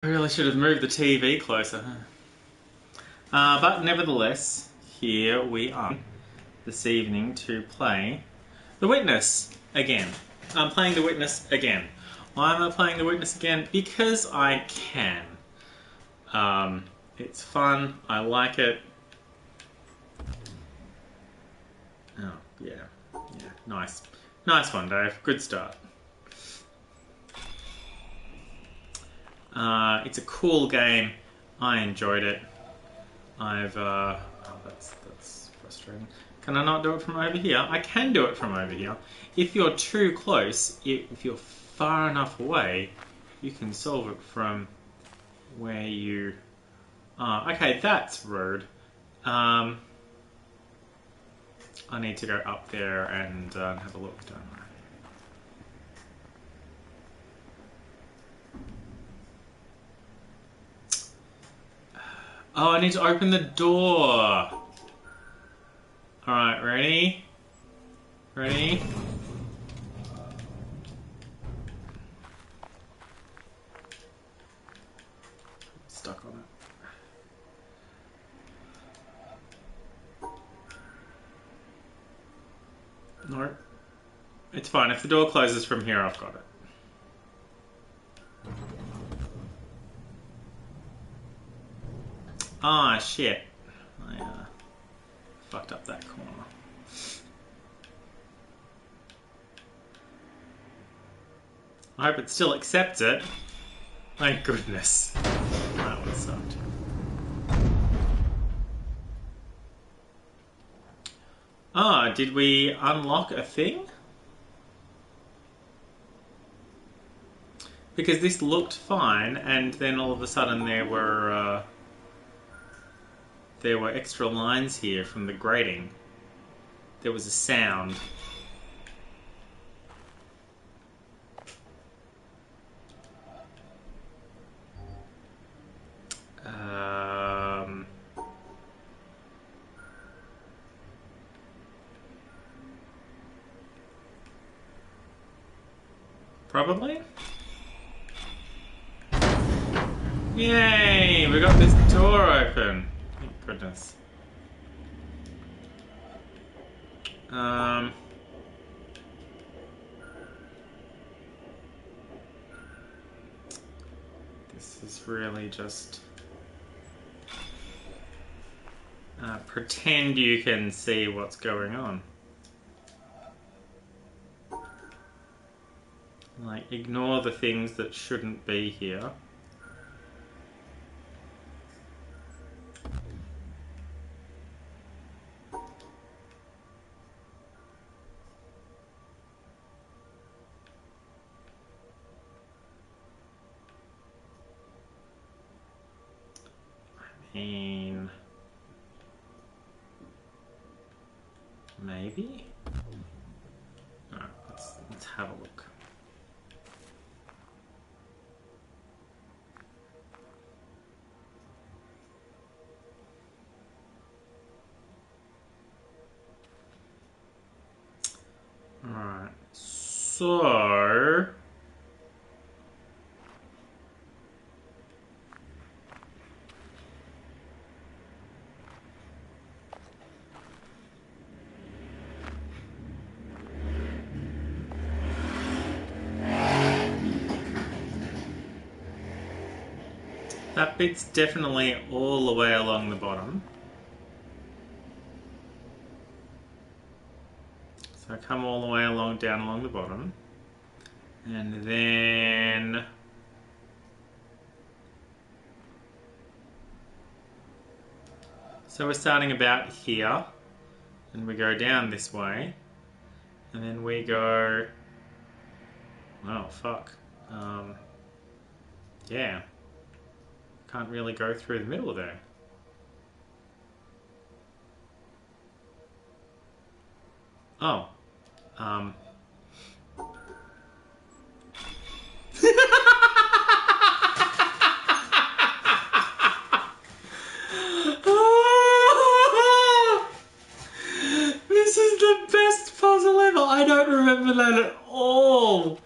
I really should have moved the TV closer. But nevertheless, here we are this evening to play The Witness again. I'm playing The Witness again. Why am I playing The Witness again? Because I can. It's fun. I like it. Oh, yeah. Yeah, nice. Nice one, Dave. Good start. It's a cool game. I enjoyed it. Oh, that's frustrating. Can I not do it from over here? I can do it from over here. If you're too close, if you're far enough away, you can solve it from where you are. Okay, that's rude. I need to go up there and have a look, don't I? Oh, I need to open the door. Alright, ready? Ready? Stuck on it. No. It's fine. If the door closes from here, I've got it. Ah, shit. I fucked up that corner. I hope it still accepts it. Thank goodness. That would suck. Ah, did we unlock a thing? Because this looked fine, and then all of a sudden there were extra lines here from the grating. There was a sound. Probably? Yay! We got this door open. Thank goodness. This is really just pretend you can see what's going on. Like, ignore the things that shouldn't be here. Maybe? Alright, let's have a look. Alright, so that bit's definitely all the way along the bottom. So come all the way down along the bottom. And then so we're starting about here. And we go down this way. And then we go... Oh, fuck. Yeah. Can't really go through the middle there. Oh. This is the best puzzle ever. I don't remember that at all.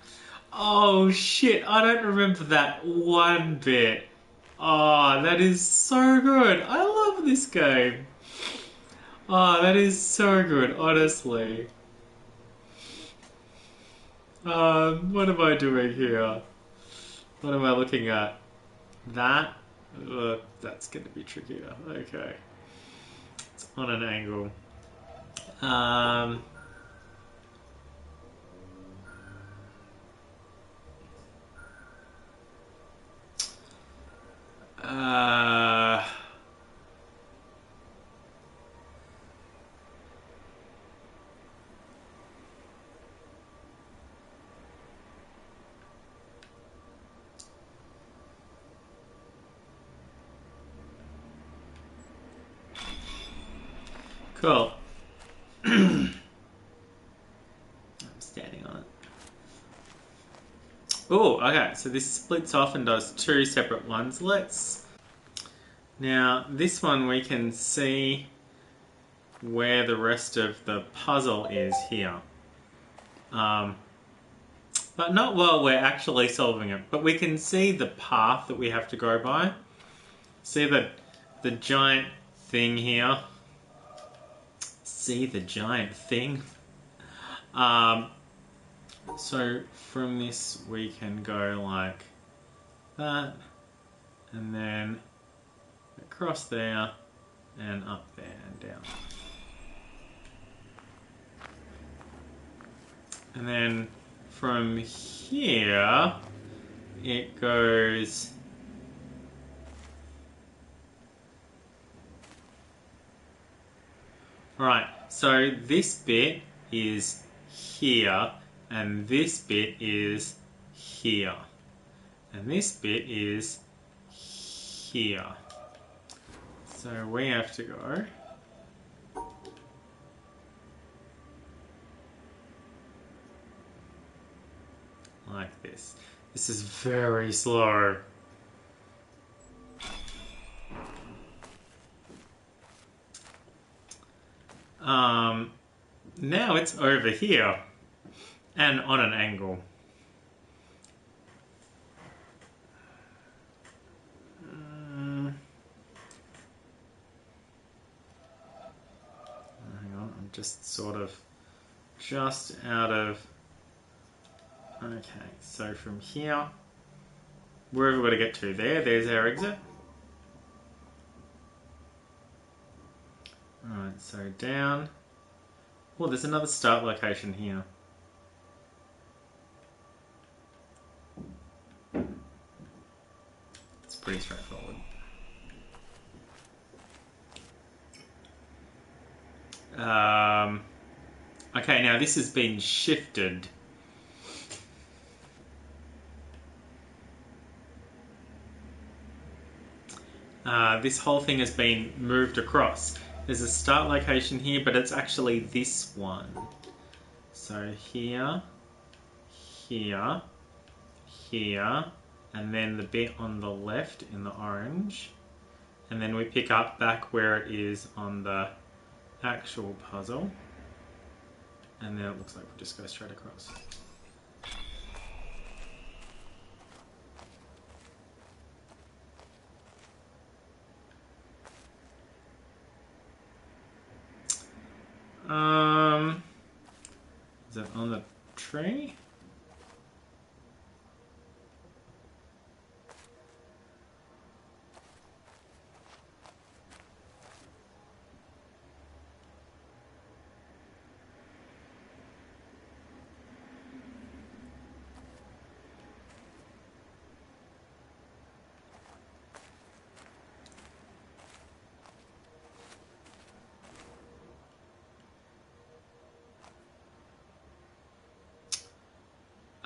Oh shit. I don't remember that one bit. Oh, that is so good. I love this game. Oh, that is so good, honestly. What am I doing here? What am I looking at? That? That's going to be trickier. Okay. It's on an angle. Um... Uh... Cool. I'm standing on it. Oh, okay. So this splits off and does two separate ones. Now, this one we can see where the rest of the puzzle is here. But not while we're actually solving it. But we can see the path that we have to go by. See the giant thing here? See the giant thing? So from this we can go like that, and then across there, and up there and down. And then from here, it goes... Right, so this bit is here, and this bit is here. And this bit is here. So we have to go like this. This is very slow. Now it's over here and on an angle. Hang on, I'm just sort of just out of... Okay, so from here, where have we got to get to? There's our exit. Alright, so down. Oh, there's another start location here. It's pretty straightforward. Okay, now this has been shifted. This whole thing has been moved across. There's a start location here, but it's actually this one. So here, here, here, and then the bit on the left in the orange. And then we pick up back where it is on the actual puzzle. And then it looks like we'll just go straight across. Is that on the tree?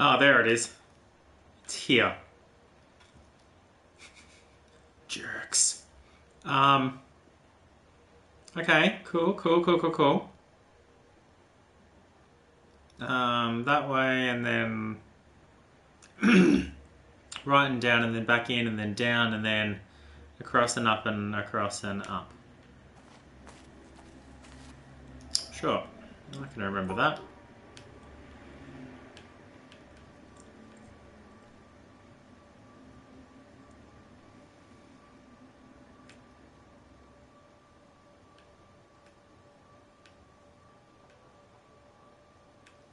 Oh, there it is. It's here. Jerks. Okay, cool. That way, and then right and down, and then back in, and then down, and then across and up, and across and up. Sure, I can remember that.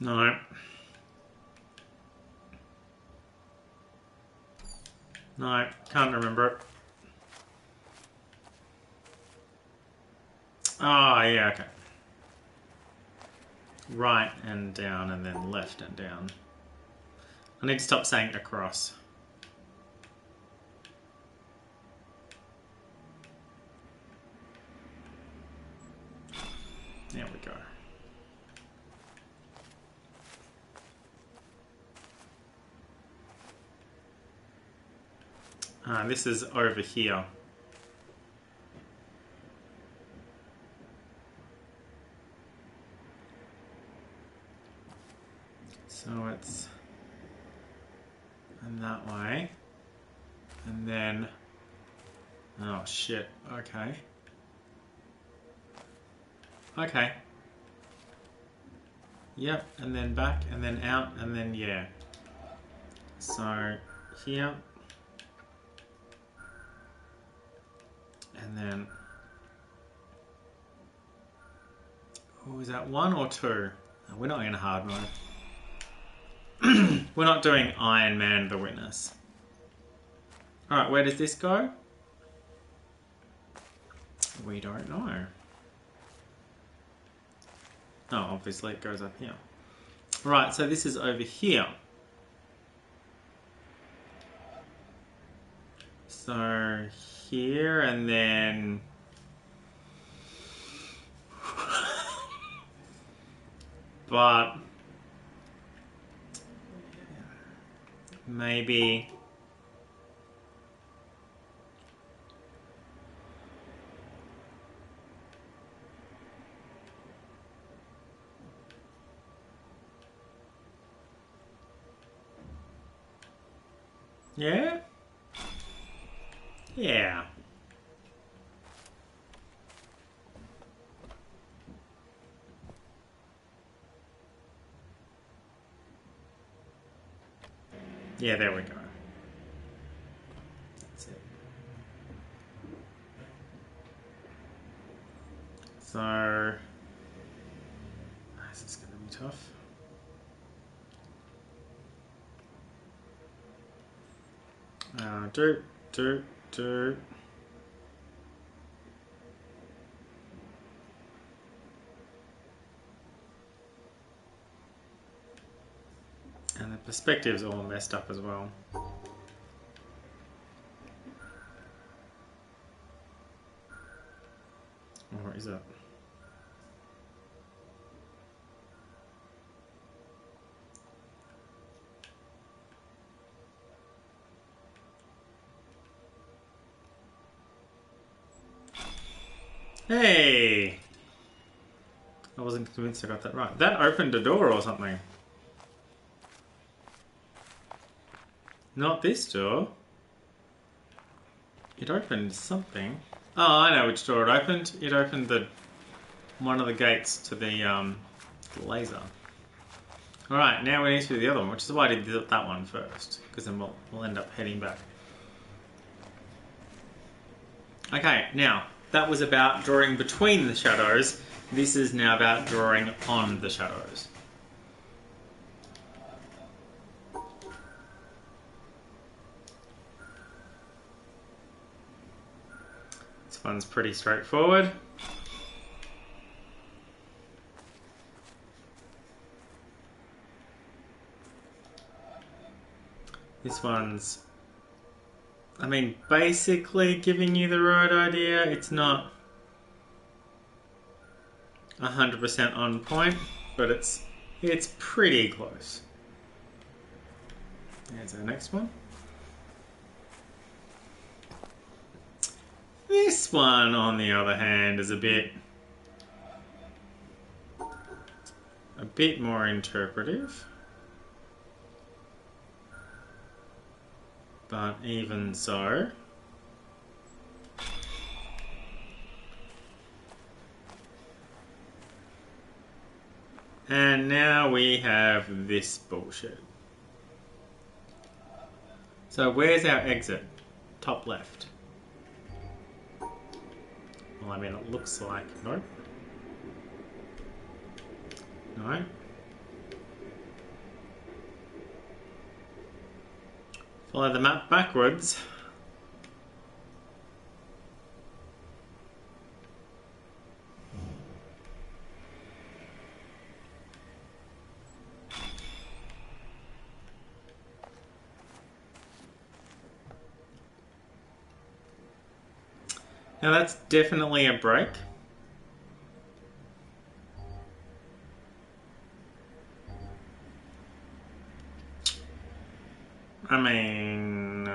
No. No, can't remember it. Oh, yeah, okay. Right and down, and then left and down. I need to stop saying across. There we go. This is over here. So it's and that way. And then, oh shit, okay. Okay. Yep, and then back, and then out, and then yeah. So here. And then, oh, is that 1 or 2? No, we're not in hard mode. We're not doing Iron Man the Witness. Alright, where does this go? We don't know. Oh, obviously it goes up here. Right, so this is over here. So here and then... but... maybe... yeah? Yeah. Yeah, there we go. That's it. So... this is going to be tough. Do. And the perspective's all messed up as well. Or is it? Hey! I wasn't convinced I got that right. That opened a door or something. Not this door. It opened something. Oh, I know which door it opened. It opened the one of the gates to the laser. Alright, now we need to do the other one, which is why I did that one first. Because then we'll end up heading back. Okay, now, that was about drawing between the shadows. This is now about drawing on the shadows. This one's pretty straightforward. This one's, I mean, basically giving you the right idea. It's not 100% on point, but it's pretty close. There's our next one. This one, on the other hand, is a bit more interpretive. But even so, and now we have this bullshit. So where's our exit? Top left. Well, I mean, it looks like, nope. No. Follow the map backwards. Now that's definitely a break. I mean,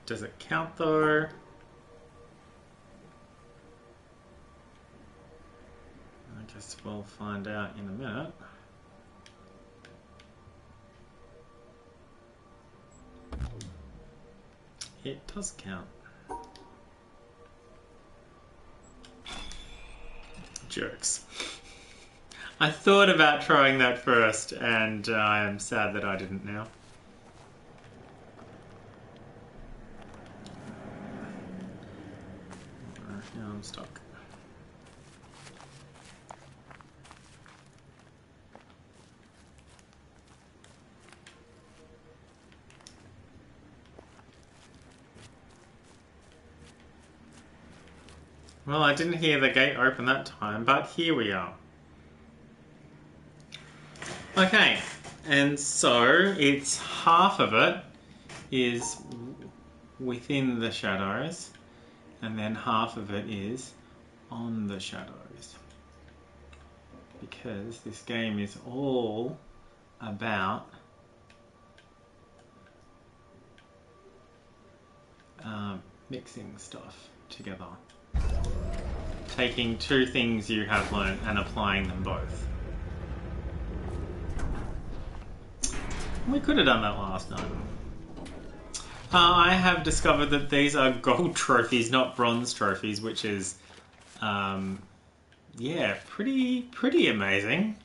does it count though? I guess we'll find out in a minute. It does count. Jerks. I thought about trying that first, and I am sad that I didn't now. Now I'm stuck. Well, I didn't hear the gate open that time, but here we are. Okay, and so it's half of it is within the shadows, and then half of it is on the shadows. Because this game is all about mixing stuff together. Taking two things you have learned and applying them both. We could have done that last night. I have discovered that these are gold trophies, not bronze trophies, which is, yeah, pretty amazing.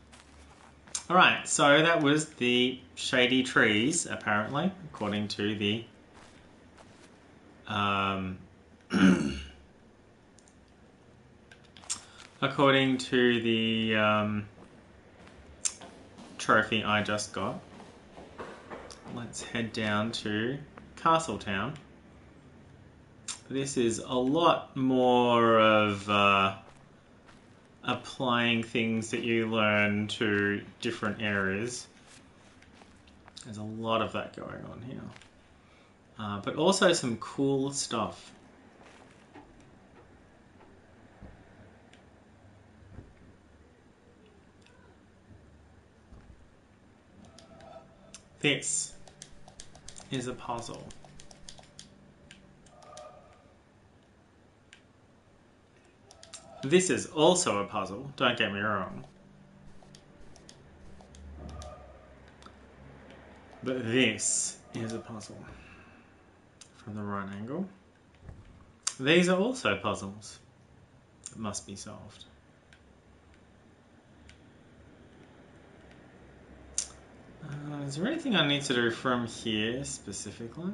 Alright, so that was the shady trees, apparently, according to the according to the trophy I just got. Let's head down to Castletown. This is a lot more of applying things that you learn to different areas. There's a lot of that going on here. But also some cool stuff. This is a puzzle. This is also a puzzle, don't get me wrong. But this is a puzzle from the right angle. These are also puzzles that must be solved. Is there anything I need to do from here specifically?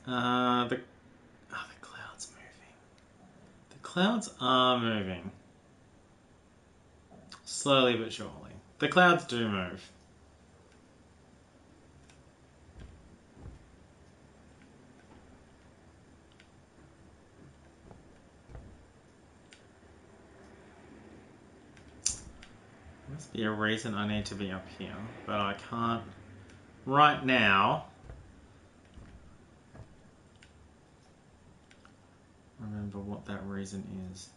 The cloud's moving. The clouds are moving. Slowly but surely. The clouds do move. Must be a reason I need to be up here, but I can't right now remember what that reason is.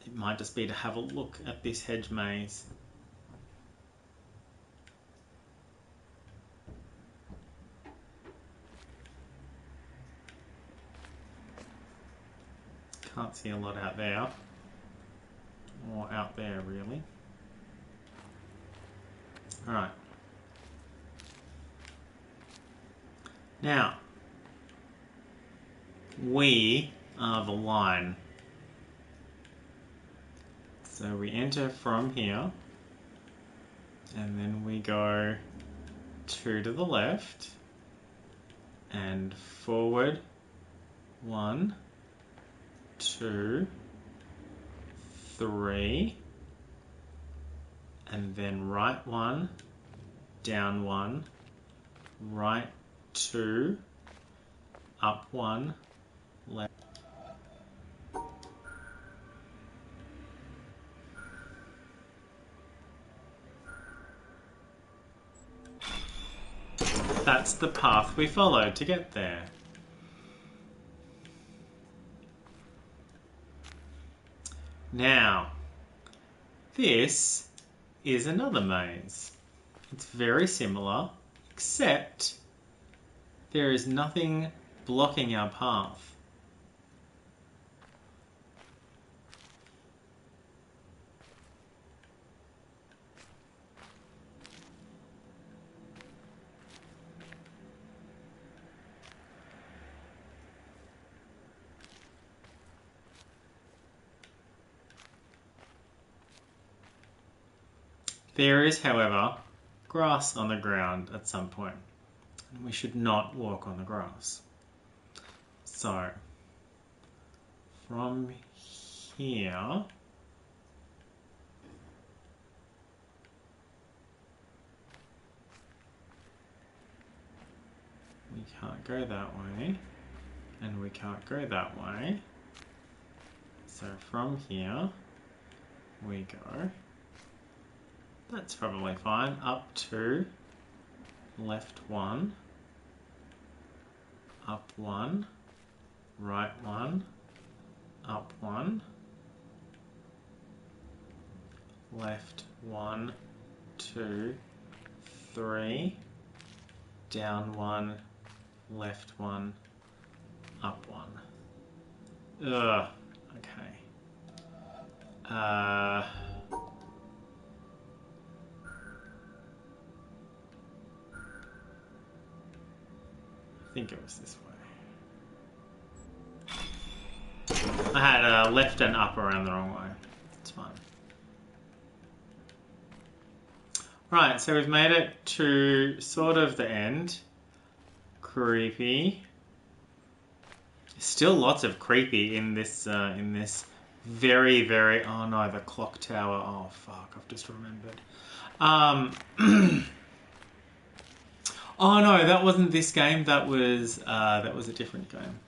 It might just be to have a look at this hedge maze. Can't see a lot out there. Or out there, really. Alright. Now, we are the line. So we enter from here, and then we go 2 to the left, and forward 1, 2, 3, and then right 1, down 1, right 2, up 1, left. That's the path we followed to get there. Now, this is another maze. It's very similar, except there is nothing blocking our path. There is, however, grass on the ground at some point, and we should not walk on the grass. So, from here, we can't go that way, and we can't go that way. So from here, we go. That's probably fine. Up 2, left 1, up 1, right 1, up 1, left 1, 2, 3, down 1, left 1, up 1. Ugh, okay. I think it was this way. I had left and up around the wrong way. It's fine. Right, so we've made it to sort of the end. Creepy. Still lots of creepy in this very, very... Oh no, the clock tower. Oh fuck, I've just remembered. Oh no, that wasn't this game. That was a different game.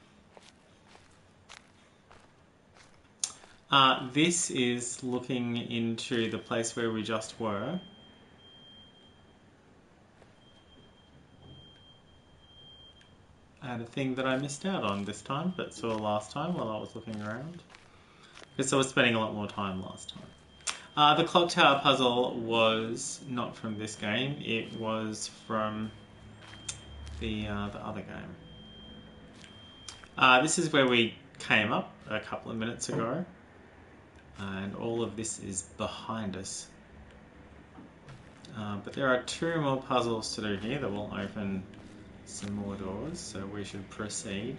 This is looking into the place where we just were. I had a thing that I missed out on this time, but saw last time while I was looking around. Because I was spending a lot more time last time. The clock tower puzzle was not from this game. It was from the other game. This is where we came up a couple of minutes ago, and all of this is behind us. But there are 2 more puzzles to do here that will open some more doors, so we should proceed.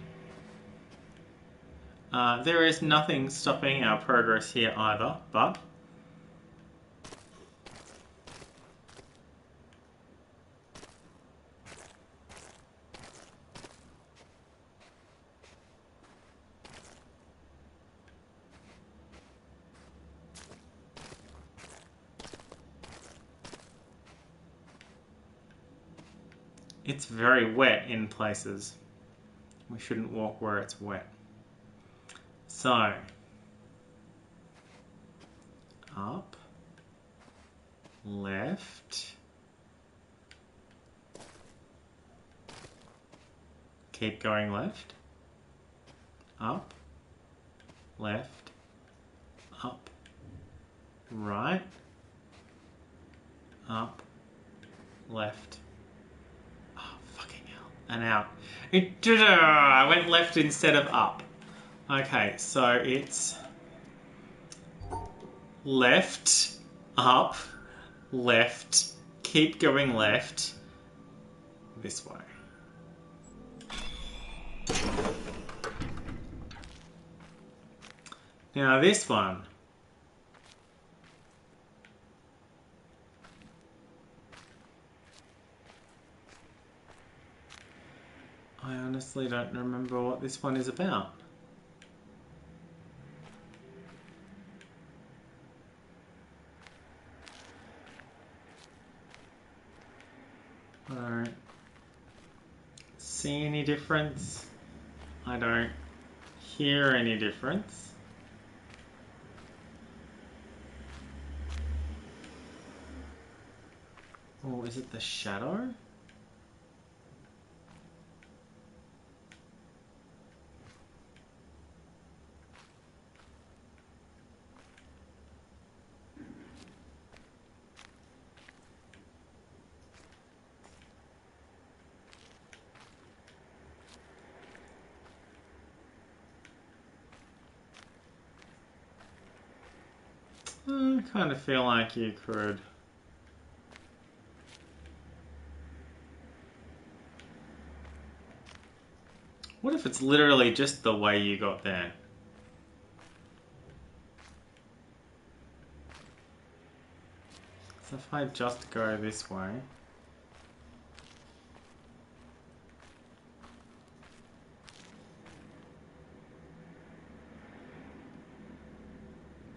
There is nothing stopping our progress here either, but it's very wet in places. We shouldn't walk where it's wet. So, up, left, keep going left, up, left, up, right, up, left. And out. I went left instead of up. Okay, so it's left, up, left, keep going left, this way. Now this one. I honestly don't remember what this one is about. don't see any difference. I don't hear any difference. Oh, is it the shadow? I kind of feel like you could. What if it's literally just the way you got there? So if I just go this way.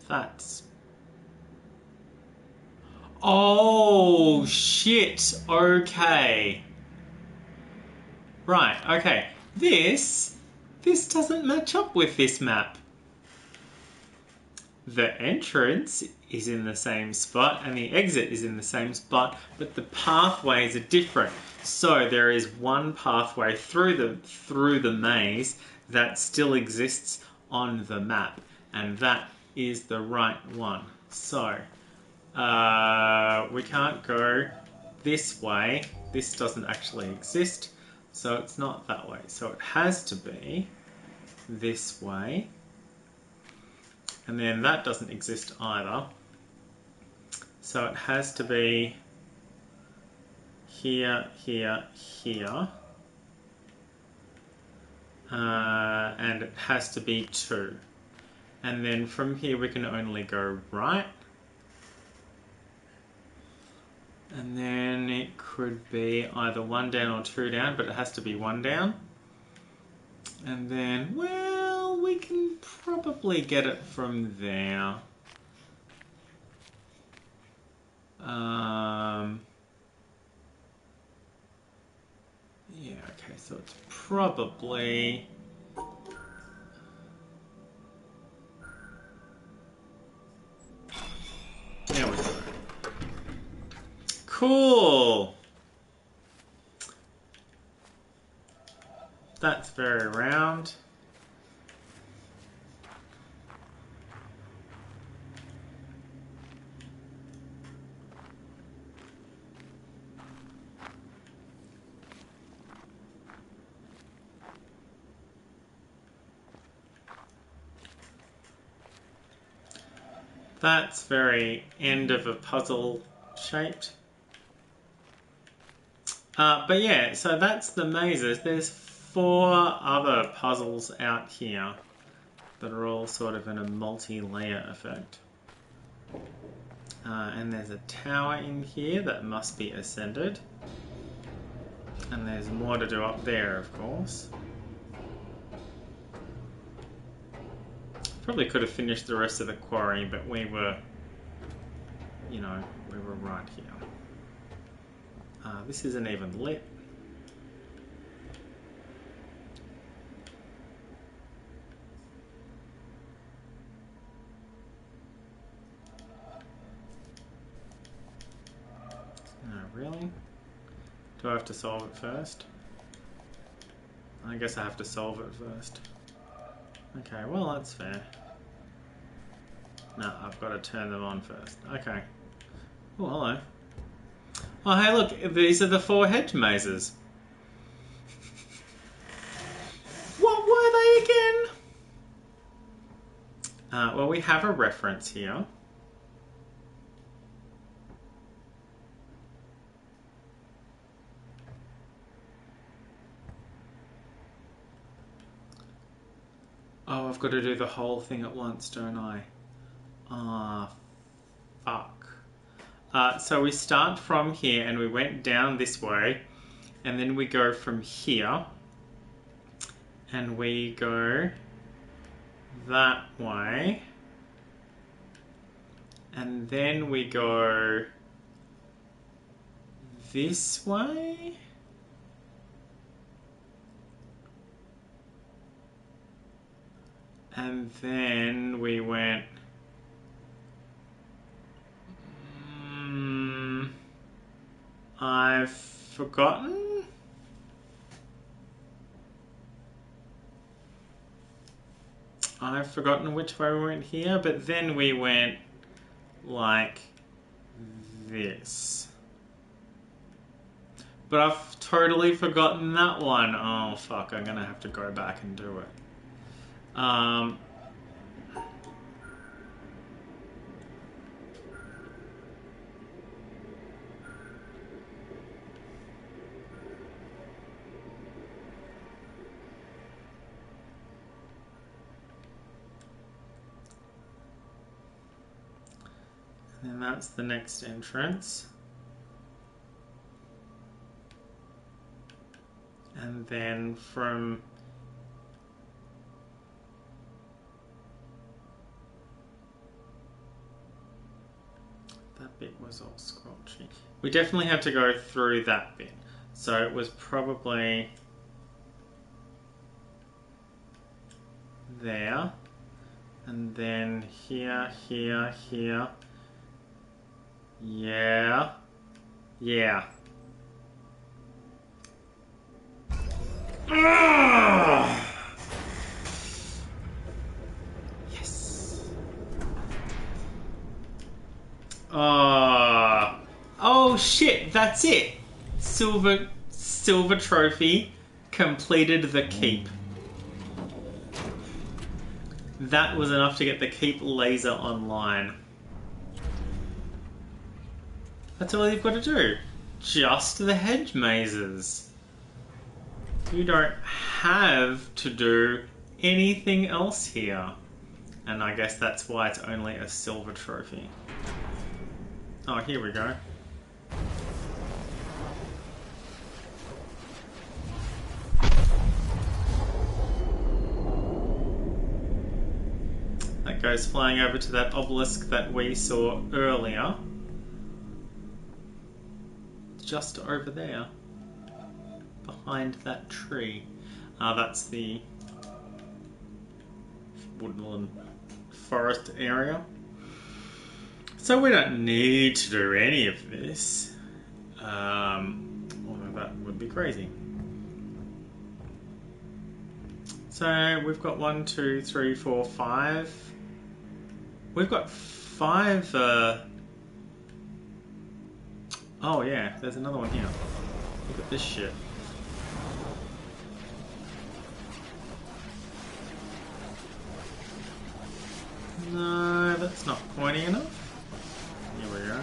That's... Oh, shit. Okay. Right, okay. This doesn't match up with this map. The entrance is in the same spot and the exit is in the same spot, but the pathways are different. So there is one pathway through the maze that still exists on the map, and that is the right one. So we can't go this way. This doesn't actually exist, so it's not that way. So it has to be this way. And then that doesn't exist either. So it has to be here, here, here. And it has to be 2. And then from here we can only go right. And then it could be either 1 down or 2 down, but it has to be 1 down. And then, well, we can probably get it from there. Yeah, okay, so it's probably... There we go. Cool! That's very round. That's very end of a puzzle shaped. But yeah, so that's the mazes. There's 4 other puzzles out here that are all sort of in a multi-layer effect. And there's a tower in here that must be ascended. And there's more to do up there, of course. Probably could have finished the rest of the quarry, but we were, you know, we were right here. This isn't even lit. No, really? Do I have to solve it first? I guess I have to solve it first. Okay, well that's fair. No, I've got to turn them on first. Okay. Oh, hello. Oh, hey, look, these are the 4 hedge mazes. What were they again? Well, we have a reference here. Oh, I've got to do the whole thing at once, don't I? Ah, fuck. So we start from here and we went down this way, and then we go from here and we go that way, and then we go this way. And then we went... I've forgotten. I've forgotten which way we went here, but then we went like this. But I've totally forgotten that one. Oh fuck, I'm gonna have to go back and do it. And then that's the next entrance. And then from that bit was all squelchy. We definitely had to go through that bit. So it was probably there. And then here, here, here. Yeah. Yeah. Yes. Oh shit, that's it. Silver trophy, completed the keep. That was enough to get the keep laser online. That's all you've got to do. Just the hedge mazes. You don't have to do anything else here. And I guess that's why it's only a silver trophy. Oh, here we go. That goes flying over to that obelisk that we saw earlier. Just over there. Behind that tree. That's the woodland forest area. So we don't need to do any of this. Although that would be crazy. So we've got 1, 2, 3, 4, 5. We've got 5. Oh yeah, there's another one here. Look at this shit. No, that's not pointy enough. Here we go.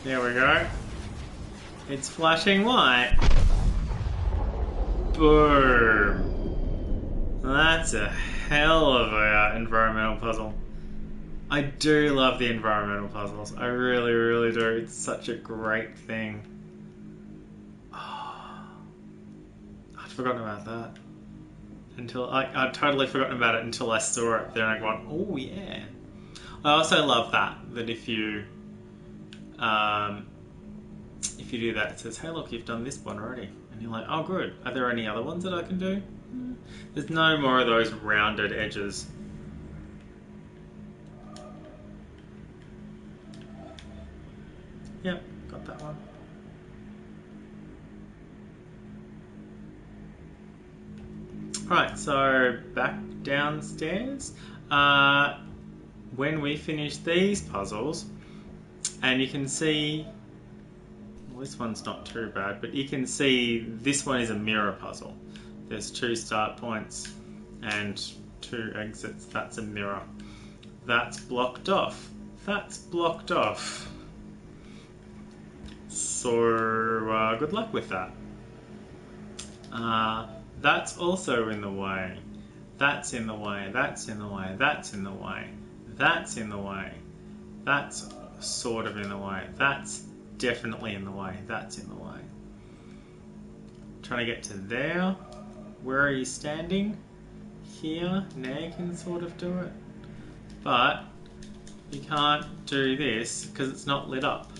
There we go. It's flashing white. Boom. That's a hell of a environmental puzzle. I do love the environmental puzzles. I really, really do. It's such a great thing. Oh, I'd forgotten about that. I'd totally forgotten about it until I saw it there and I went, oh yeah. I also love that if you do that, it says, hey look, you've done this one already. And you're like, oh good, are there any other ones that I can do? There's no more of those rounded edges. Yep, got that one. Right, so back downstairs. When we finish these puzzles, and you can see, well, this one's not too bad, but you can see this one is a mirror puzzle. There's 2 start points and 2 exits. That's a mirror. That's blocked off. That's blocked off. So good luck with that. That's also in the way. That's in the way. That's in the way. That's in the way. That's in the way. That's sort of in the way. That's definitely in the way. That's in the way. Trying to get to there. where are you standing? Here, now you can sort of do it. But you can't do this because it's not lit up.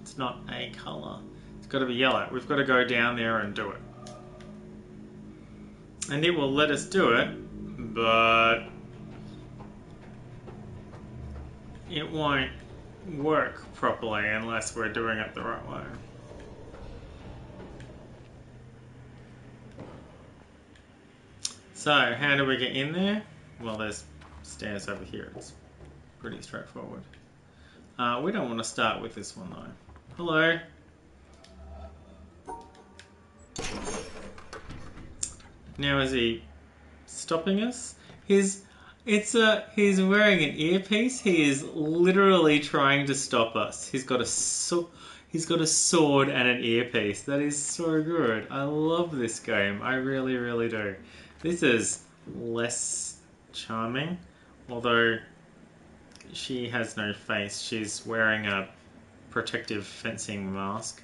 It's not a colour. It's got to be yellow. We've got to go down there and do it. And it will let us do it, but it won't work properly unless we're doing it the right way. So, how do we get in there? Well, there's stairs over here. It's pretty straightforward. We don't want to start with this one though. Hello. Now is he stopping us? He's wearing an earpiece. He is literally trying to stop us. He's got a sword and an earpiece. That is so good. I love this game. I really, really do. This is less charming, although she has no face. She's wearing a protective fencing mask.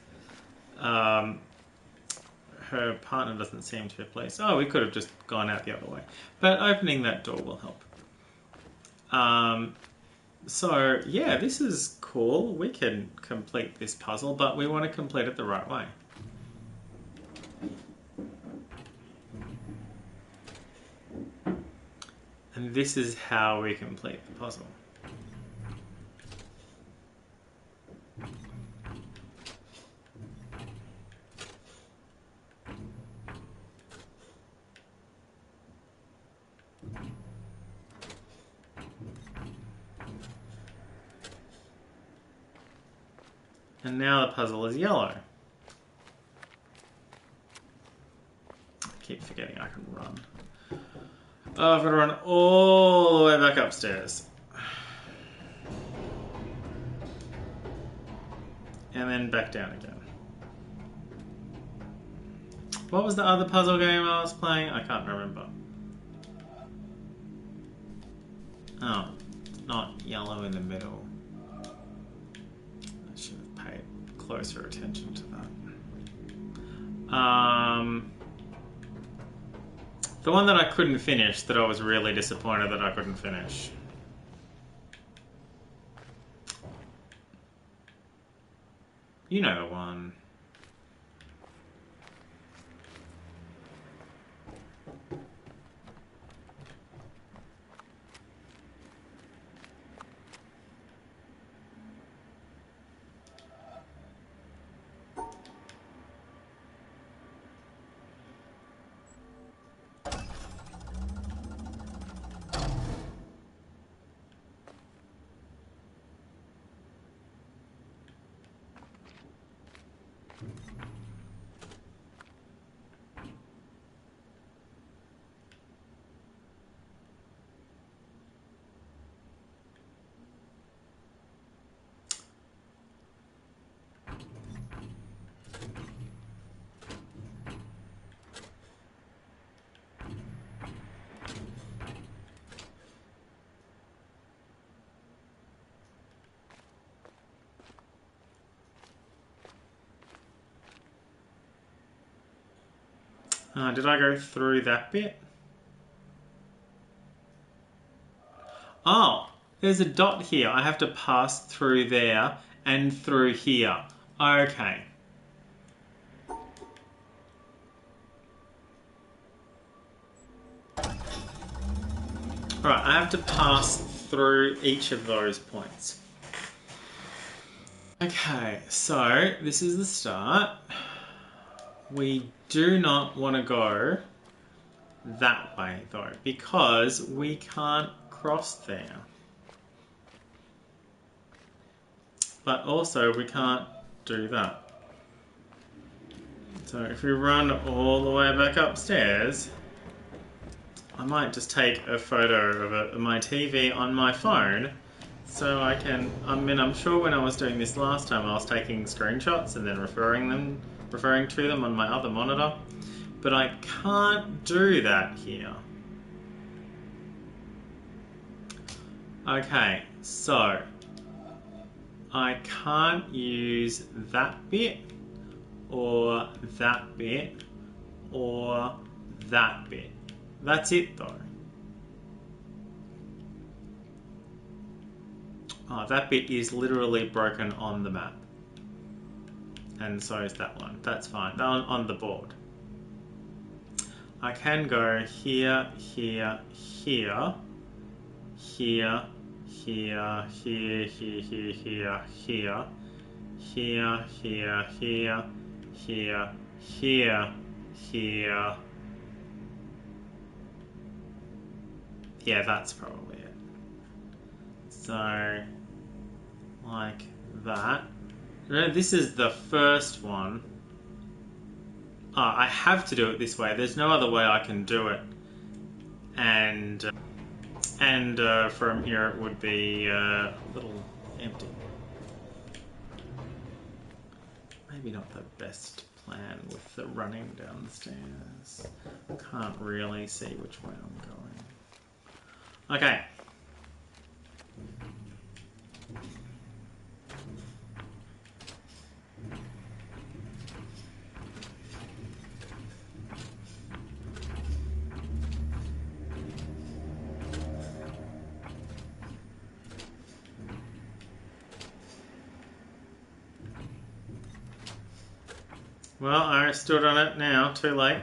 Her partner doesn't seem to be pleased. Oh, we could have just gone out the other way. But opening that door will help. So, yeah, this is cool. We can complete this puzzle, but we want to complete it the right way. And this is how we complete the puzzle. And now the puzzle is yellow. I keep forgetting I can run. Oh, I've got to run all the way back upstairs. And then back down again. What was the other puzzle game I was playing? I can't remember. Oh, it's not yellow in the middle. I should have paid closer attention to that. The one that I couldn't finish, that I was really disappointed that I couldn't finish. You know the one. Did I go through that bit? Oh, there's a dot here. I have to pass through there and through here. Okay. Alright, I have to pass through each of those points. Okay, so this is the start. We do not want to go that way though, because we can't cross there. But also we can't do that. So if we run all the way back upstairs, I might just take a photo of my TV on my phone so I can, I'm sure when I was doing this last time I was taking screenshots and then referring to them on my other monitor, but I can't do that here. Okay, so I can't use that bit or that bit or that bit. That's it though. Oh, that bit is literally broken on the map. And so is that one. That's fine. On the board. I can go here, here, here, here, here, here, here, here, here, here, here, here, here, here, here, here. Yeah, that's probably it. So, like that. This is the first one. Oh, I have to do it this way. There's no other way I can do it. And from here it would be a little empty. Maybe not the best plan with the running down the stairs. Can't really see which way I'm going. Okay. Well, I stood on it now, too late.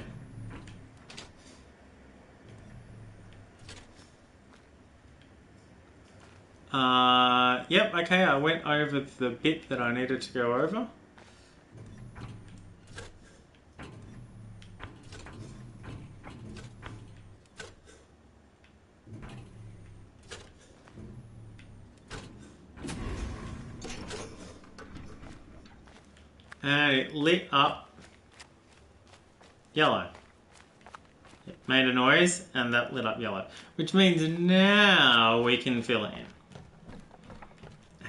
Yep, okay, I went over the bit that I needed to go over. And it lit up yellow. It made a noise and that lit up yellow. Which means now we can fill it in.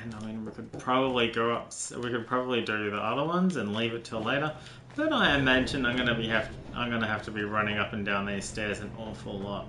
And I mean, we could probably go up, we could probably do the other ones and leave it till later. But I imagine I'm gonna have to be running up and down these stairs an awful lot.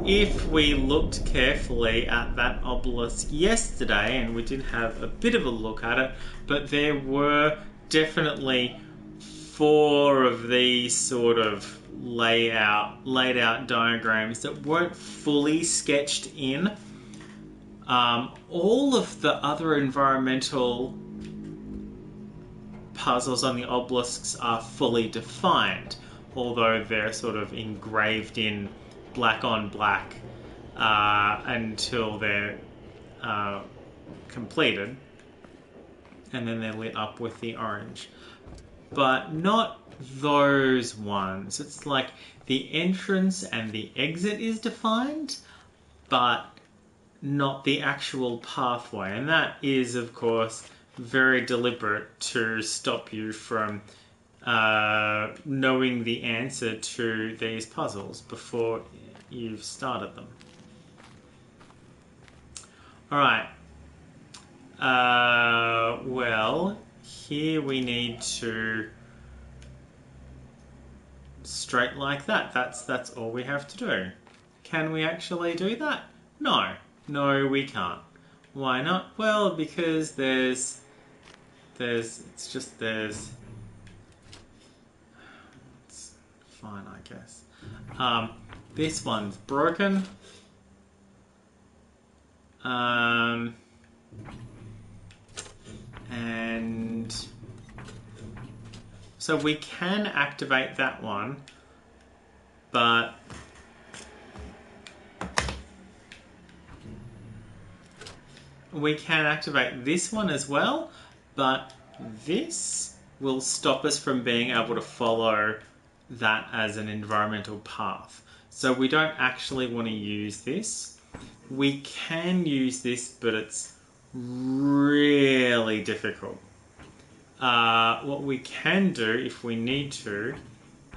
If we looked carefully at that obelisk yesterday, and we did have a bit of a look at it, but there were definitely 4 of these sort of laid out diagrams that weren't fully sketched in. All of the other environmental puzzles on the obelisks are fully defined, although they're sort of engraved in black on black until they're completed, and then they're lit up with the orange. But not those ones. It's like the entrance and the exit is defined, but not the actual pathway. And that is, of course, very deliberate to stop you from knowing the answer to these puzzles before you've started them. Alright. Well, here we need to straight like that. That's all we have to do. Can we actually do that? No. No, we can't. Why not? Well, because there's it's fine, I guess. This one's broken. And so we can activate that one, but we can activate this one as well, but this will stop us from being able to follow that as an environmental path. So we don't actually want to use this. We can use this, but it's really difficult. What we can do, if we need to,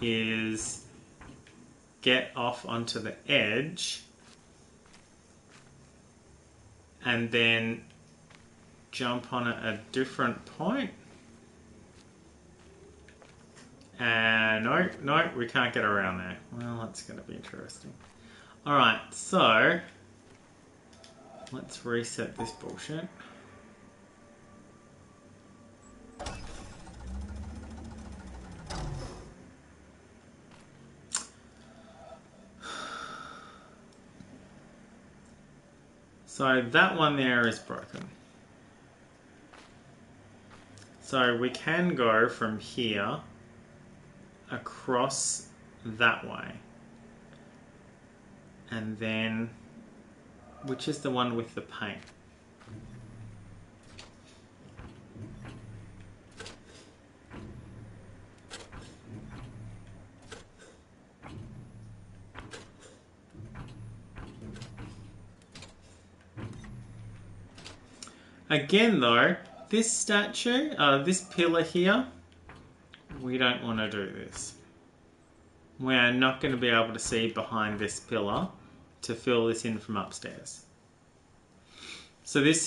is get off onto the edge and then jump on at a different point. And no, we can't get around there. Well, that's going to be interesting. Alright, so let's reset this bullshit. So that one there is broken. So we can go from here across that way. And then, which is the one with the paint? Again though, this statue, this pillar here, we don't want to do this. We are not going to be able to see behind this pillar to fill this in from upstairs. So this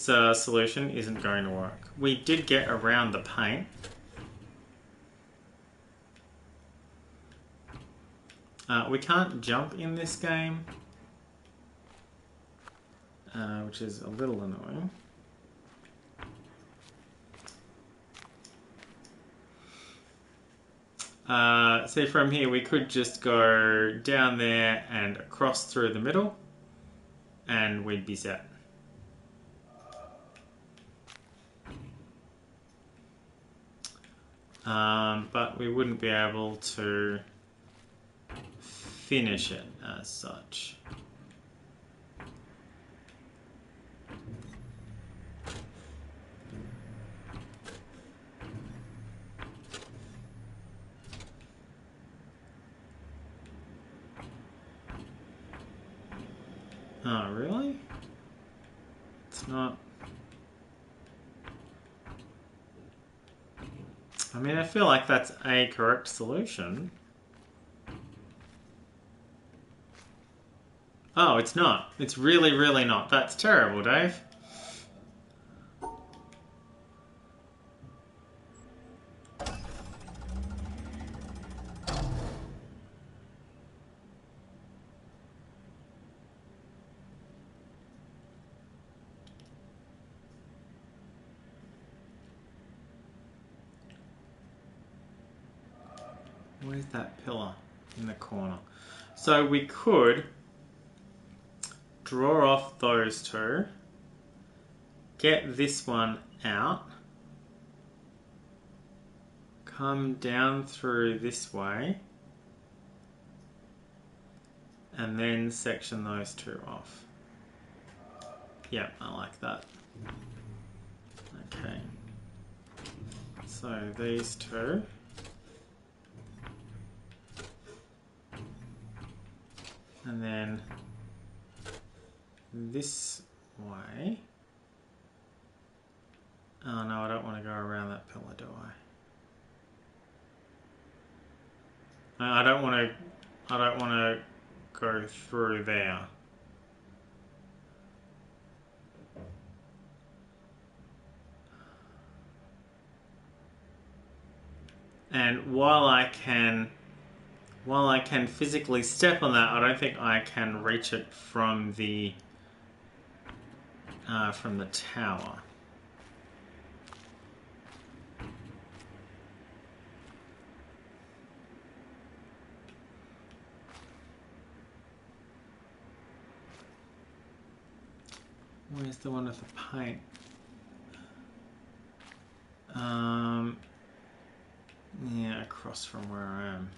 solution isn't going to work. We did get around the paint. We can't jump in this game, which is a little annoying. See, from here we could just go down there and across through the middle and we'd be set. But we wouldn't be able to finish it as such. Oh, really? It's not... I mean, I feel like that's a correct solution. Oh, it's not. It's really, really not. That's terrible, Dave. Where's that pillar in the corner? So we could draw off those two, get this one out, come down through this way, and then section those two off. Yeah, I like that. Okay. So these two. And then this way. Oh no, I don't want to go around that pillar, do I? I don't want to go through there. And while I can physically step on that, I don't think I can reach it from the tower. Where's the one with the paint? Yeah, across from where I am.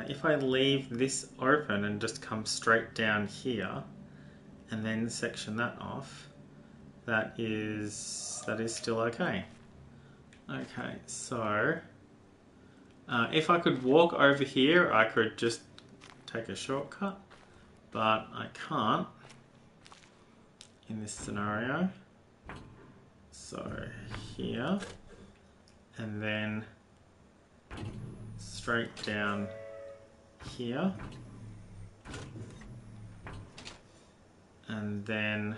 If I leave this open and just come straight down here and then section that off, that is still okay. Okay, so if I could walk over here, I could just take a shortcut, but I can't in this scenario. So here, and then straight down here, and then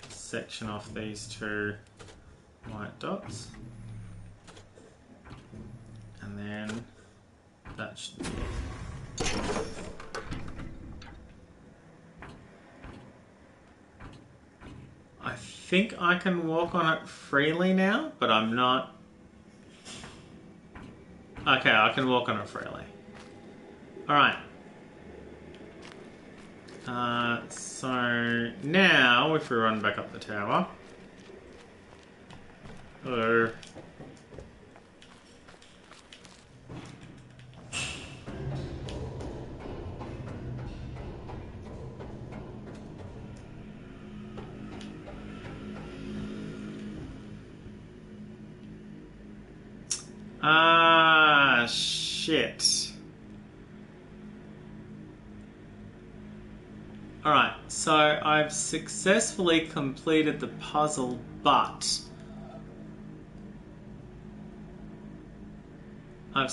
section off these two white dots, and then that should be it. I think I can walk on it freely now, but I'm not. Okay, I can walk on it freely. Alright. So now if we run back up the tower. Hello. Ah, shit. Alright, so I've successfully completed the puzzle, but I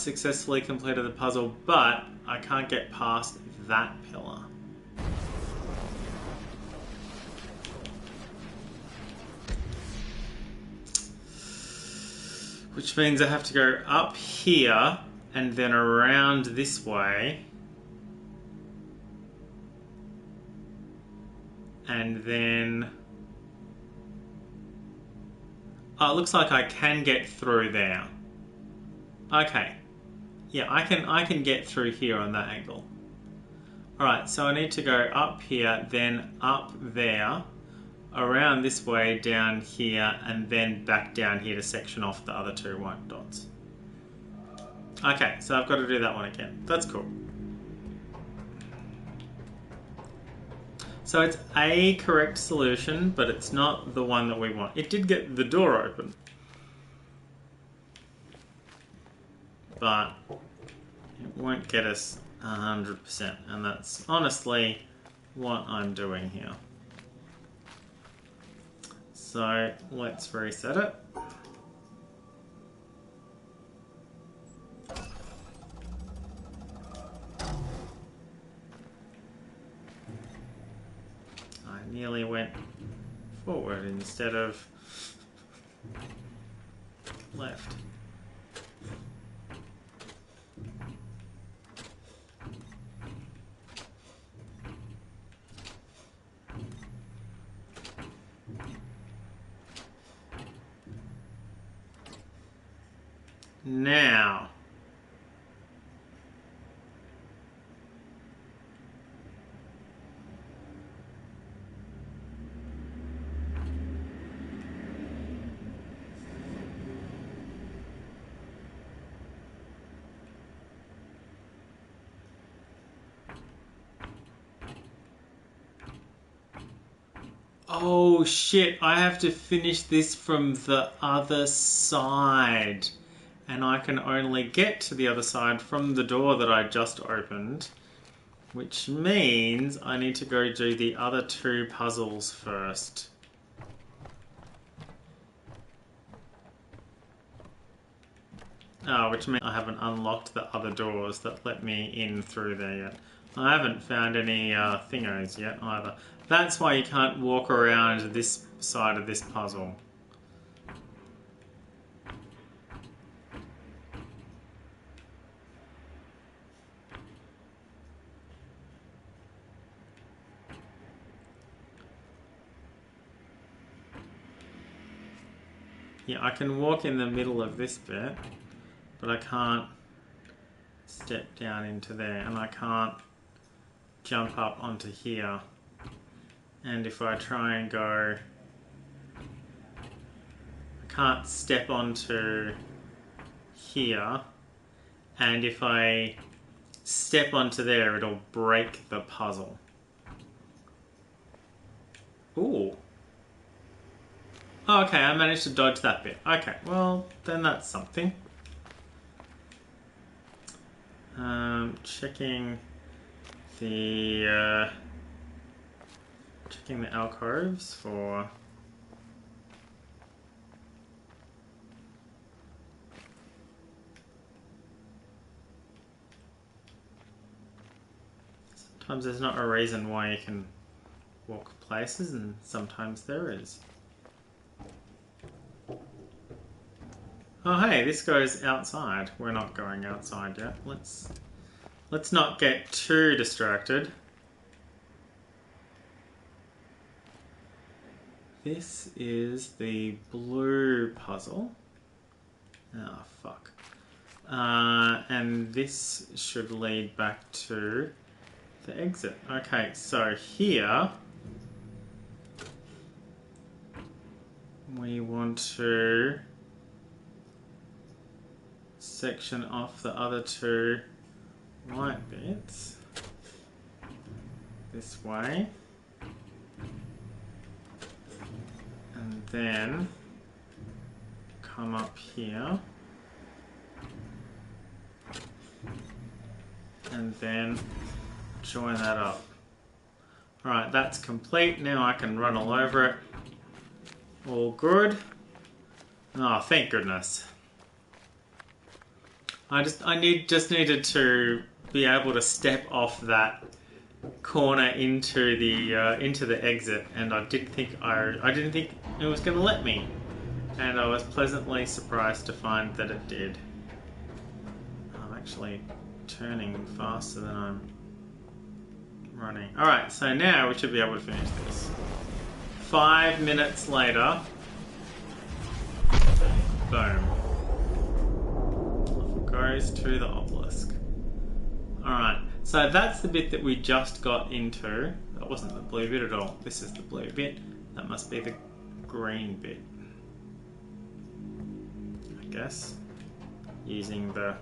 can't get past that pillar. Which means I have to go up here and then around this way. And then... oh, it looks like I can get through there. Okay. Yeah, I can get through here on that angle. Alright, so I need to go up here, then up there, around this way, down here, and then back down here to section off the other two white dots. Okay, so I've got to do that one again. That's cool. So it's a correct solution, but it's not the one that we want. It did get the door open. But it won't get us 100%, and that's honestly what I'm doing here. So let's reset it. I nearly went forward instead of left. Now, oh shit, I have to finish this from the other side. And I can only get to the other side from the door that I just opened. Which means I need to go do the other two puzzles first. Which means I haven't unlocked the other doors that let me in through there yet. I haven't found any thingos yet either. That's why you can't walk around this side of this puzzle. Yeah, I can walk in the middle of this bit, but I can't step down into there, and I can't jump up onto here. And if I try and go, I can't step onto here, and if I step onto there, it'll break the puzzle. Ooh. Oh, okay, I managed to dodge that bit. Okay, well, then that's something. Checking the alcoves for sometimes there's not a reason why you can walk places, and sometimes there is. Oh hey, this goes outside. We're not going outside yet. Let's not get too distracted. This is the blue puzzle. Oh fuck. And this should lead back to the exit. Okay, so here we want to section off the other two white bits this way, and then come up here and then join that up. Alright, that's complete. Now I can run all over it. All good. Oh, thank goodness. I just needed to be able to step off that corner into the exit, and I didn't think it was going to let me, and I was pleasantly surprised to find that it did. I'm actually turning faster than I'm running. Alright, so now we should be able to finish this. 5 minutes later, boom. Off it goes to the obelisk. Alright, so that's the bit that we just got into. That wasn't the blue bit at all. This is the blue bit. That must be the green bit, I guess. Using the...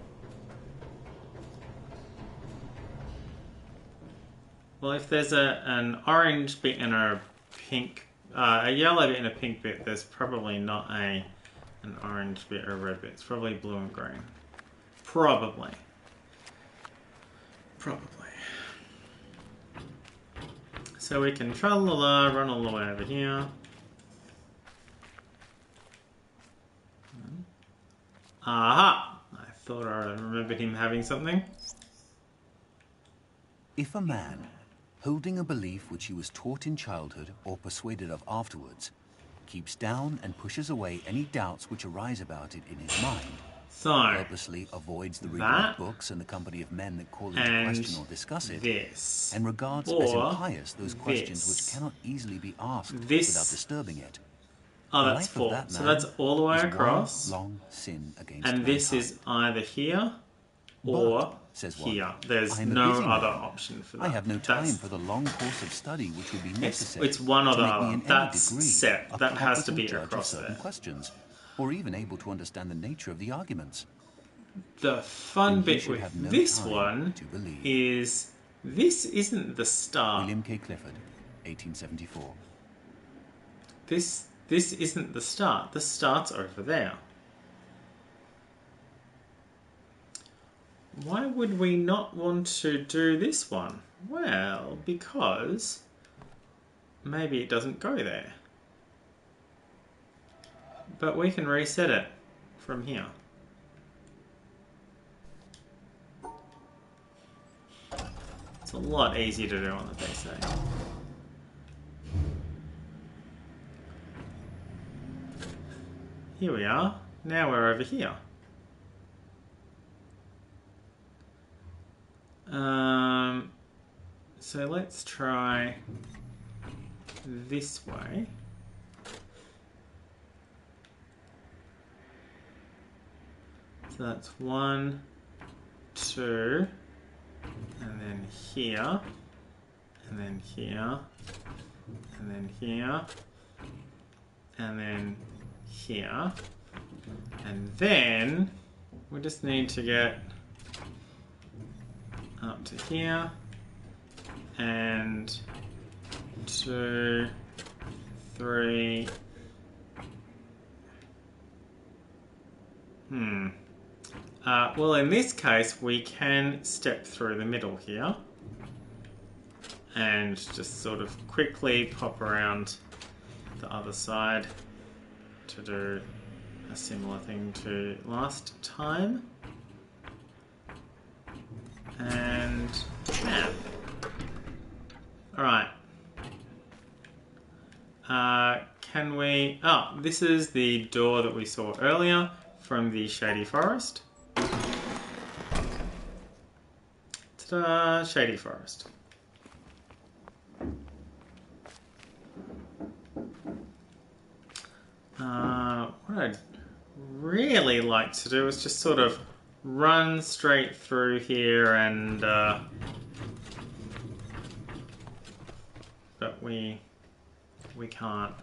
Well, if there's an orange bit and a pink, a yellow bit and a pink bit, there's probably not an orange bit or a red bit. It's probably blue and green. Probably. So we can tra-la-la, run all the way over here. Aha! I thought I remembered him having something. If a man, holding a belief which he was taught in childhood or persuaded of afterwards, keeps down and pushes away any doubts which arise about it in his mind, so, purposely avoids the reading of books and the company of men that call it into question or discuss it, and regards as impious those questions which cannot easily be asked without disturbing it. Oh, that's 4. So that's all the way across. Long sin against and this mankind. is either here or here. There's no other option for that. I have no time for the long course of study which would be necessary. It's one or the other. Me in That's any degree set. That has to be judge across of certain there. questions, or even able to understand the nature of the arguments. The fun bit with no this one is this isn't the start. William K. Clifford, 1874. This isn't the start. The start's over there. Why would we not want to do this one? Well, because maybe it doesn't go there. But we can reset it from here. It's a lot easier to do on the PC. Here we are. Now we're over here. So let's try this way. So that's 1, 2, and then here, and then here, and then here, and then here, and then we just need to get up to here, and 2, 3. Well, in this case, we can step through the middle here and just sort of quickly pop around the other side to do a similar thing to last time. And bam. Alright. Can we... Oh, this is the door that we saw earlier from the Shady Forest. Ta-da! Shady Forest. What I'd really like to do is just sort of run straight through here and... but we can't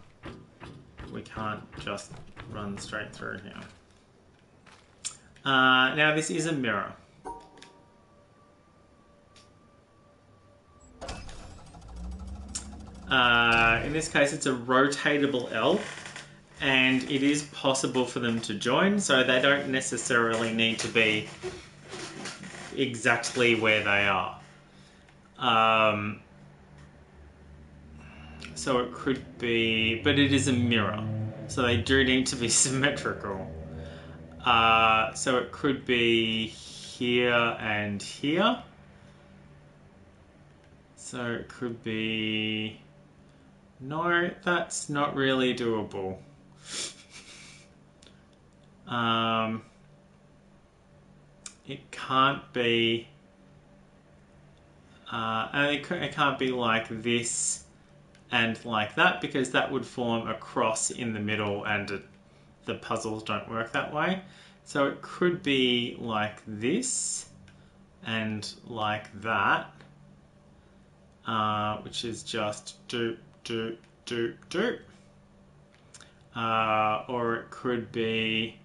just run straight through here. Now this is a mirror. In this case it's a rotatable L, and it is possible for them to join, so they don't necessarily need to be exactly where they are. So it could be, but it is a mirror, so they do need to be symmetrical. So it could be here and here. So it could be... No, that's not really doable. It can't be... and it can't be like this and like that, because that would form a cross in the middle, and the puzzles don't work that way. So it could be like this and like that, which is just doop, doop, doop, doop. Or it could be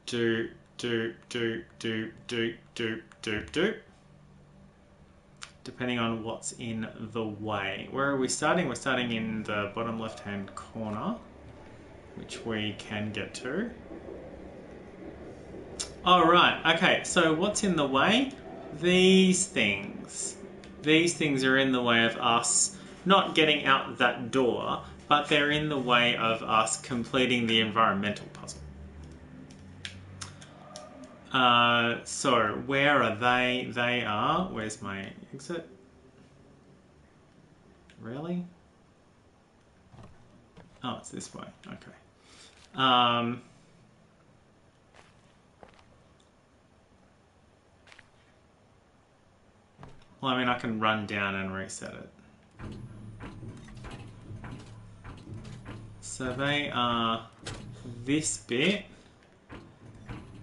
doop, doop, doop, doop, doop, doop, doop, doop. Depending on what's in the way. Where are we starting? We're starting in the bottom left-hand corner, which we can get to. Alright, okay, so what's in the way? These things. These things are in the way of us not getting out that door, but they're in the way of us completing the environmental puzzle. So where are they? They are... Where's my exit? Really? Oh, it's this way. Okay. Well, I mean, I can run down and reset it. So they are this bit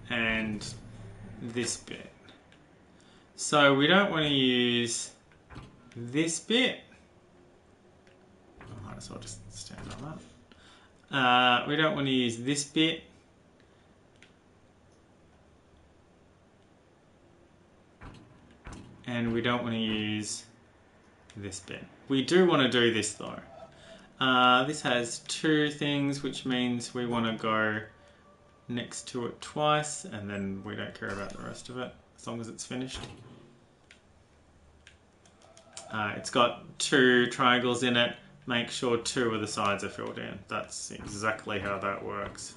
and this bit. So we don't want to use this bit. I might as well just stand on that. We don't want to use this bit. And we don't want to use this bit. We do want to do this though. This has two things, which means we want to go next to it twice, and then we don't care about the rest of it, as long as it's finished. It's got two triangles in it. Make sure two of the sides are filled in. That's exactly how that works.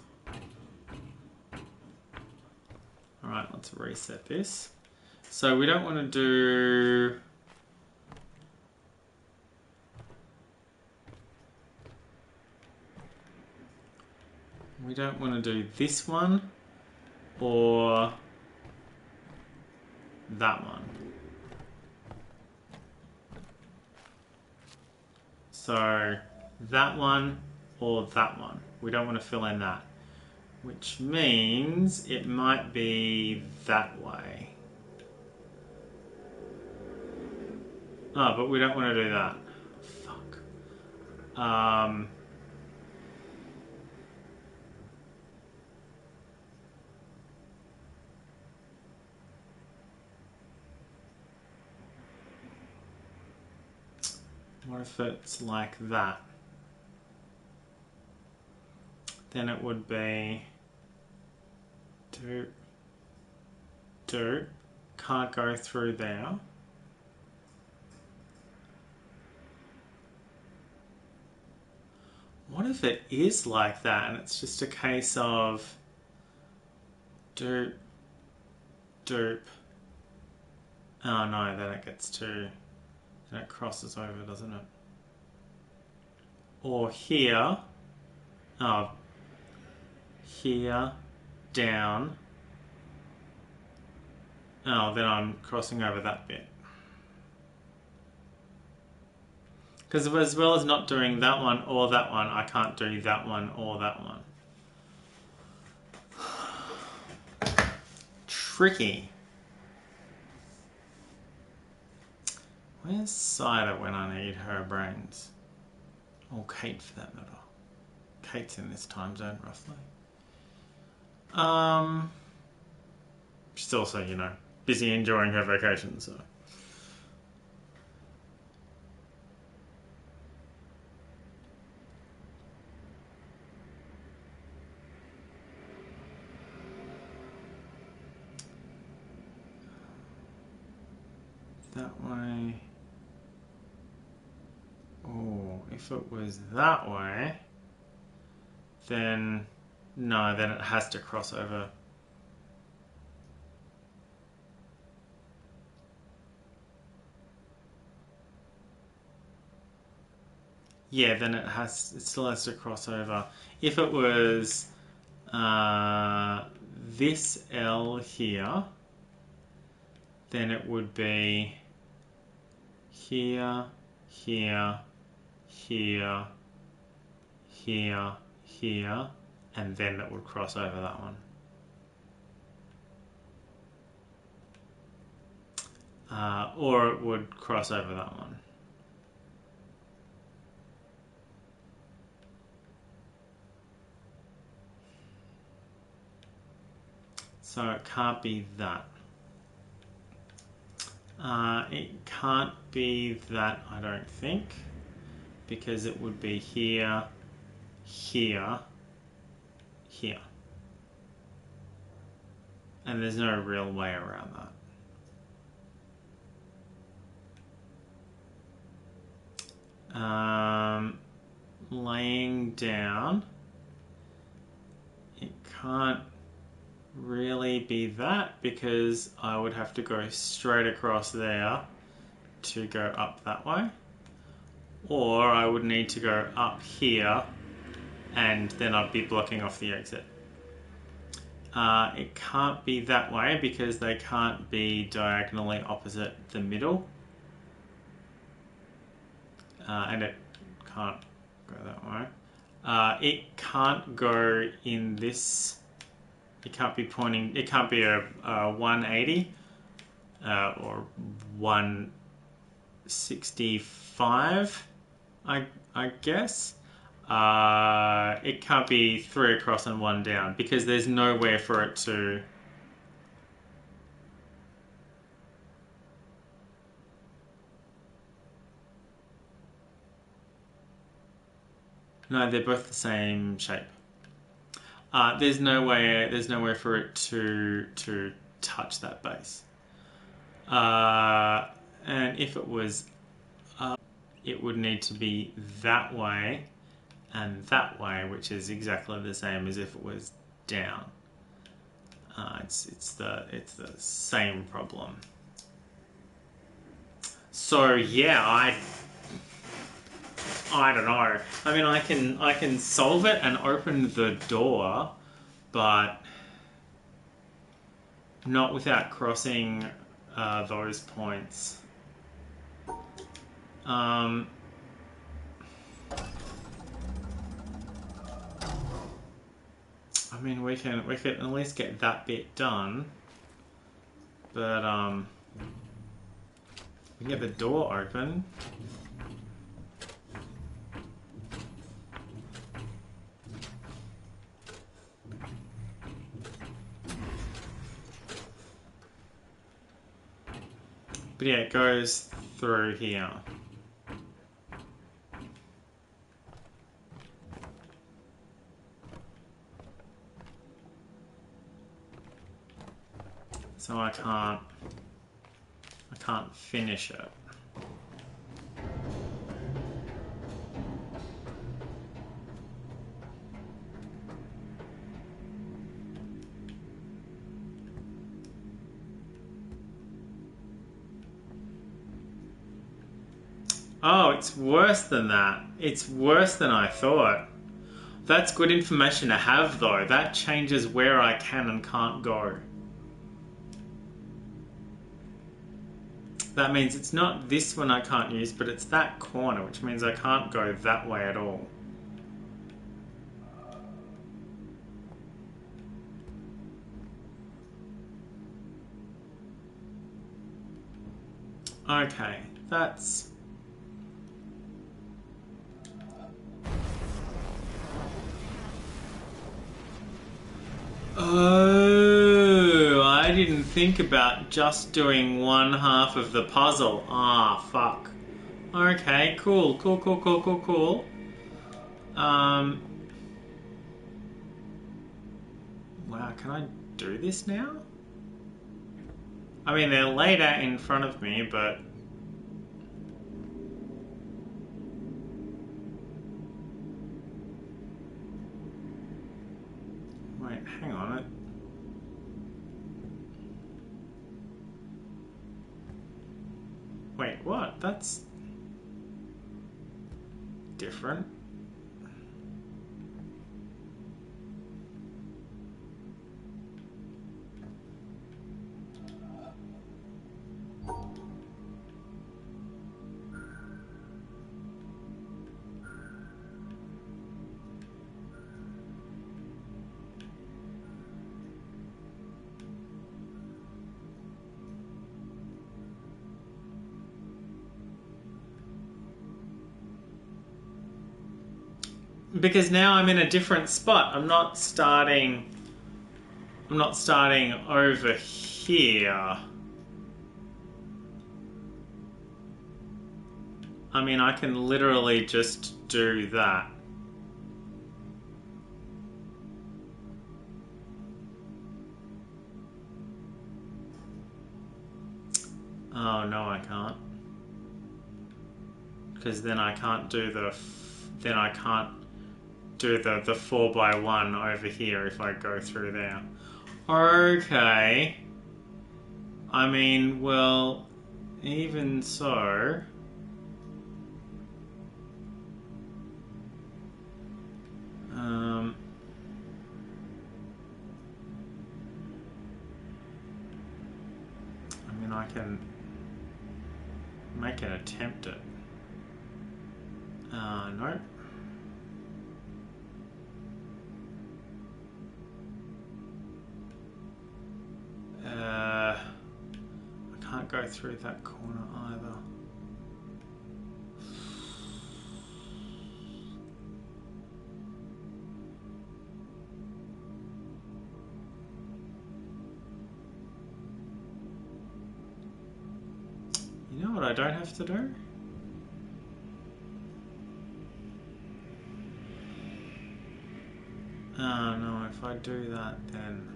Alright, let's reset this. So we don't want to do... We don't want to do this one or that one. So that one or that one. We don't want to fill in that, which means it might be that way. Oh, but we don't want to do that. Fuck. What if it's like that? Then it would be do, can't go through there. What if it is like that and it's just a case of doop, doop. Oh no, then it gets to... Then it crosses over, doesn't it? or here, oh, here, down. Oh, then I'm crossing over that bit. Because as well as not doing that one or that one, I can't do that one or that one. Tricky. Where's Cider when I need her brains? Or Kate for that matter. Kate's in this time zone roughly. She's also, you know, busy enjoying her vacation, so. That way. Oh, if it was that way, then no, then it has to cross over. Yeah, then it still has to cross over. If it was this L here, then it would be here, here, here, here, here, and then it would cross over that one. Or it would cross over that one. So it can't be that. It can't be that, I don't think, because it would be here, here, here. And there's no real way around that. Laying down, it can't really be that because I would have to go straight across there to go up that way, or I would need to go up here and then I'd be blocking off the exit. It can't be that way because they can't be diagonally opposite the middle, and it can't go that way. It can't go in this. It can't be pointing. It can't be a 180 or 165. I guess. It can't be 3 across and 1 down because there's nowhere for it to. No, they're both the same shape. There's nowhere for it to touch that base. And if it was up, it would need to be that way and that way, which is exactly the same as if it was down. It's the same problem. So yeah, I don't know. I mean, I can solve it and open the door, but not without crossing those points. I mean, we can at least get that bit done, but we can get the door open. But yeah, it goes through here. So I can't finish it. Oh, it's worse than that. It's worse than I thought. That's good information to have, though. That changes where I can and can't go. That means it's not this one I can't use, but it's that corner, which means I can't go that way at all. Okay, that's... Oh, I didn't think about just doing one half of the puzzle. Ah, fuck. Okay, cool. Wow, can I do this now? I mean, they're laid out in front of me, but... Wait, hang on. Wait, what? That's... different. Because now I'm in a different spot. I'm not starting over here. I mean, I can literally just do that. Oh, no, I can't. Because then I can't do the 4x1 over here if I go through there. Okay. I mean, well, even so... I mean, I can make an attempt at... nope. I can't go through that corner either. You know what I don't have to do? Oh no, if I do that then...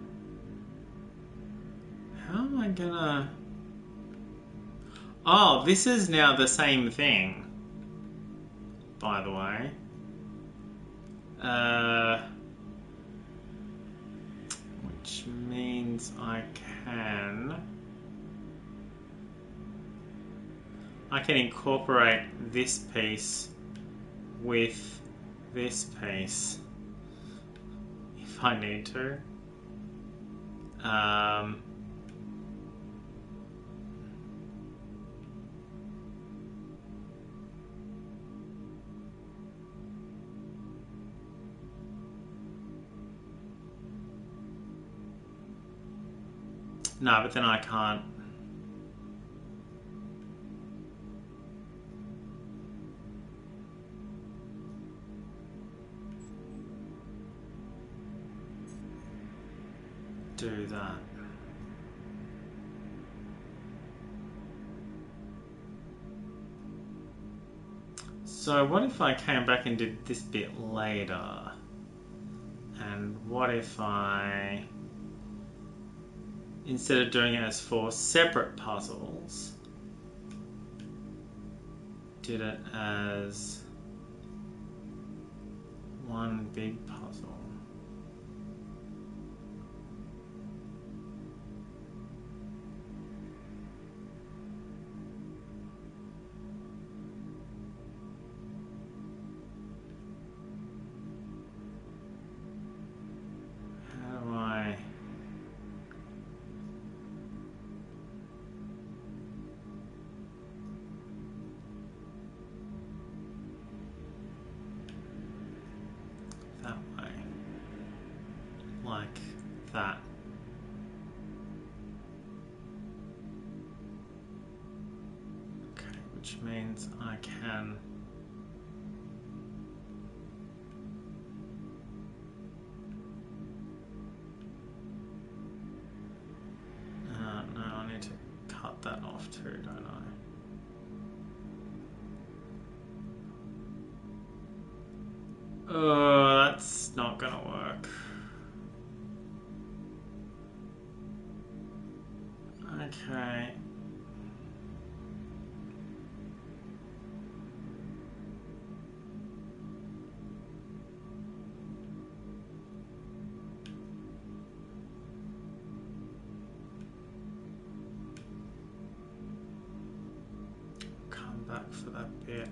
How am I gonna... Oh, this is now the same thing. By the way. Which means I can incorporate this piece with this piece if I need to. No, but then I can't. Do that. So what if I came back and did this bit later? And what if I... instead of doing it as 4 separate puzzles, did it as one big puzzle. that way. Like that. Okay, which means I can no, I need to cut that off too, don't I? Oh, that's not gonna work. Okay. Come back for that bit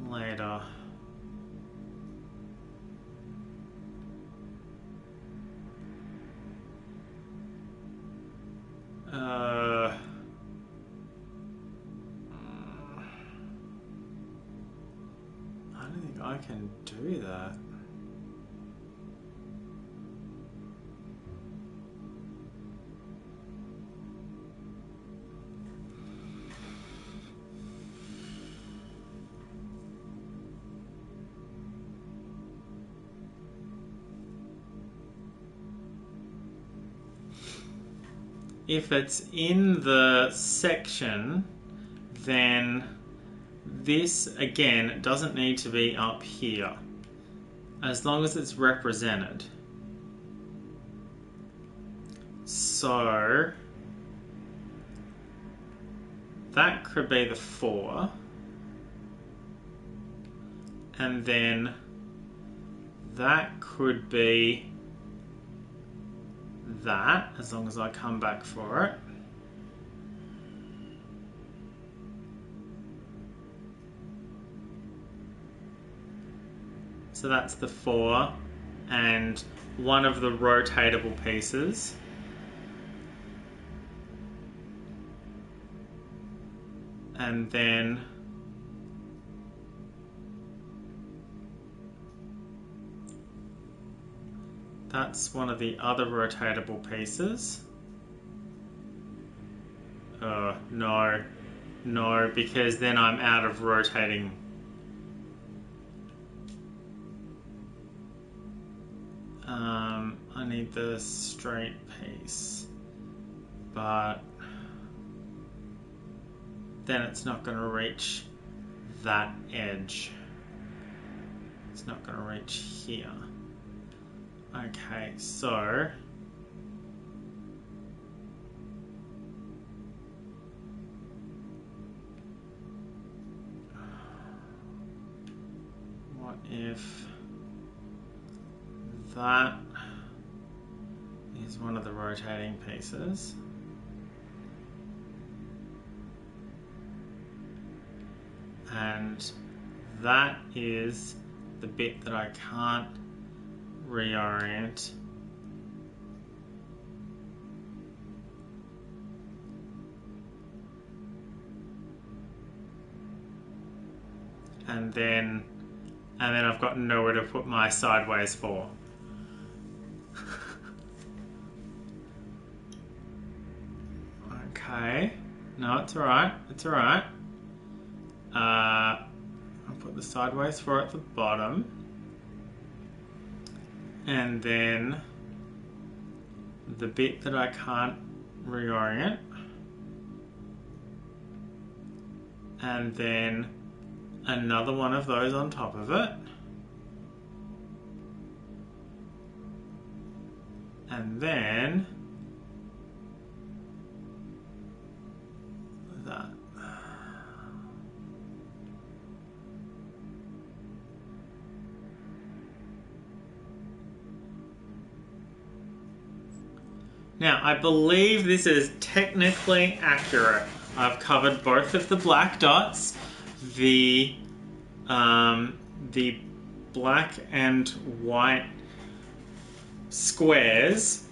later. I don't think I can do that. If it's in the section, then this, again, doesn't need to be up here, as long as it's represented. So, that could be the 4. And then that could be that, as long as I come back for it. So that's the 4 and one of the rotatable pieces. And then that's one of the other rotatable pieces. No, because then I'm out of rotating. I need the straight piece, but then it's not going to reach that edge. It's not going to reach here. Okay, so what if that is one of the rotating pieces? And that is the bit that I can't reorient. And then I've got nowhere to put my sideways 4. Okay. No, it's alright. It's alright. I'll put the sideways 4 at the bottom. And then the bit that I can't reorient. And then another one of those on top of it. And then that. Now, I believe this is technically accurate. I've covered both of the black dots, the black and white squares.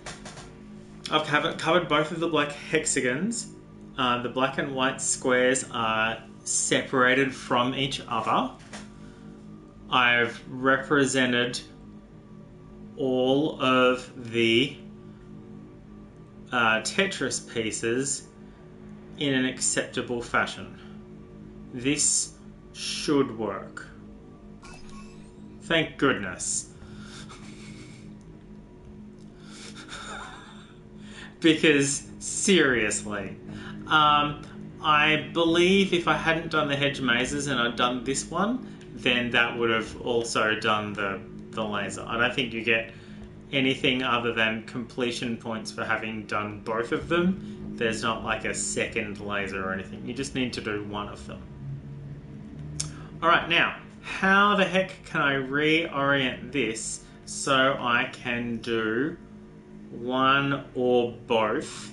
I've covered both of the black hexagons. The black and white squares are separated from each other. I've represented all of the Tetris pieces in an acceptable fashion. This should work. Thank goodness. Because, seriously, I believe if I hadn't done the hedge mazes and I'd done this one, then that would have also done the laser. I don't think you get anything other than completion points for having done both of them. There's not like a second laser or anything. You just need to do one of them. Alright, now, how the heck can I reorient this so I can do one or both?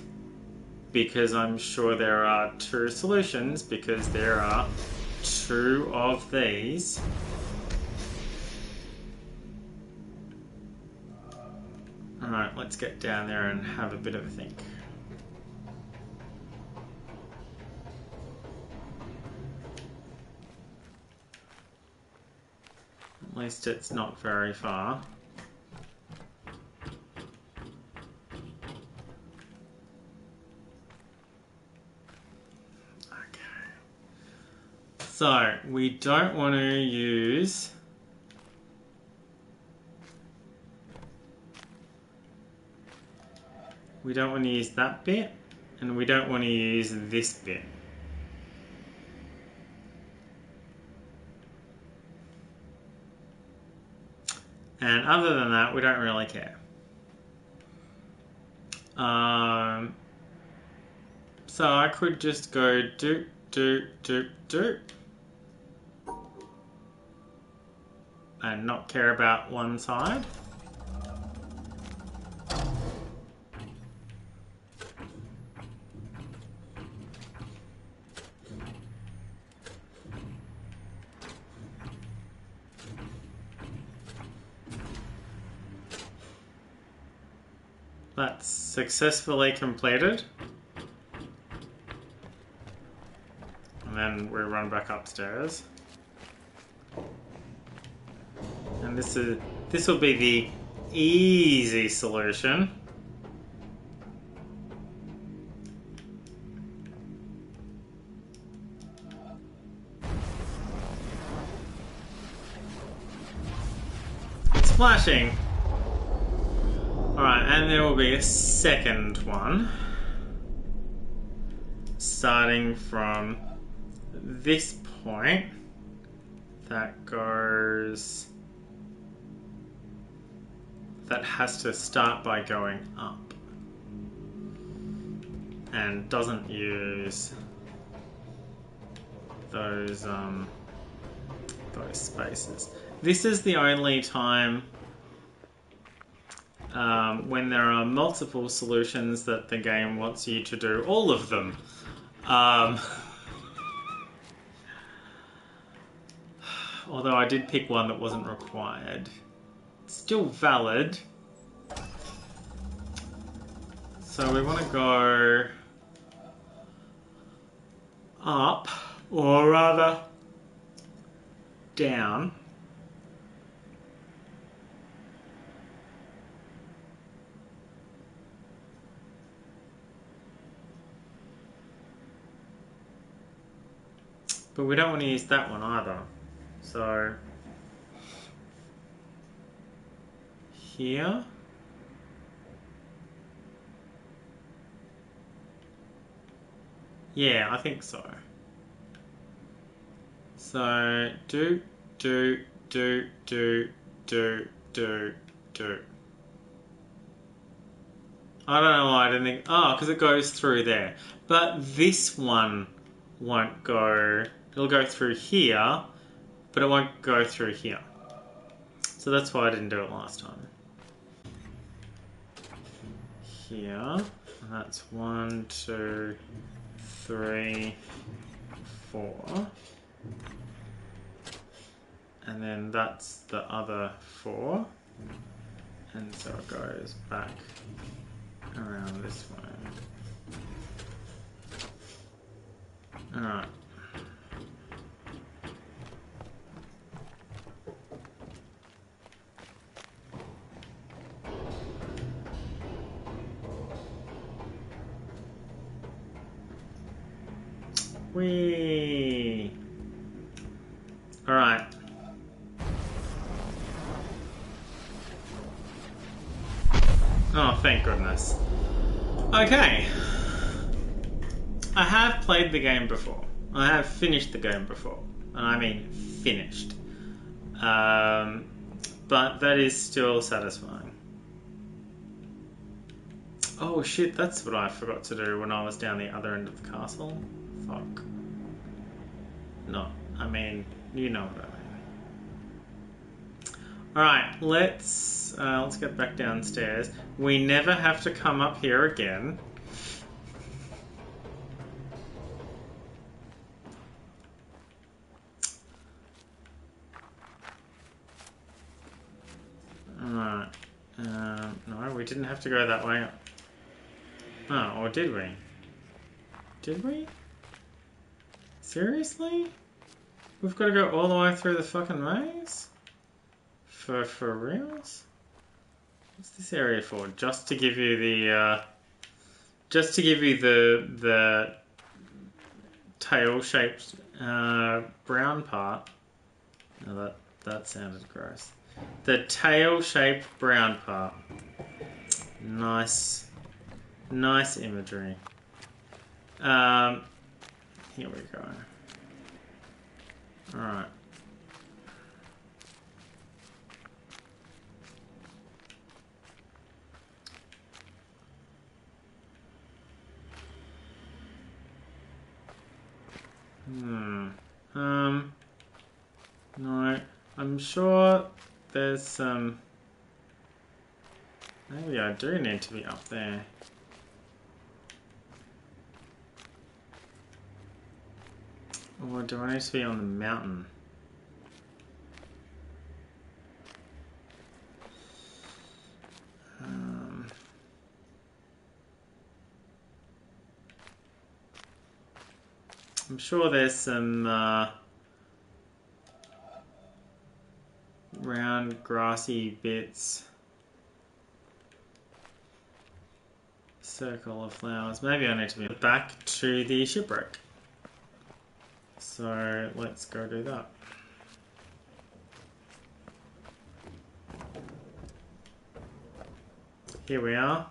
Because I'm sure there are two solutions, because there are two of these. Alright, let's get down there and have a bit of a think. At least it's not very far. Okay. So, we don't want to use... We don't want to use that bit, and we don't want to use this bit. And other than that, we don't really care. So I could just go do, and not care about one side. That's successfully completed. And then we run back upstairs. And this will be the easy solution. It's flashing. Alright, and there will be a second one. Starting from this point. That goes... That has to start by going up. And doesn't use those spaces. This is the only time when there are multiple solutions that the game wants you to do all of them. Although I did pick one that wasn't required. It's still valid. So we want to go up, or rather down. But we don't want to use that one either. So here. Yeah, I think so. So do. I don't know why I didn't think... Oh, because it goes through there. But this one won't go... It'll go through here, but it won't go through here. So that's why I didn't do it last time. Here. And that's 1, 2, 3, 4. And then that's the other 4. And so it goes back around this way. Alright. Whee! Alright. Oh, thank goodness. Okay. I have played the game before. I have finished the game before. And I mean finished. But that is still satisfying. Oh shit, that's what I forgot to do when I was down the other end of the castle. Fuck. No, I mean, you know what I mean. Alright, let's get back downstairs. We never have to come up here again. Alright. No, we didn't have to go that way. Oh, or did we? Did we? Seriously? We've got to go all the way through the fucking maze? For reals? What's this area for? Just to give you the the tail-shaped brown part. No, that sounded gross. The tail-shaped brown part. Nice imagery. Here we go. Alright. No, I'm sure there's some... Maybe I do need to be up there. Or do I need to be on the mountain? I'm sure there's some round grassy bits. Circle of flowers. Maybe I need to be back to the shipwreck. So let's go do that. Here we are.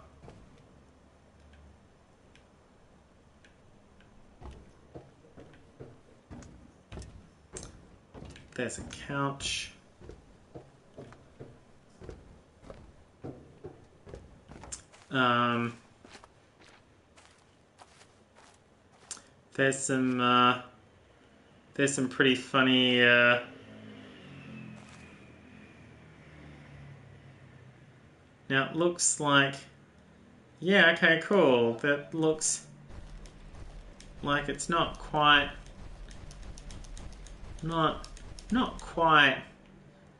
There's a couch. There's some pretty funny now it looks like, yeah, okay, cool. That looks like it's not quite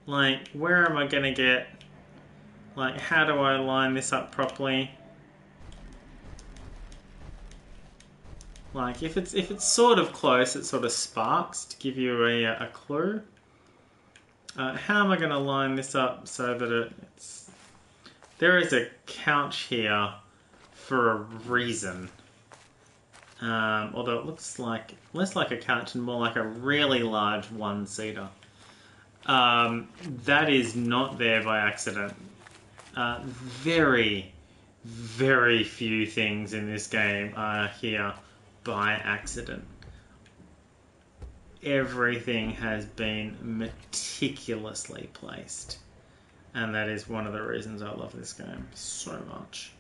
like, where am I gonna get, like, how do I line this up properly? Like, if it's sort of close, it sort of sparks to give you a clue. How am I going to line this up so that it's... There is a couch here for a reason. Although it looks like less like a couch and more like a really large one-seater. That is not there by accident. Very, very few things in this game are here by accident. Everything has been meticulously placed, and that is one of the reasons I love this game so much.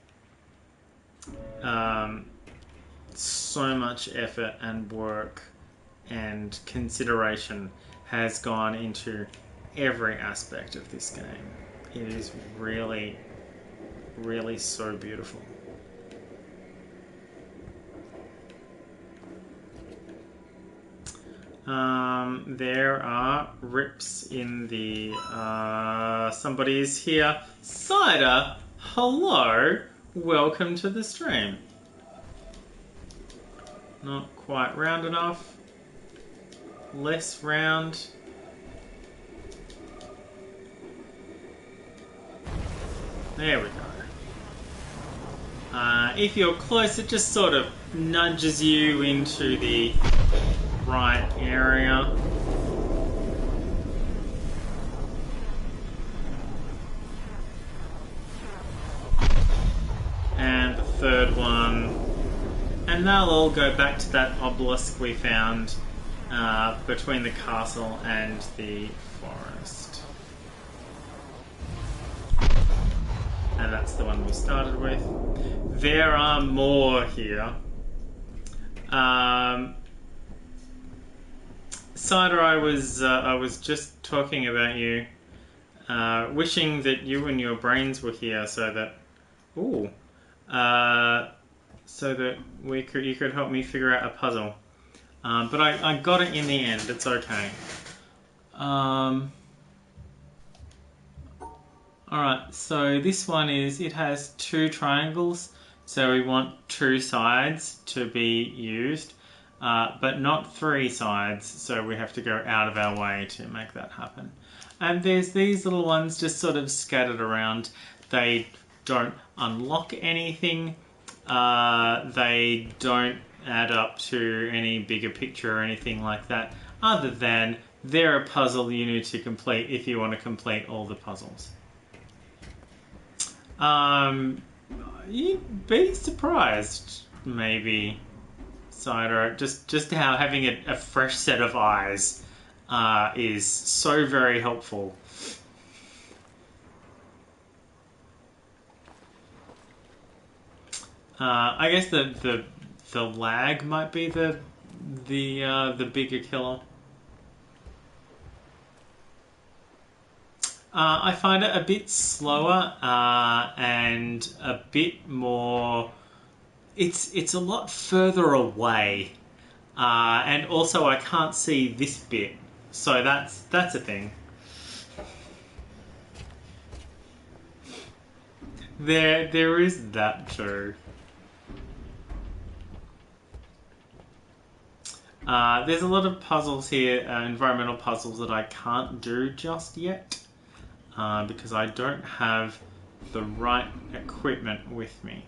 So much effort and work and consideration has gone into every aspect of this game. It is really, really so beautiful. There are rips in the... somebody's here. Cider, hello, welcome to the stream. Not quite round enough. Less round. There we go. If you're close, it just sort of nudges you into the right area. And the third one. And they'll all go back to that obelisk we found between the castle and the forest. And that's the one we started with. There are more here. Cider, I was just talking about you, wishing that you and your brains were here so that, so that you could help me figure out a puzzle. But I got it in the end. It's okay. Alright, so this one it has 2 triangles, so we want 2 sides to be used, but not 3 sides, so we have to go out of our way to make that happen. And there's these little ones just sort of scattered around. They don't unlock anything, they don't add up to any bigger picture or anything like that, other than they're a puzzle you need to complete if you want to complete all the puzzles. You'd be surprised, maybe, Cider, just how having a fresh set of eyes is so very helpful. I guess the lag might be the bigger killer. I find it a bit slower and a bit more. It's a lot further away, and also I can't see this bit, so that's a thing. There is that too. There's a lot of puzzles here, environmental puzzles that I can't do just yet. Because I don't have the right equipment with me.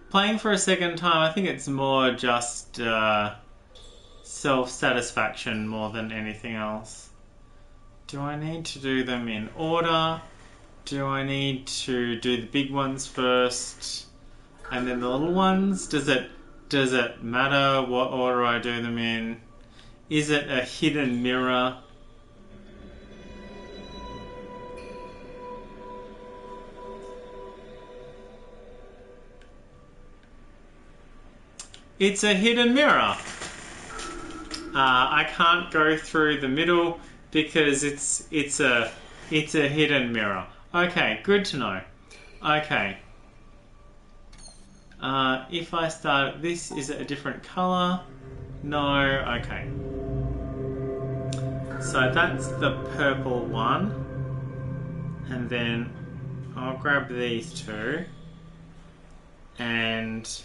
Playing for a second time, I think it's more just self-satisfaction more than anything else. Do I need to do them in order? Do I need to do the big ones first and then the little ones? Does it matter what order I do them in? Is it a hidden mirror? It's a hidden mirror. I can't go through the middle because it's a hidden mirror. Okay, good to know. Okay. If I start this, is it a different color? No. Okay. So that's the purple one, and then I'll grab these 2, and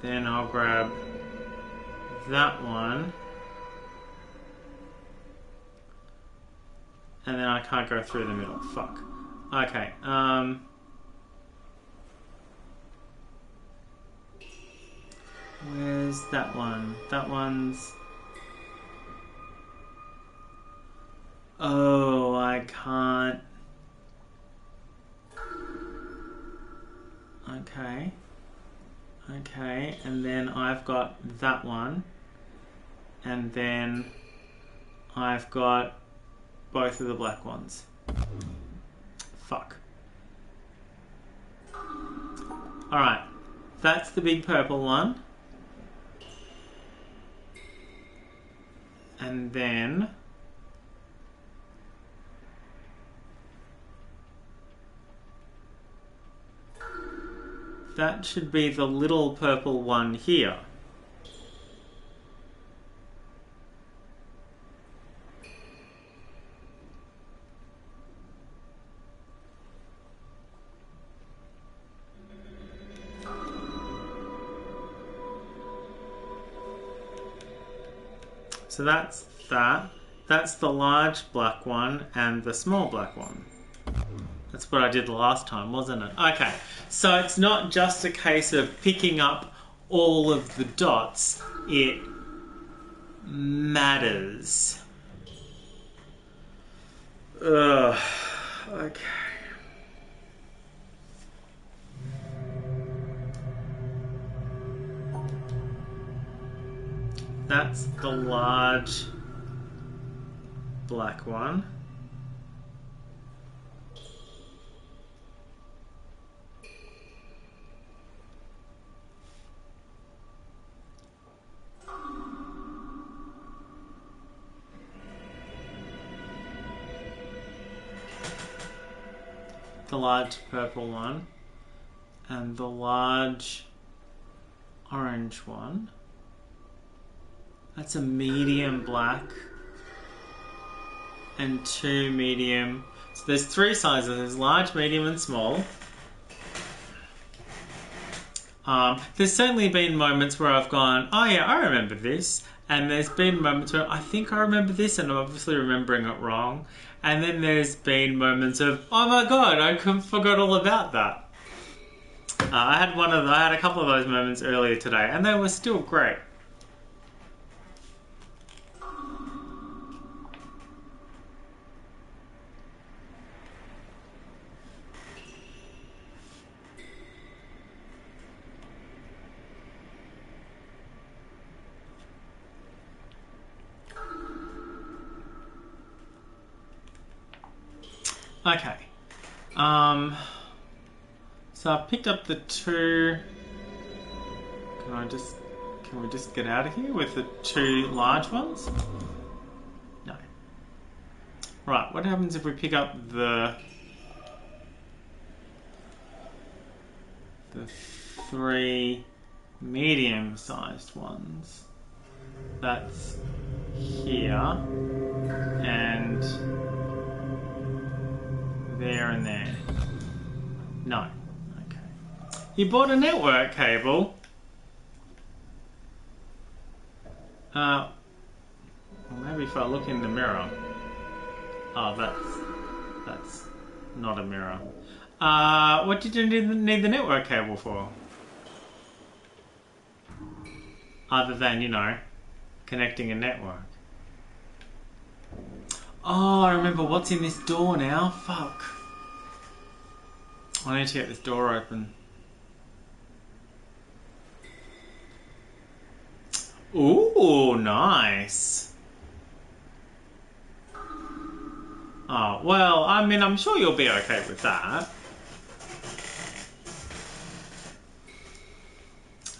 then I'll grab that one, and then I can't go through the middle. Fuck. Okay, where's that one? That one's... Oh, I can't... Okay. Okay, and then I've got that one, and then I've got both of the black ones. Fuck. Alright, that's the big purple one. And then that should be the little purple one here. So that's that. That's the large black one and the small black one. That's what I did the last time, wasn't it? Okay, so it's not just a case of picking up all of the dots. It matters. Ugh. Okay. That's the large black one. The large purple one. And the large orange one. That's a medium black and 2 medium. So there's 3 sizes. There's large, medium and small. There's certainly been moments where I've gone, oh yeah, I remember this. And there's been moments where I think I remember this and I'm obviously remembering it wrong. And then there's been moments of, oh my god, I forgot all about that. I had a couple of those moments earlier today and they were still great. Okay, so I've picked up the 2, can we just get out of here with the 2 large ones? No. Right, what happens if we pick up the 3 medium-sized ones? That's here, and there and there. No. Okay. You bought a network cable. Well, maybe if I look in the mirror. Oh, that's not a mirror. What did you need the network cable for? Other than, you know, connecting a network. Oh, I remember what's in this door now. Fuck. I need to get this door open. Ooh, nice. Oh, well, I mean, I'm sure you'll be okay with that.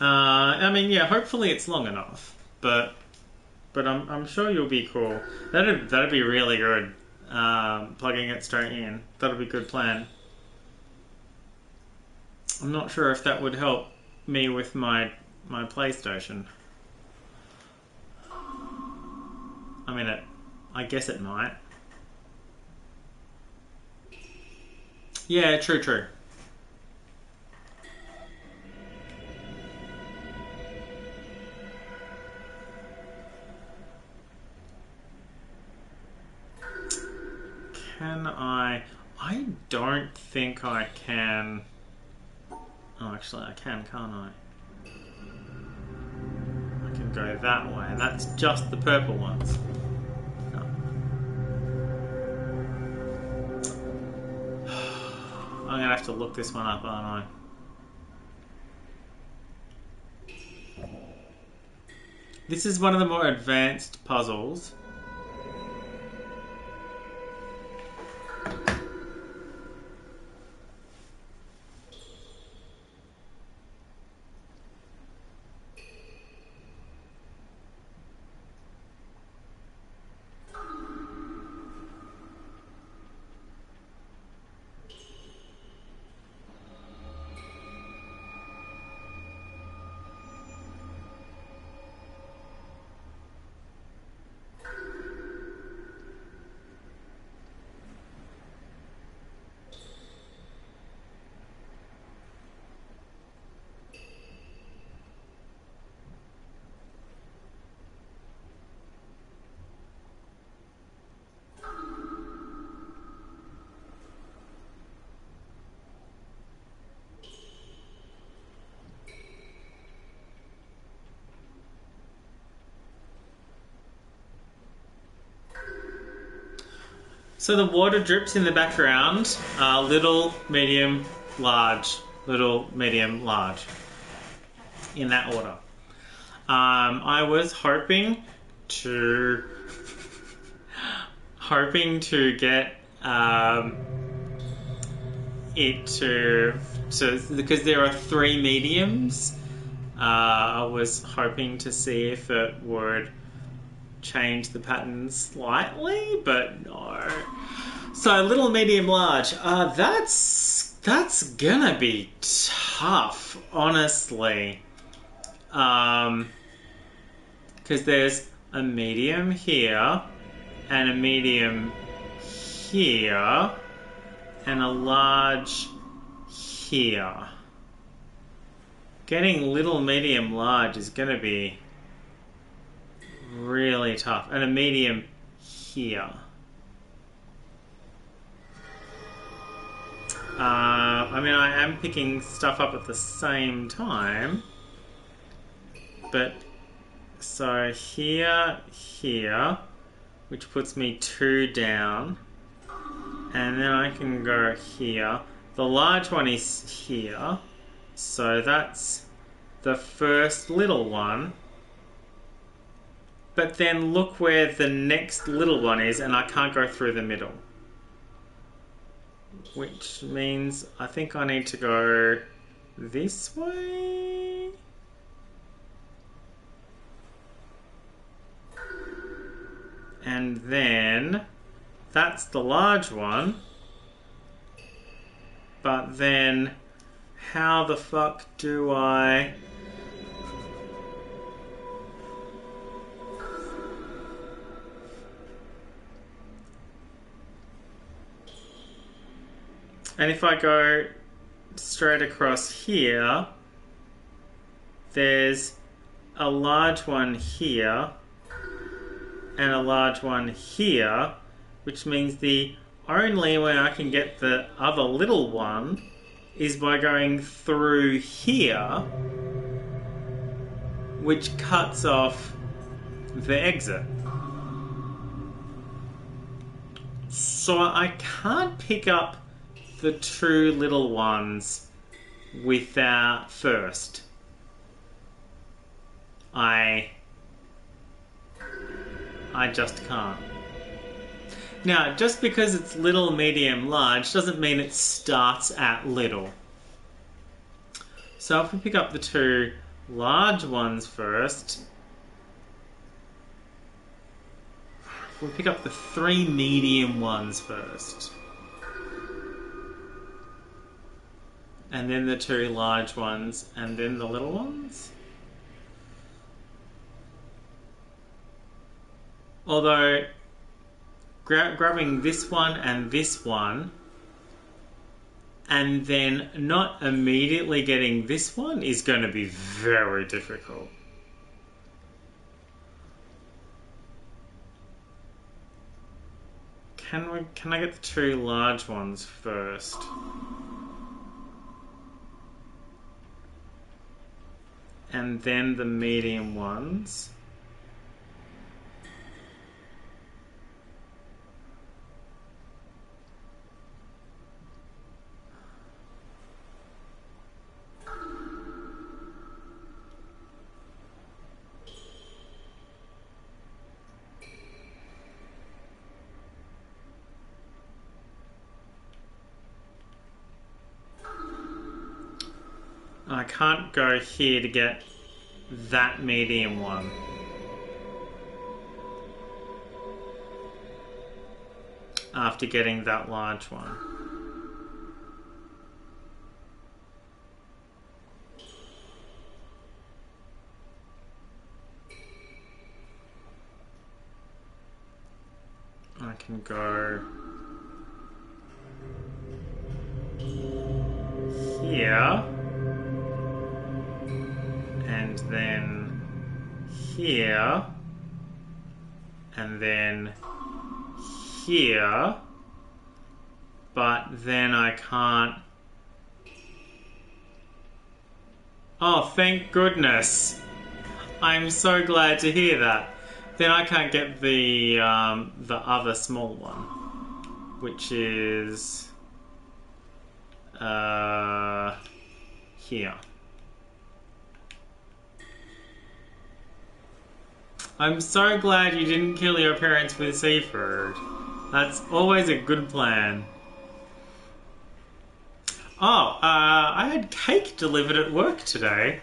I mean, yeah, hopefully it's long enough, but I'm sure you'll be cool. That'd be really good. Plugging it straight in. That'd be a good plan. I'm not sure if that would help me with my PlayStation. I mean, I guess it might. Yeah, true. Can I don't think I can. Oh, actually I can, can't I? I can go that way, and that's just the purple ones. No. I'm gonna have to look this one up, aren't I? This is one of the more advanced puzzles. So the water drips in the background are little, medium, large. Little, medium, large. In that order. I was hoping to get it to because there are 3 mediums. I was hoping to see if it would change the pattern slightly, but no. So little, medium, large. That's gonna be tough, honestly. Because there's a medium here, and a medium here, and a large here. Getting little, medium, large is going to be really tough. And a medium here. I mean, I am picking stuff up at the same time. But, so here, which puts me 2 down. And then I can go here. The large one is here. So that's the first little one. But then look where the next little one is, and I can't go through the middle. Which means I think I need to go this way. And then that's the large one. But then how the fuck do I... And if I go straight across here, there's a large one here and a large one here, which means the only way I can get the other little one is by going through here, which cuts off the exit. So I can't pick up the 2 little ones without first. I just can't. Now, just because it's little, medium, large doesn't mean it starts at little. So if we pick up the 2 large ones first, we'll pick up the 3 medium ones first. And then the 2 large ones, and then the little ones. Although, grabbing this one, and then not immediately getting this one is going to be very difficult. Can I get the 2 large ones first? And then the medium ones. I can't go here to get that medium one. After getting that large one. I can go here. And then here, and then here, but then I can't. Oh, thank goodness. I'm so glad to hear that. Then I can't get the other small one. which is here. I'm so glad you didn't kill your parents with seafood. That's always a good plan. Oh, I had cake delivered at work today.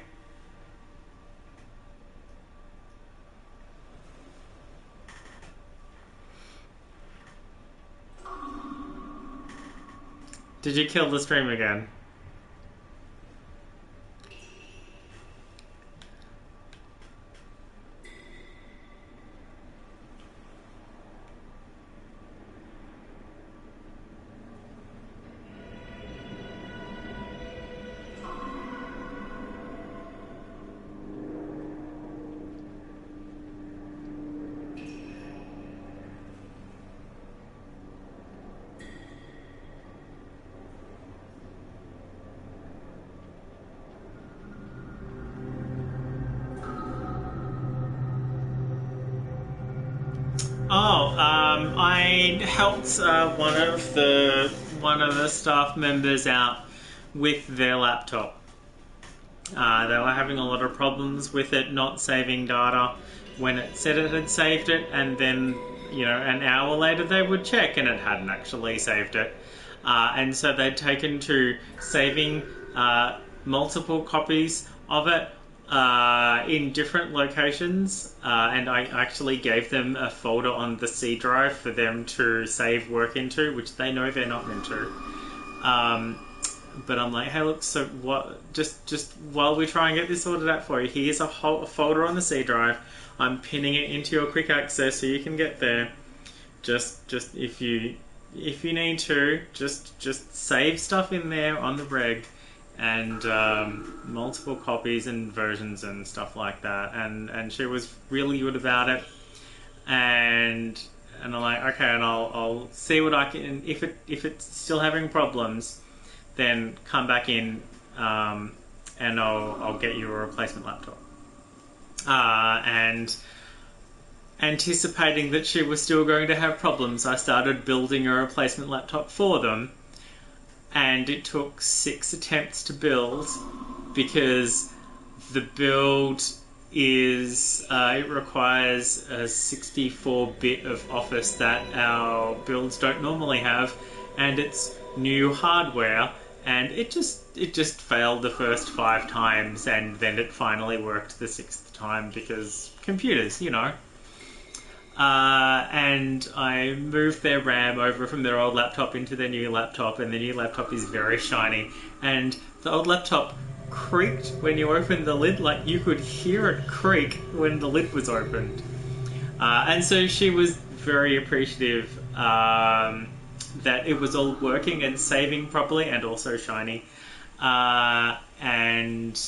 Did you kill the stream again? I helped one of the staff members out with their laptop. They were having a lot of problems with it not saving data when it said it had saved it, and then, you know, an hour later they would check and it hadn't actually saved it. And so they'd taken to saving multiple copies of it in different locations, and I actually gave them a folder on the C drive for them to save work into, which they know they're not meant to. But I'm like, hey, look, so what? Just while we try and get this sorted out for you, here's a folder on the C drive. I'm pinning it into your quick access so you can get there. Just if you need to, just save stuff in there on the reg. And multiple copies and versions and stuff like that, and she was really good about it, and I'm like, okay, and I'll see what I can. If it's still having problems, then come back in, and I'll get you a replacement laptop. And anticipating that she was still going to have problems, I started building a replacement laptop for them. And it took 6 attempts to build because the build is, it requires a 64-bit of Office that our builds don't normally have, and it's new hardware, and it just failed the first 5 times, and then it finally worked the 6th time because computers, you know. And I moved their RAM over from their old laptop into their new laptop, and the new laptop is very shiny. And the old laptop creaked when you opened the lid, like you could hear it creak when the lid was opened. And so she was very appreciative that it was all working and saving properly and also shiny, and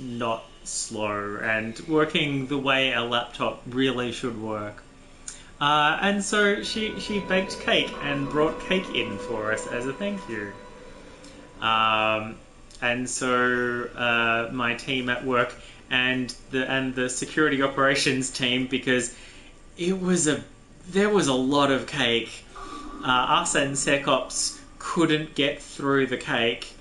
not slow and working the way a laptop really should work. And so she baked cake and brought cake in for us as a thank you. And so my team at work and the security operations team, because there was a lot of cake. Us and SecOps couldn't get through the cake.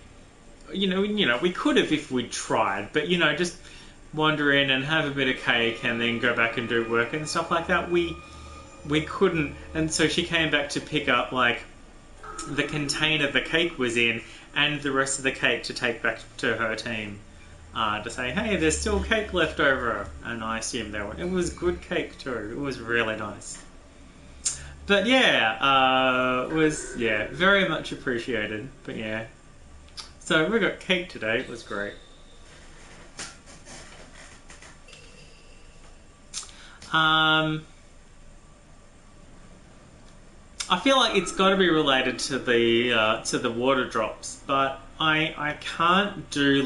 You know, we could have if we'd tried, but just wander in and have a bit of cake and then go back and do work and stuff like that. We couldn't, and so she came back to pick up like the container the cake was in and the rest of the cake to take back to her team, to say, hey, there's still cake left over, and I assumed it was good cake too. It was really nice. But yeah, it was very much appreciated. But yeah, so we got cake today. It was great. I feel like it's got to be related to the water drops, but I can't do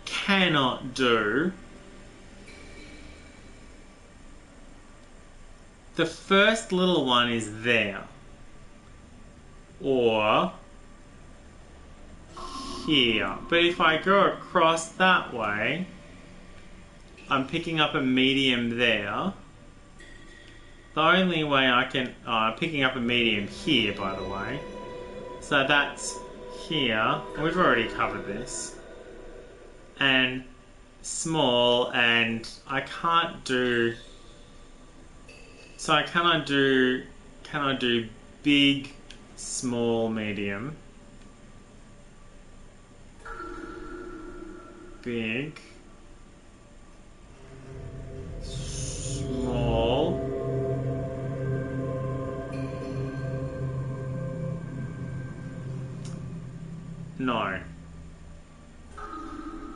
cannot do the first little one is there, or here. But if I go across that way, I'm picking up a medium there. the only way I can... picking up a medium here, by the way. So that's here. We've already covered this. And small, and I can't do... So can I do big, small, medium? Big, small,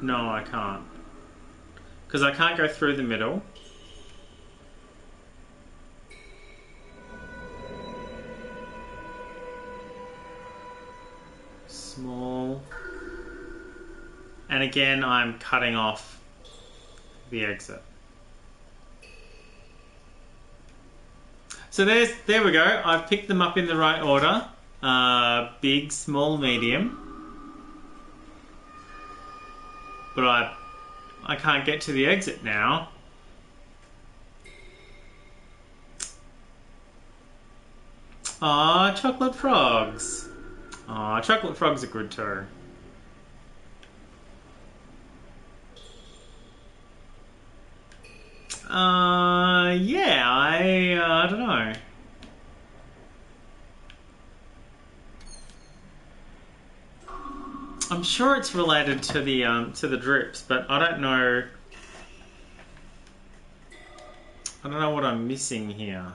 no, I can't, because I can't go through the middle. Small, and again I'm cutting off the exit. So there we go. I've picked them up in the right order. Big, small, medium. But I can't get to the exit now. Aw, chocolate frogs. Aw, chocolate frogs are good too. Yeah, I don't know. I'm sure it's related to the drips, but I don't know. I don't know what I'm missing here.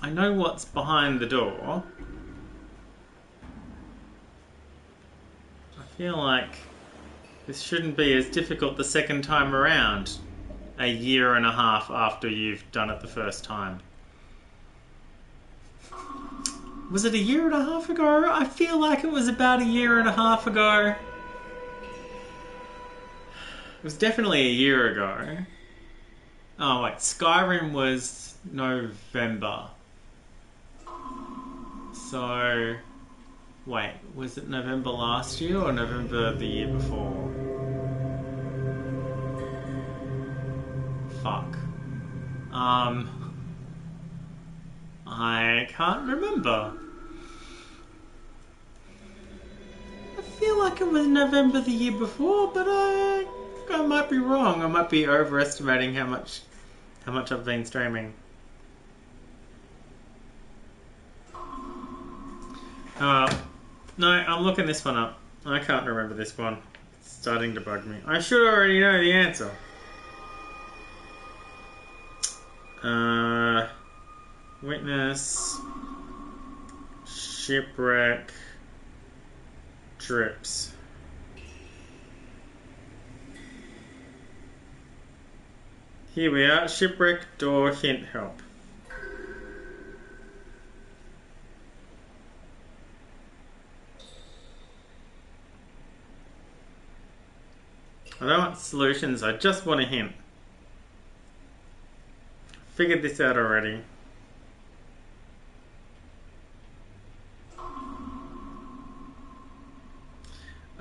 I know what's behind the door. I feel like this shouldn't be as difficult the second time around, a year and a half after you've done it the first time. Was it a year and a half ago? I feel like it was about a year and a half ago. It was definitely a year ago. Oh wait, Skyrim was November. So, wait, was it November last year or November the year before? Fuck. I can't remember. I feel like it was November the year before, but I might be wrong. I might be overestimating how much I've been streaming. No, I'm looking this one up. I can't remember this one. It's starting to bug me. I should already know the answer. Witness, shipwreck, drips. Here we are, shipwreck, door, hint, help. I don't want solutions, I just want a hint. Figured this out already.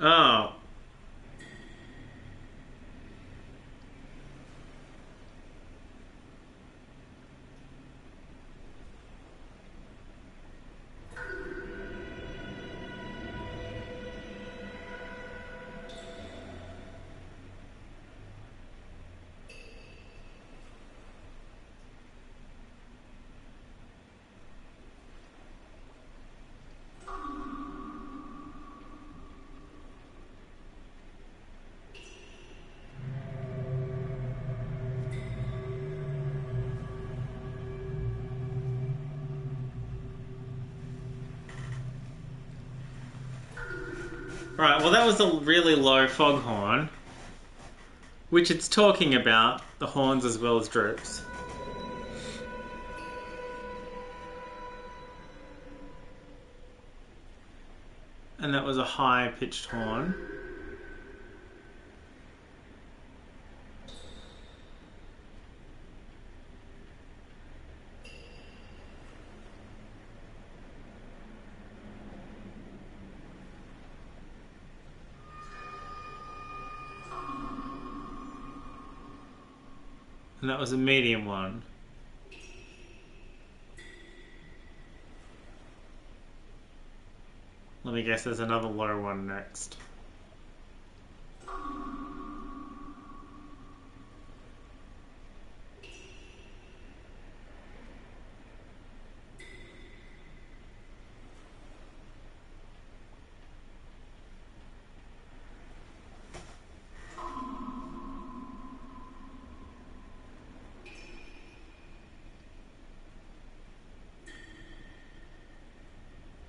Oh. Right, well that was a really low foghorn, which it's talking about, the horns as well as drips. And that was a high-pitched horn. And that was a medium one. Let me guess, there's another low one next.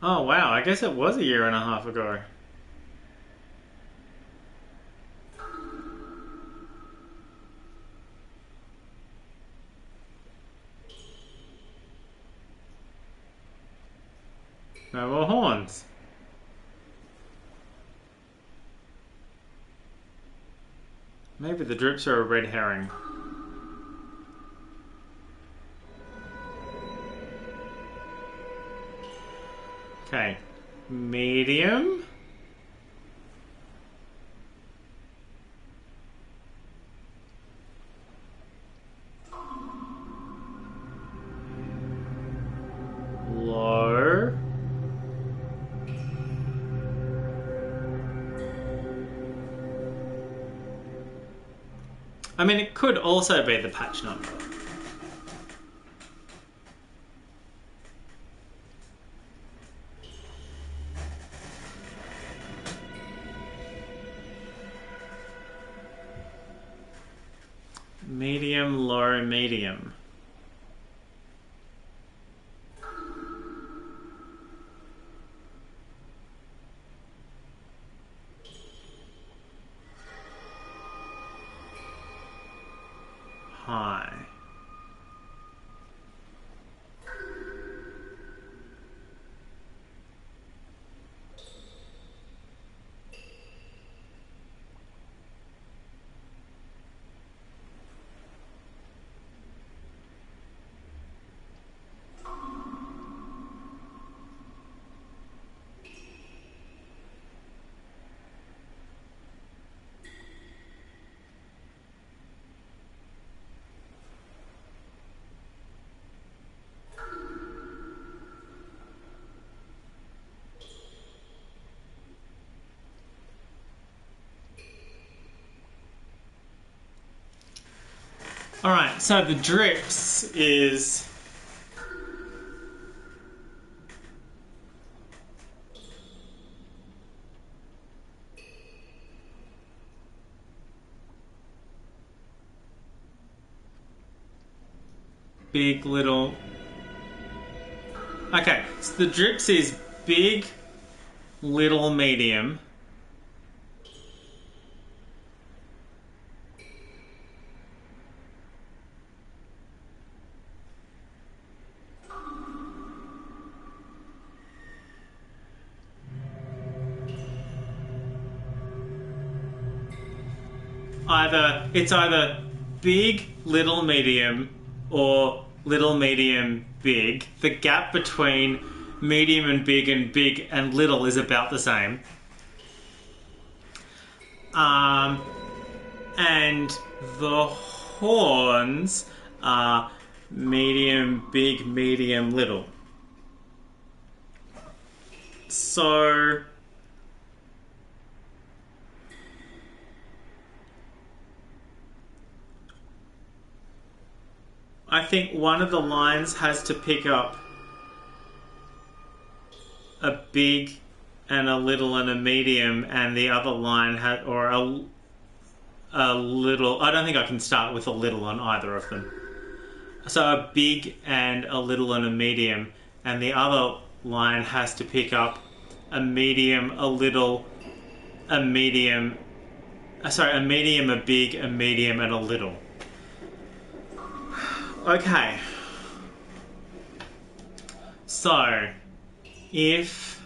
Oh wow, I guess it was a year and a half ago. No more horns. Maybe the drips are a red herring. Okay, medium. Low. I mean, it could also be the patch number. Medium, low, medium. High. Alright, so the drips is big, little. Okay, so the drips is big, little, medium. It's either big, little, medium, or little, medium, big. The gap between medium and big and little is about the same. And the horns are medium, big, medium, little. So I think one of the lines has to pick up a big and a little and a medium, and the other line has, or a little. I don't think I can start with a little on either of them. So a big and a little and a medium, and the other line has to pick up a medium, a little, a medium. Sorry, a medium, a big, a medium, and a little. Okay. So, if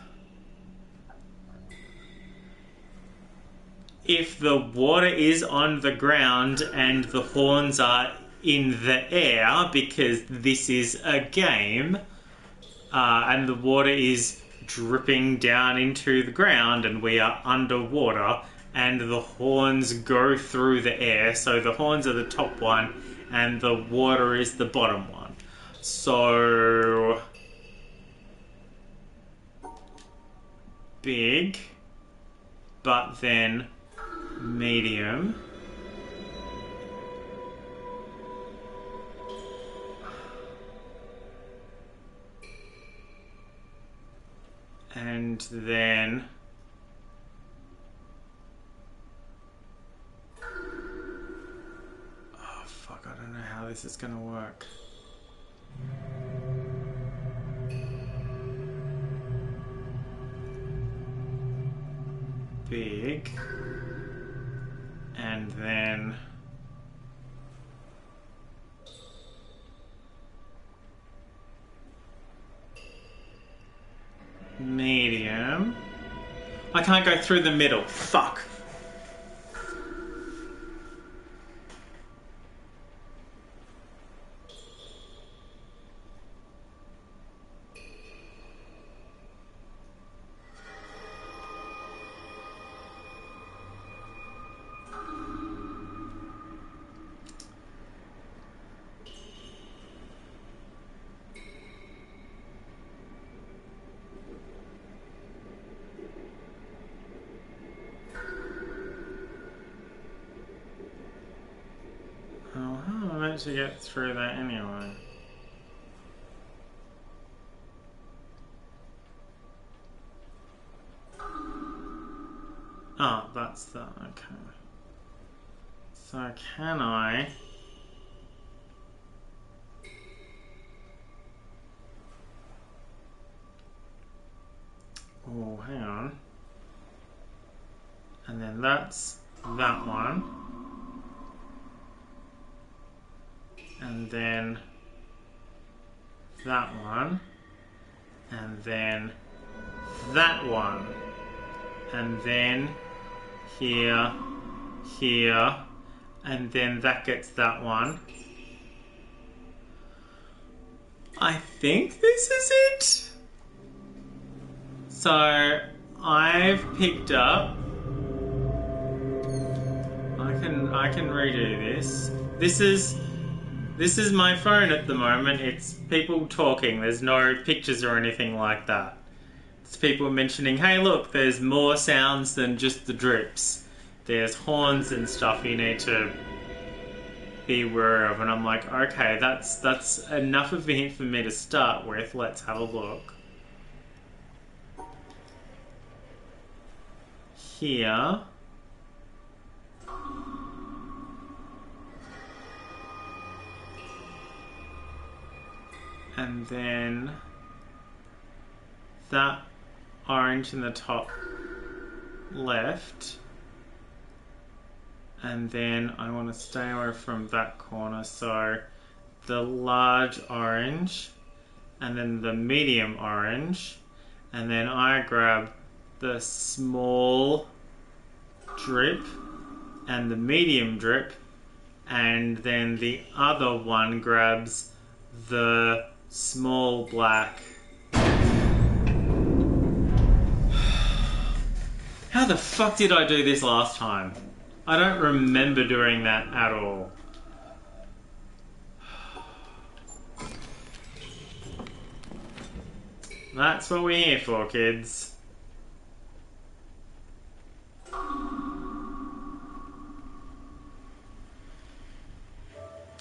the water is on the ground and the horns are in the air, because this is a game, and the water is dripping down into the ground and we are underwater, and the horns go through the air, so the horns are the top one and the water is the bottom one. So big, but then medium. And then oh fuck, I don't know how this is gonna work. Big, and then medium. I can't go through the middle. Fuck. To get through that anyway. Oh, that's the okay. So can I? Oh, hang on. And then that's that one. And then that one, and then that one, and then here, here, and then that gets that one. I think this is it. So I've picked up. I can redo this. This is my phone at the moment. It's people talking. There's no pictures or anything like that. It's people mentioning, hey look, there's more sounds than just the drips. There's horns and stuff you need to be aware of. And I'm like, okay, that's enough of a hint for me to start with. Let's have a look. Here. And then that orange in the top left. And then I want to stay away from that corner. So the large orange and then the medium orange. And then I grab the small drip and the medium drip. And then the other one grabs the small black. How the fuck did I do this last time? I don't remember doing that at all. That's what we're here for, kids.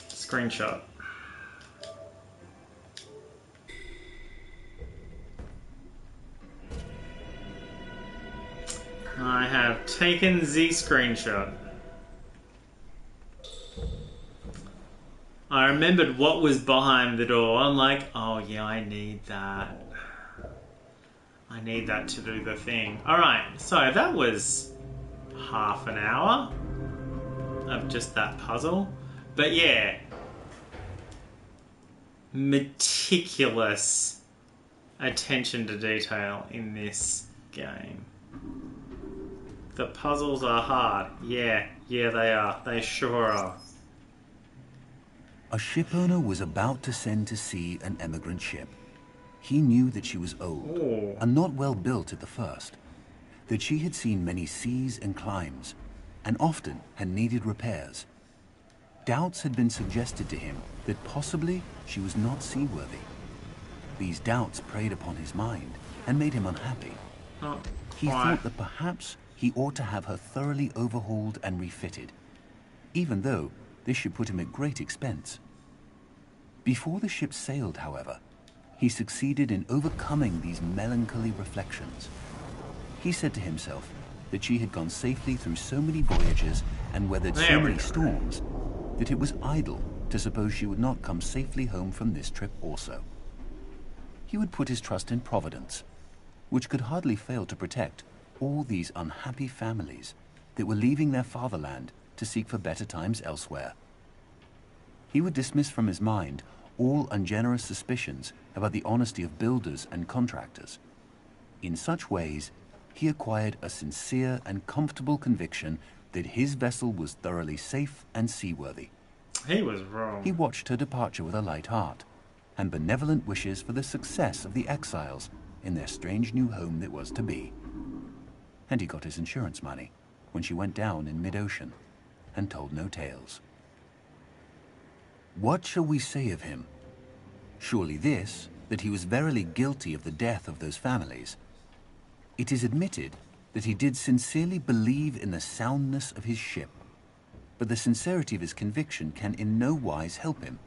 Screenshot. I have taken the screenshot. I remembered what was behind the door. I'm like, oh yeah, I need that. I need that to do the thing. Alright, so that was half an hour of just that puzzle. But yeah, meticulous attention to detail in this game. The puzzles are hard. Yeah, they are. They sure are. A shipowner was about to send to sea an emigrant ship. He knew that she was old and not well built at the first, that she had seen many seas and climes, and often had needed repairs. doubts had been suggested to him that possibly she was not seaworthy. These doubts preyed upon his mind and made him unhappy. He thought that perhaps he ought to have her thoroughly overhauled and refitted, even though this should put him at great expense. Before the ship sailed, however, he succeeded in overcoming these melancholy reflections. He said to himself that she had gone safely through so many voyages and weathered so many storms that it was idle to suppose she would not come safely home from this trip also. He would put his trust in Providence, which could hardly fail to protect all these unhappy families that were leaving their fatherland to seek for better times elsewhere. He would dismiss from his mind all ungenerous suspicions about the honesty of builders and contractors. In such ways, he acquired a sincere and comfortable conviction that his vessel was thoroughly safe and seaworthy. He was wrong. He watched her departure with a light heart and benevolent wishes for the success of the exiles in their strange new home that was to be. And he got his insurance money when she went down in mid-ocean and told no tales. What shall we say of him? Surely this, that he was verily guilty of the death of those families. It is admitted that he did sincerely believe in the soundness of his ship, but the sincerity of his conviction can in no wise help him,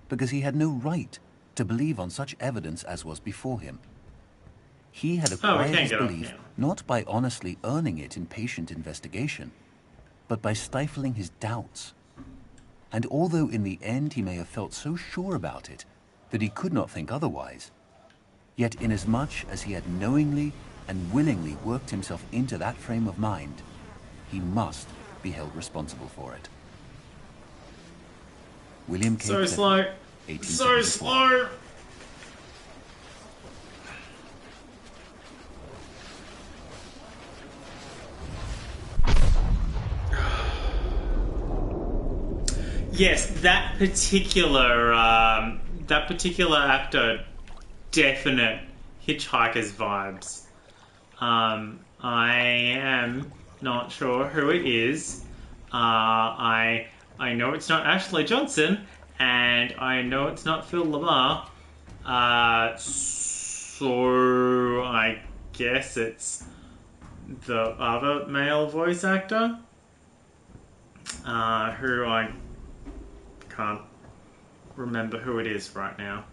because he had no right to believe on such evidence as was before him. He had acquired his belief not by honestly earning it in patient investigation, but by stifling his doubts. And although in the end he may have felt so sure about it that he could not think otherwise, yet inasmuch as he had knowingly and willingly worked himself into that frame of mind, he must be held responsible for it. William K. So slow. So slow. Yes, that particular actor, definite Hitchhiker's vibes. I am not sure who it is. I know it's not Ashley Johnson, and I know it's not Phil LaMarr. So I guess it's the other male voice actor, who I can't remember who it is right now.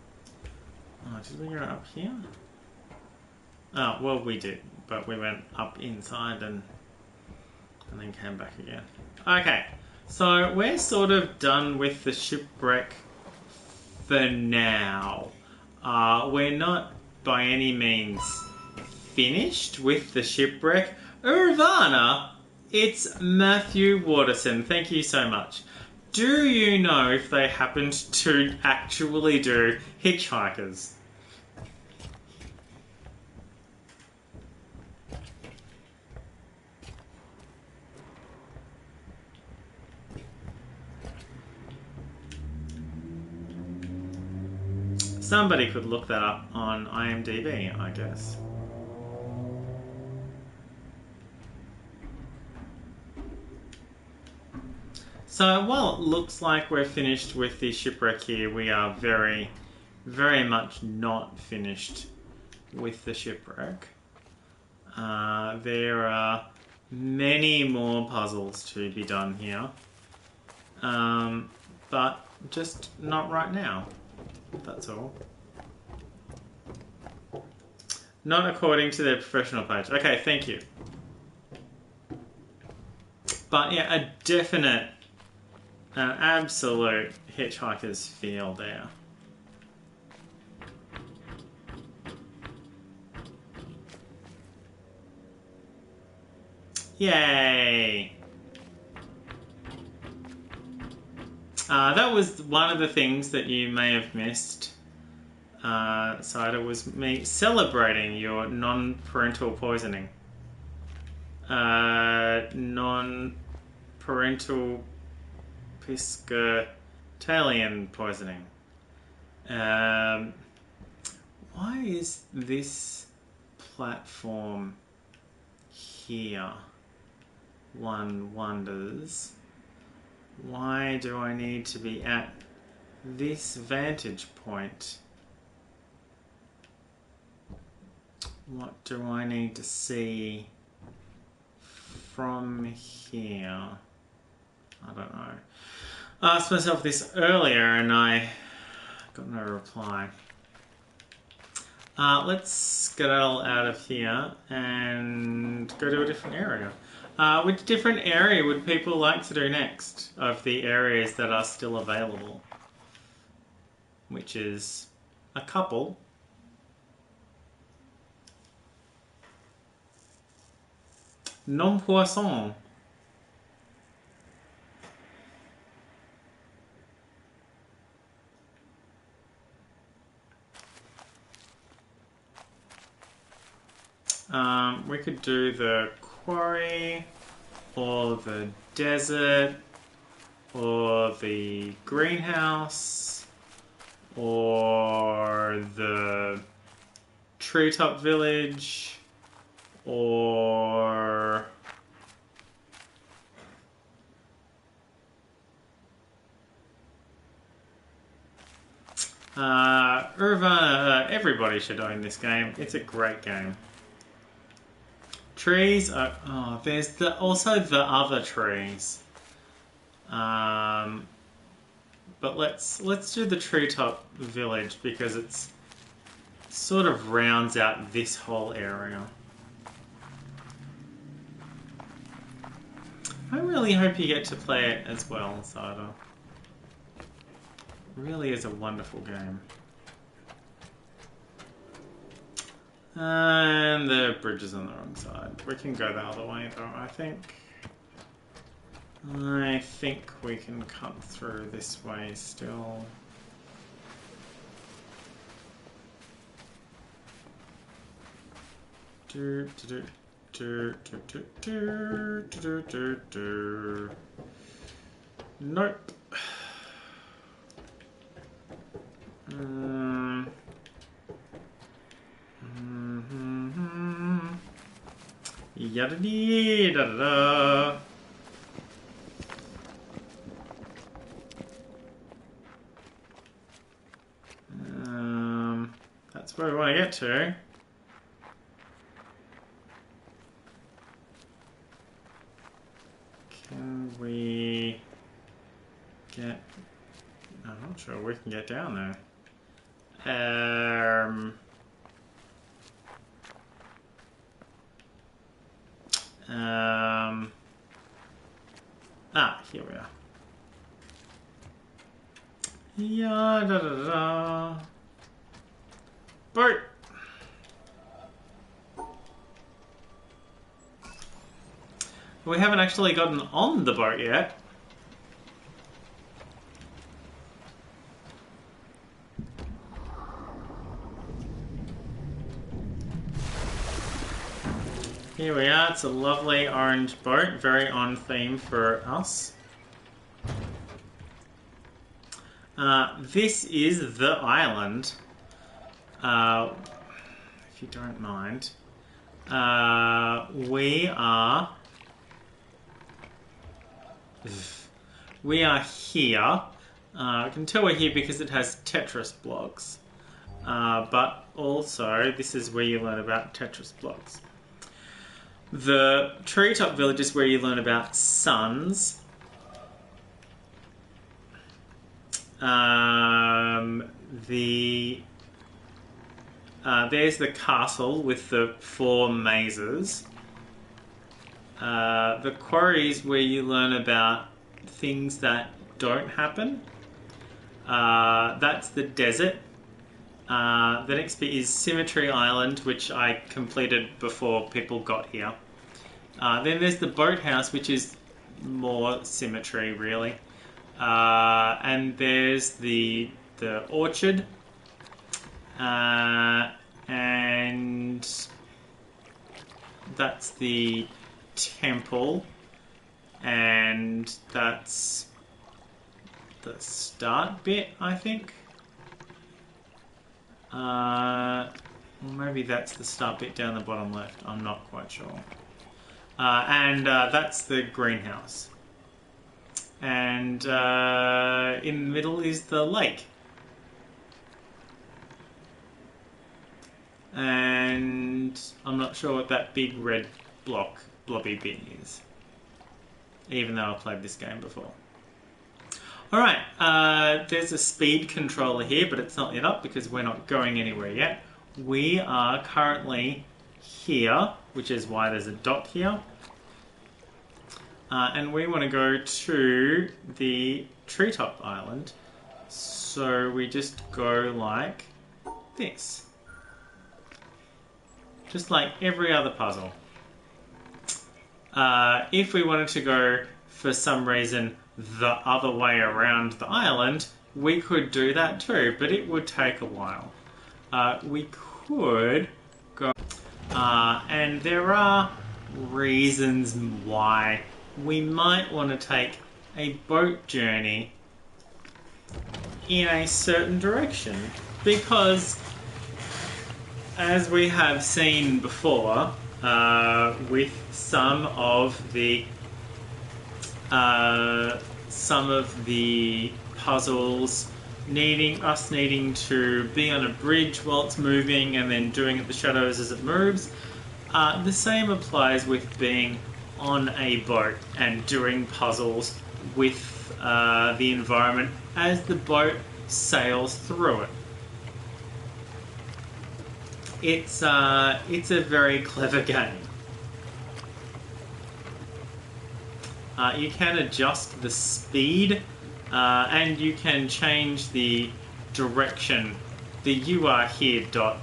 Oh, did we go up here? Oh, well, we did, but we went up inside and then came back again. Okay, so we're sort of done with the shipwreck for now. We're not by any means finished with the shipwreck. Urvana, it's Matthew Waterson. Thank you so much. Do you know if they happened to actually do Hitchhikers? Somebody could look that up on IMDb, I guess. So while it looks like we're finished with the shipwreck here, we are very, very much not finished with the shipwreck. There are many more puzzles to be done here, but just not right now. That's all. Not according to their professional page. Okay, thank you. But yeah, a definite, an absolute Hitchhiker's feel there. Yay! That was one of the things that you may have missed. Cider, was me celebrating your non-parental poisoning. Non-parental Piscatalian poisoning. Why is this platform here? One wonders. Why do I need to be at this vantage point? What do I need to see from here? I don't know. I asked myself this earlier and I got no reply. Let's skedaddle out of here and go to a different area. Which different area would people like to do next of the areas that are still available? Which is a couple. Non-poisson. We could do the quarry, or the desert, or the greenhouse, or the treetop village, or Urbana. Everybody should own this game. It's a great game. Trees are... Oh, there's also the other trees. But let's do the treetop village because it's sort of rounds out this whole area. I really hope you get to play it as well, Sada. It really is a wonderful game. And the bridge is on the wrong side. We can go the other way though, I think. I think we can cut through this way still. Nope. Yada dee da da. That's where we want to get to. Can we get... I'm not sure we can get down there. Here we are. Yeah, da da da. Boat. We haven't actually gotten on the boat yet. Here we are, it's a lovely orange boat, very on theme for us. This is the island, if you don't mind. We are here. I can tell we're here because it has Tetris blocks, but also this is where you learn about Tetris blocks. The treetop village is where you learn about suns. There's the castle with the 4 mazes. The quarry is where you learn about things that don't happen. That's the desert. The next bit is Symmetry Island, which I completed before people got here. Then there's the boathouse, which is more symmetry, really. And there's the orchard. And that's the temple. And that's the start bit, I think. Maybe that's the start bit down the bottom left. I'm not quite sure. And that's the greenhouse. And in the middle is the lake. And I'm not sure what that big red blobby bit is, even though I've played this game before. Alright, there's a speed controller here, but it's not lit up because we're not going anywhere yet. We are currently here, which is why there's a dot here. And we want to go to the treetop island. So we just go like this. Just like every other puzzle. If we wanted to go, for some reason, the other way around the island, we could do that too, but it would take a while. We could go... and there are reasons why we might want to take a boat journey in a certain direction. Because, as we have seen before, with some of the puzzles needing to be on a bridge while it's moving and then doing the shadows as it moves, the same applies with being on a boat and doing puzzles with the environment as the boat sails through it. It's a very clever game. You can adjust the speed and you can change the direction. The "you are here" dot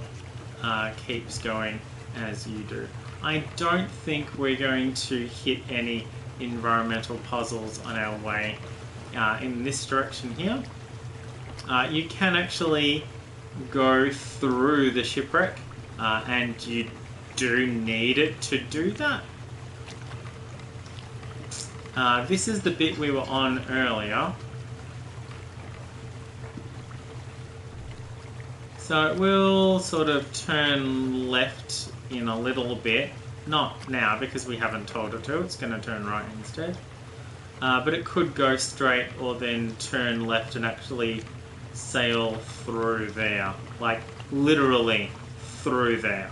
keeps going as you do. I don't think we're going to hit any environmental puzzles on our way in this direction here. You can actually go through the shipwreck, and you do need it to do that. This is the bit we were on earlier. So it will sort of turn left in a little bit. Not now, because we haven't told it to. It's going to turn right instead. But it could go straight or then turn left and actually sail through there. Like, literally through there.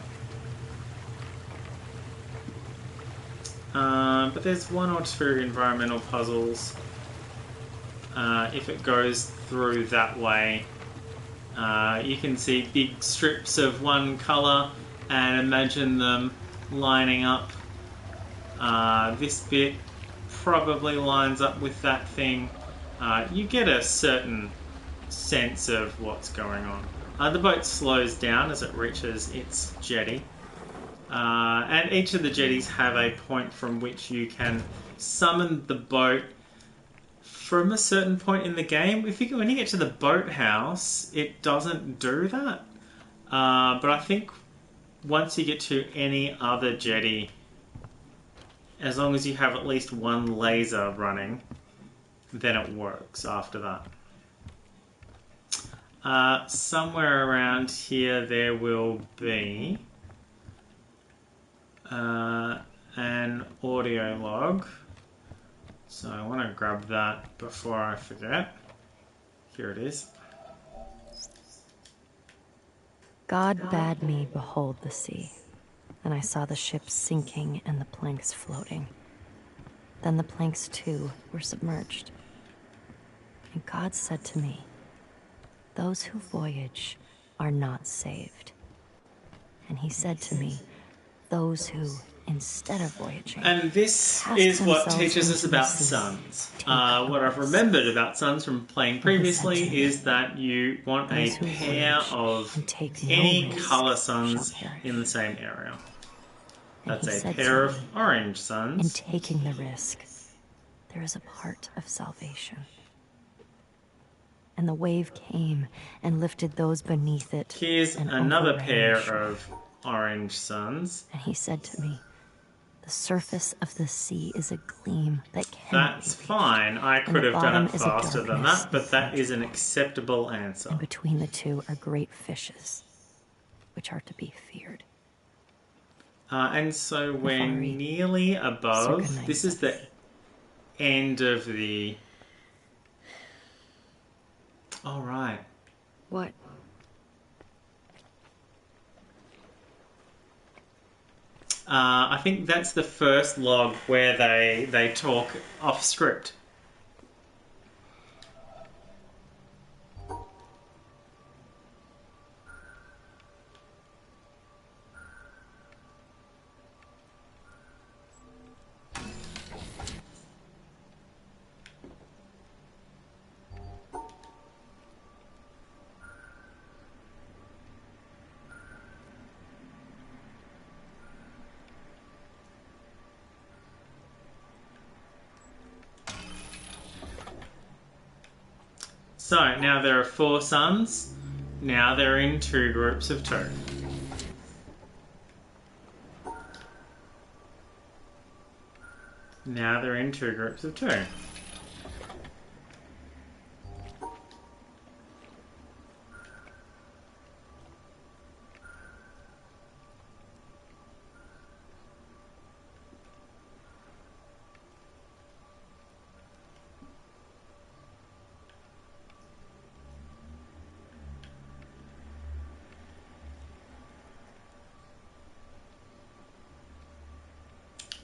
But there's one or two environmental puzzles. If it goes through that way, you can see big strips of one colour and imagine them lining up. This bit probably lines up with that thing. You get a certain sense of what's going on. The boat slows down as it reaches its jetty. And each of the jetties have a point from which you can summon the boat from a certain point in the game. When you get to the boathouse, it doesn't do that. But I think once you get to any other jetty, as long as you have at least one laser running, then it works after that. Somewhere around here there will be an audio log. So I want to grab that before I forget. Here it is. God bade me behold the sea, and I saw the ships sinking and the planks floating. Then the planks too were submerged. And God said to me, those who voyage are not saved. And he said to me, those who, instead of voyaging, and this is what teaches us about suns. What I've remembered about suns from playing previously is that you want a pair of any colour suns in the same area. That's a pair of orange suns. In taking the risk, there is a part of salvation. And the wave came and lifted those beneath it. Here's another pair of orange suns. And he said to me, the surface of the sea is a gleam that cannot That's be reached. fine. I could have done it faster than that, but that infinity. is an acceptable answer. And between the two are great fishes, which are to be feared. And so we're nearly above. This is the end of the All right. What? I think that's the first log where they talk off script. So now there are 4 suns. Now they're in 2 groups of 2. Now they're in 2 groups of 2.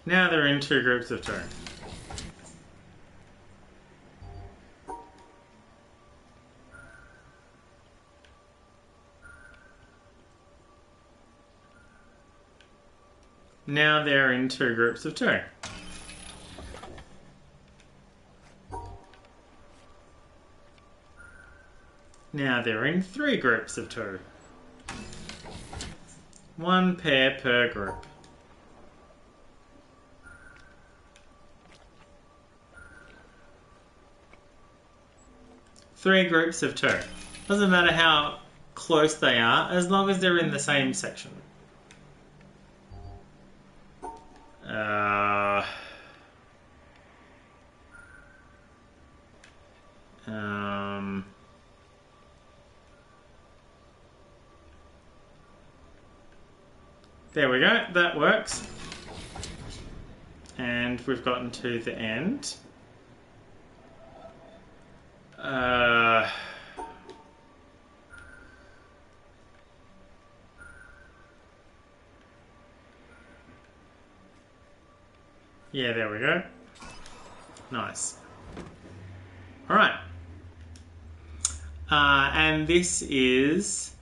Now they're in 2 groups of 2. Now they're in 2 groups of 2. Now they're in 3 groups of 2. 1 pair per group. Three groups of 2. Doesn't matter how close they are, as long as they're in the same section. There we go, that works. And we've gotten to the end. Yeah, there we go. Nice. Alright. And this is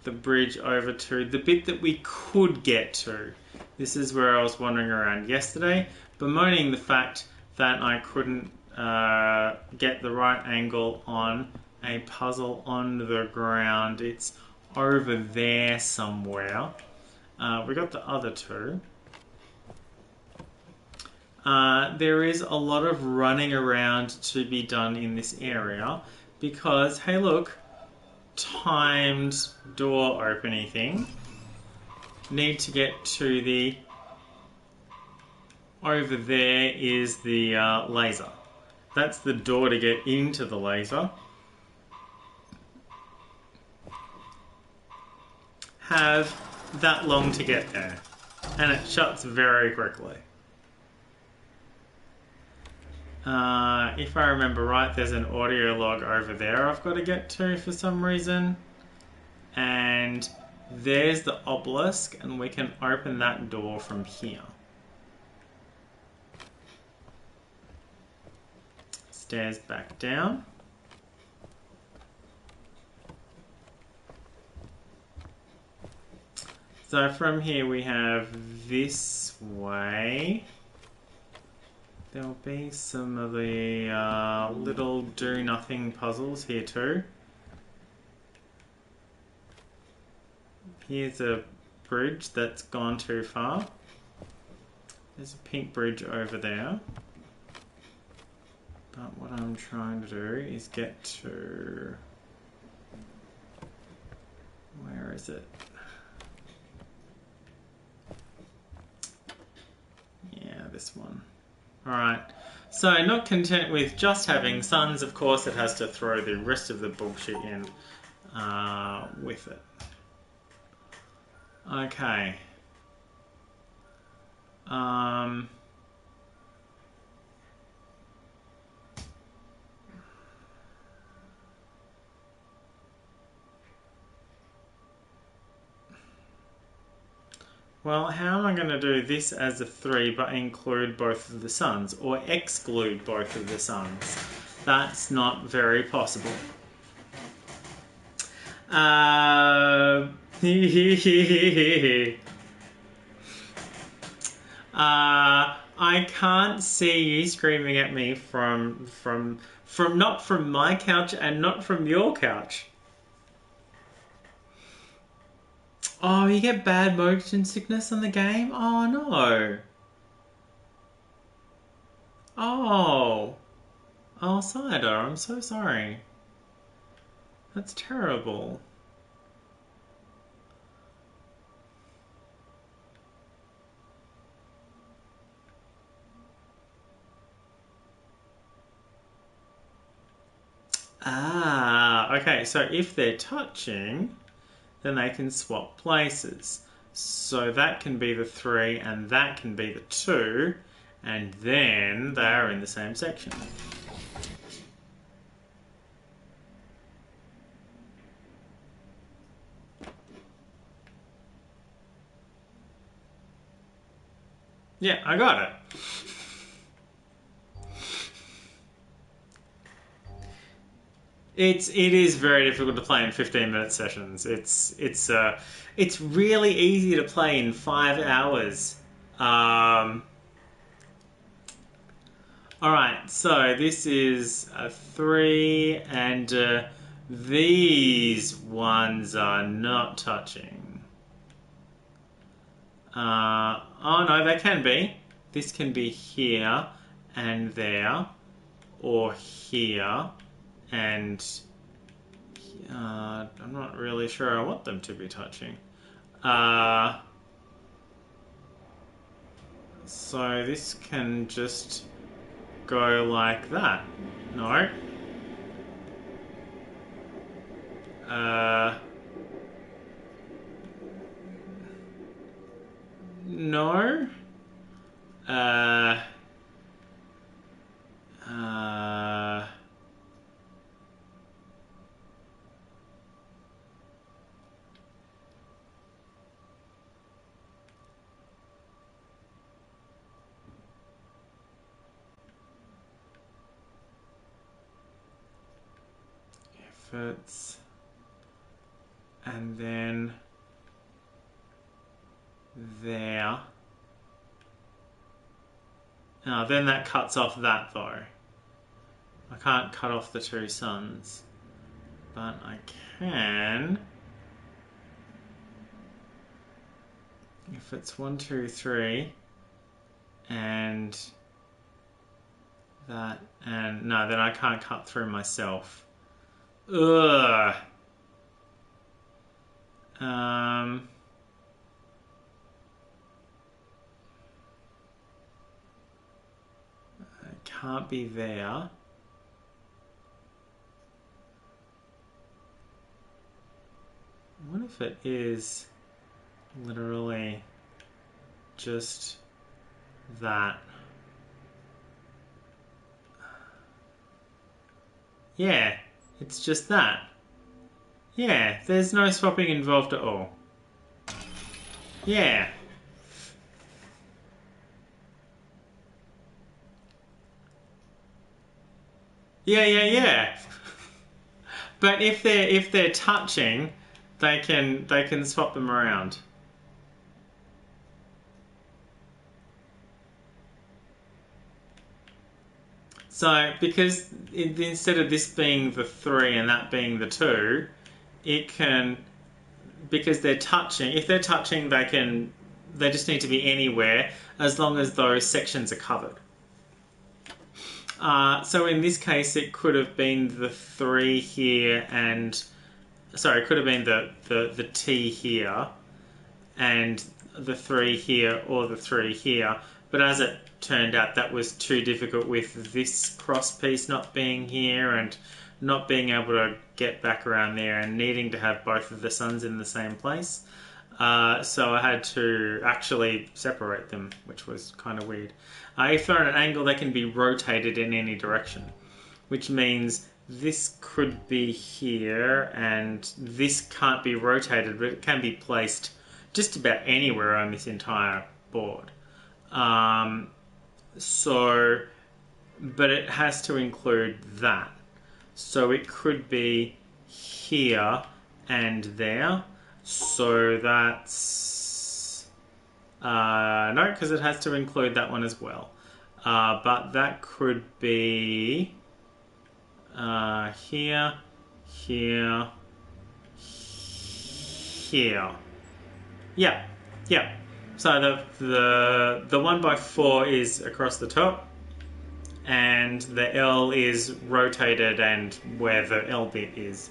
the bridge over to the bit that we could get to. This is where I was wandering around yesterday, bemoaning the fact that I couldn't get the right angle on a puzzle on the ground. It's over there somewhere. We got the other 2. There is a lot of running around to be done in this area because, hey look, timed door opening thing. Need to get to the... Over there is the laser. That's the door to get into the laser. Have that long to get there. And it shuts very quickly. If I remember right, there's an audio log over there I've got to get to for some reason. And there's the obelisk, and we can open that door from here. Stairs back down. So from here we have this way. There'll be some of the little do-nothing puzzles here too. Here's a bridge that's gone too far. There's a pink bridge over there. But what I'm trying to do is get to... Where is it? Yeah, this one. Alright, so not content with just having suns, of course it has to throw the rest of the bullshit in with it. Okay. Well, how am I going to do this as a 3 but include both of the suns, or exclude both of the suns? That's not very possible. I can't see you screaming at me from not from my couch and not from your couch. Oh, you get bad motion sickness on the game? Oh, no. Oh. Oh, Cider, I'm so sorry. That's terrible. Ah, okay, so if they're touching, then they can swap places. So that can be the 3 and that can be the 2, and then they are in the same section. Yeah, I got it. It is very difficult to play in 15-minute sessions. It's really easy to play in 5 hours. All right, so this is a 3, and these ones are not touching. Oh no, they can be. This can be here and there, or here and I'm not really sure I want them to be touching. So this can just go like that. No. No. Efforts. And then there. Now, then that cuts off that though. I can't cut off the 2 suns, but I can if it's 1, 2, 3, and that, and no, then I can't cut through myself. Ugh. It can't be there. What if it is literally just that? Yeah, it's just that. Yeah, there's no swapping involved at all. Yeah. Yeah. But if they're touching, they can swap them around. So because instead of this being the 3 and that being the 2, it can, because they're touching. If they're touching, they just need to be anywhere as long as those sections are covered. So in this case, it could have been the 3 here and... Sorry, it could have been the T here and the 3 here or the 3 here. But as it turned out, that was too difficult with this cross piece not being here and not being able to get back around there and needing to have both of the suns in the same place. So I had to actually separate them, which was kind of weird. If they're at an angle, they can be rotated in any direction, which means this could be here and this can't be rotated, but it can be placed just about anywhere on this entire board. But it has to include that. So it could be here and there. So that's... no, because it has to include that one as well. But that could be here, here, here. Yeah, yeah. So the 1x4 is across the top, and the L is rotated and where the L bit is.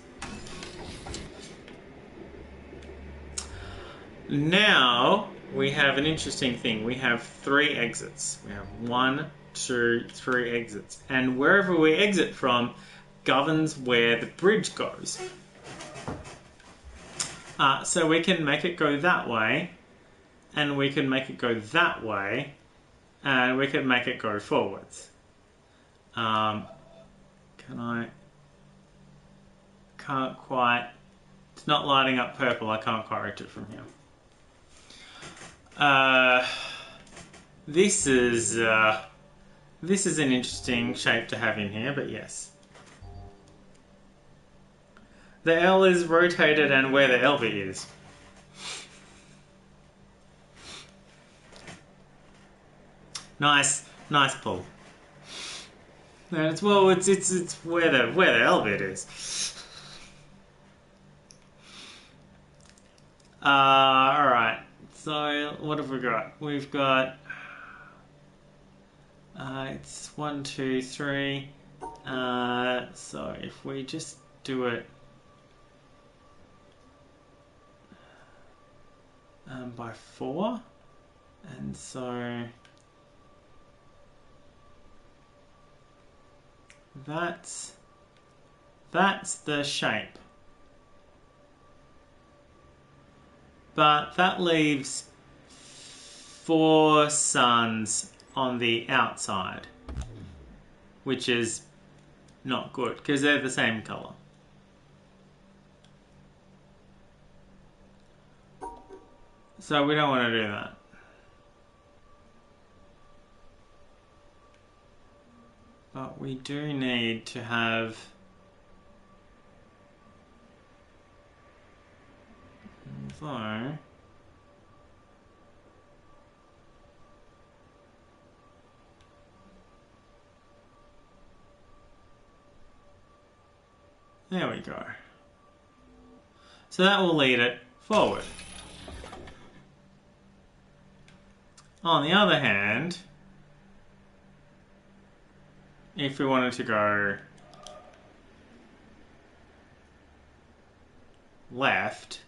Now we have an interesting thing. We have 3 exits. We have 1, 2, 3 exits. And wherever we exit from governs where the bridge goes. So we can make it go that way, and we can make it go that way, and we can make it go forwards. Can't quite... It's not lighting up purple. I can't quite reach it from here. This is an interesting shape to have in here, but yes. The L is rotated and where the L bit is. Nice pull. And it's where the L bit is. Alright. So what have we got? We've got it's 1, 2, 3. So if we just do it by 4, and so that's the shape. But that leaves 4 suns on the outside, which is not good because they're the same color. So we don't want to do that. But we do need to have... So... There we go. So that will lead it forward. On the other hand, if we wanted to go left,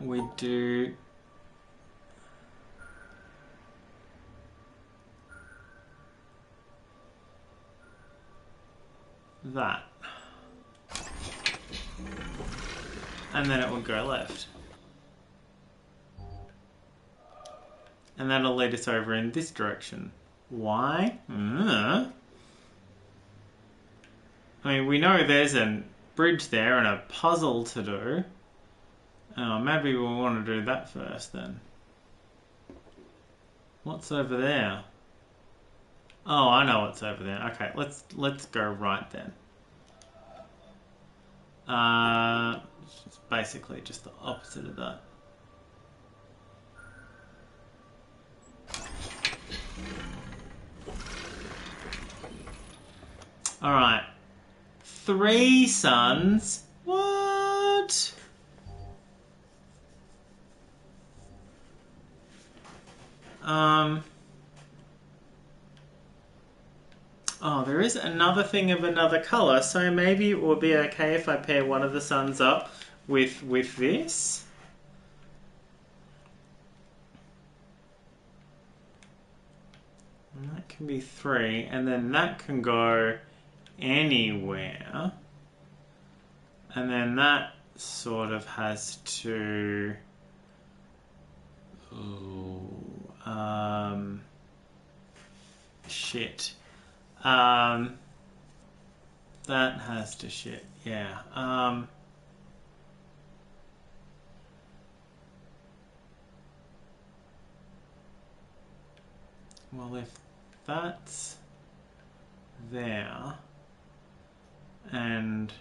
we do that. And then it would go left. And that'll lead us over in this direction. Why? I mean, we know there's a bridge there and a puzzle to do. Maybe we'll want to do that first then. What's over there? Oh, I know what's over there. Okay, let's go right then. It's basically just the opposite of that. Alright. 3 suns. What? Oh, there is another thing of another colour, so maybe it will be okay if I pair one of the suns up with this. And that can be 3, and then that can go anywhere. And then that sort of has to... shit. That has to shit, yeah. Well, if that's there, and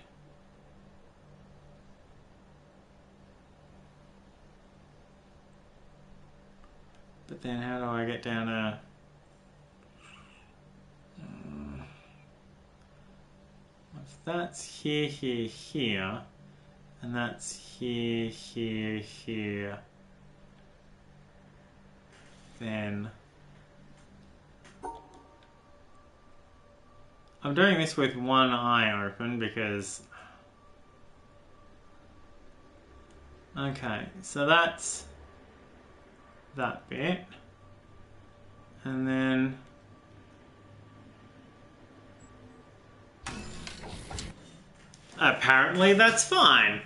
but then how do I get down to if that's here, here, here, and that's here, here, here, then I'm doing this with one eye open because okay, so that's that bit, and then apparently that's fine.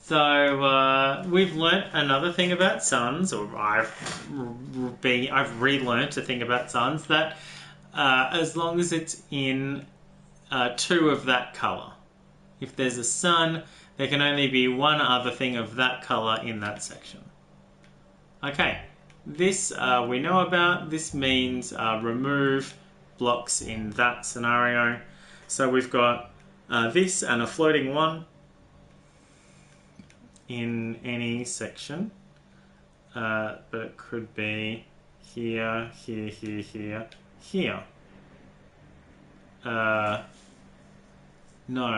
So we've learnt another thing about suns, or I've relearnt a thing about suns, that as long as it's in two of that colour. If there's a sun, there can only be one other thing of that colour in that section. Okay, this we know about. This means remove blocks in that scenario. So we've got this and a floating one in any section, but it could be here, here, here, here, here. No,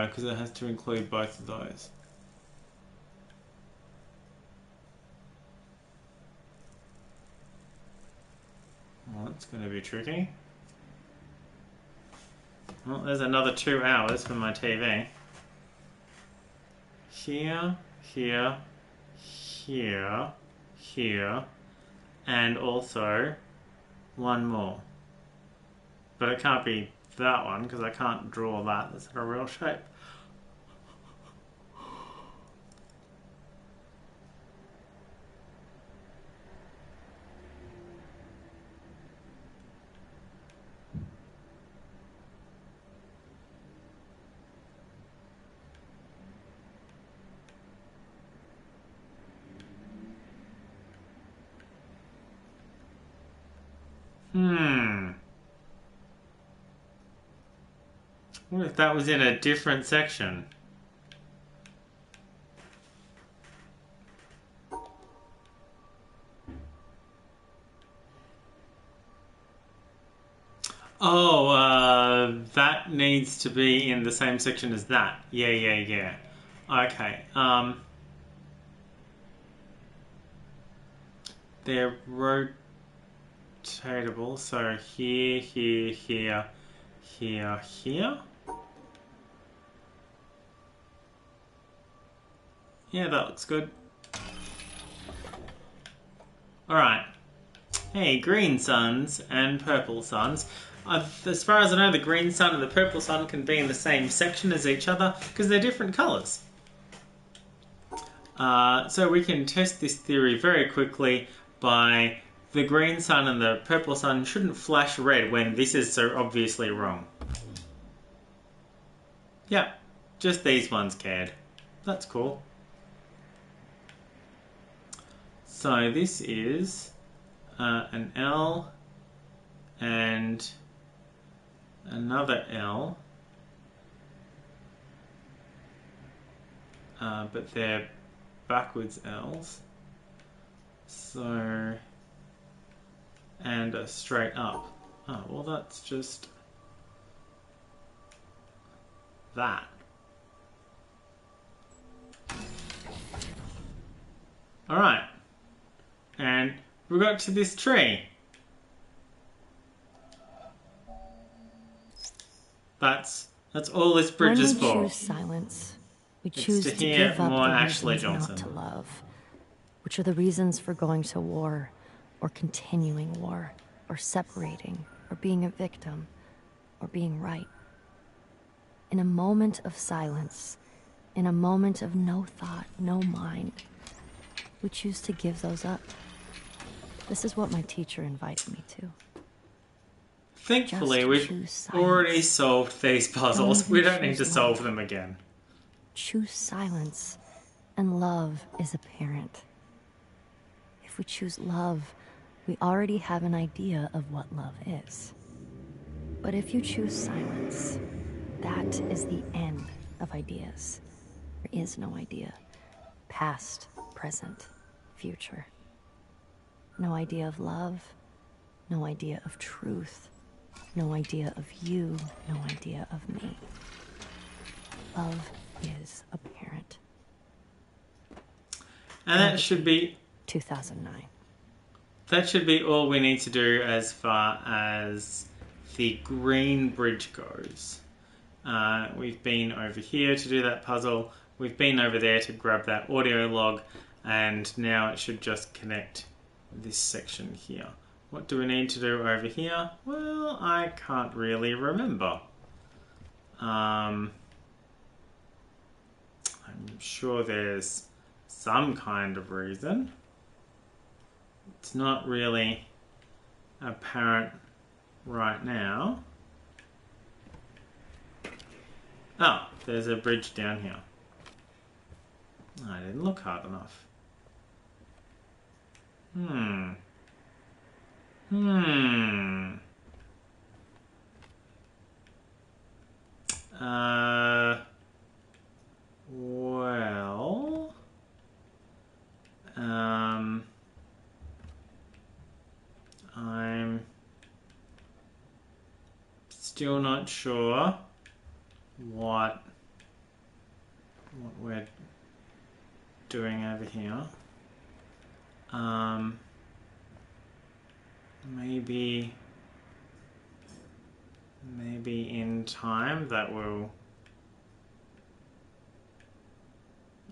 because it has to include both of those. Well, that's going to be tricky. Well, there's another 2 hours for my TV. Here, here, here, here, and also one more. But it can't be that one because I can't draw that. That's not a real shape. What if that was in a different section? Oh, that needs to be in the same section as that. Yeah. Okay. They're rotatable, so here, here, here, here, here. Yeah, that looks good. Alright. Hey, green suns and purple suns. As far as I know, the green sun and the purple sun can be in the same section as each other because they're different colours. So we can test this theory very quickly by the green sun and the purple sun shouldn't flash red when this is so obviously wrong. Yep, just these ones cared. That's cool. So this is an L and another L, but they're backwards L's. So, and a straight up. Oh, well that's just that. Alright. And we got to this tree. That's all this bridge is for. When we choose silence, we choose to give up more the Ashley reasons Johnson. not to love, which are the reasons for going to war, or continuing war, or separating, or being a victim, or being right. In a moment of silence, in a moment of no thought, no mind, we choose to give those up. This is what my teacher invited me to. Thankfully, we've already solved these puzzles. We don't need to solve them again. choose silence, and love is apparent. If we choose love, we already have an idea of what love is. But if you choose silence, that is the end of ideas. There is no idea. Past, present, future. No idea of love, no idea of truth, no idea of you, no idea of me. Love is apparent. And that should be 2009. That should be all we need to do as far as the green bridge goes. We've been over here to do that puzzle. We've been over there to grab that audio log, and now it should just connect this section here. What do we need to do over here? Well, I can't really remember. I'm sure there's some kind of reason. It's not really apparent right now. Oh, there's a bridge down here. I didn't look hard enough. Well... I'm still not sure what we're doing over here. Maybe in time that will...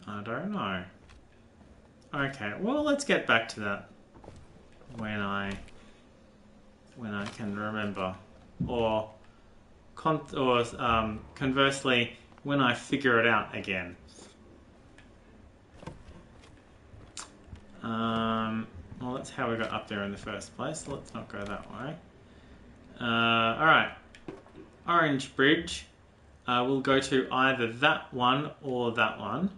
I don't know. Okay, well, let's get back to that when I can remember, or conversely, when I figure it out again. Well, that's how we got up there in the first place, so let's not go that way. Alright, orange bridge. We'll go to either that one or that one.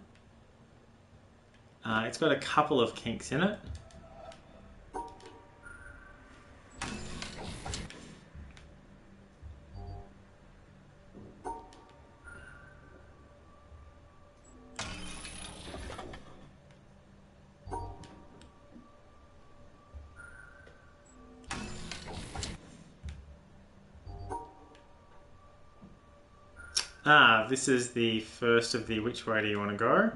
It's got a couple of kinks in it. This is the first of the which way do you want to go?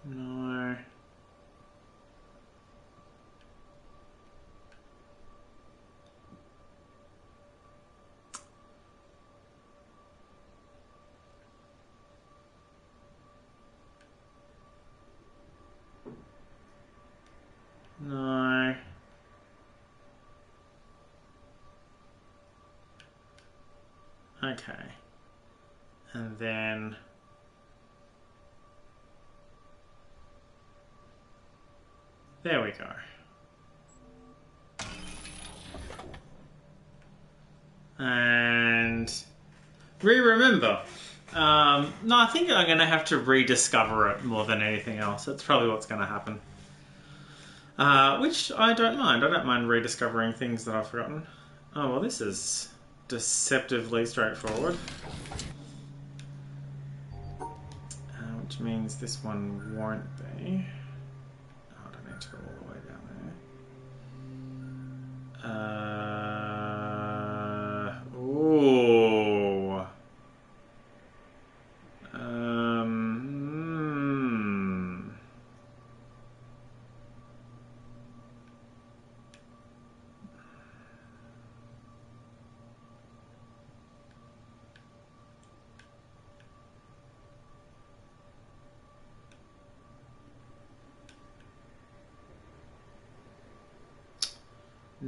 No. No. Okay. And then... there we go. And... remember. No, I think I'm going to have to rediscover it more than anything else. That's probably what's going to happen. Which I don't mind. I don't mind rediscovering things that I've forgotten. Oh, well, this is deceptively straightforward. Which means this one won't be. Oh, I don't need to go all the way down there. Ooh.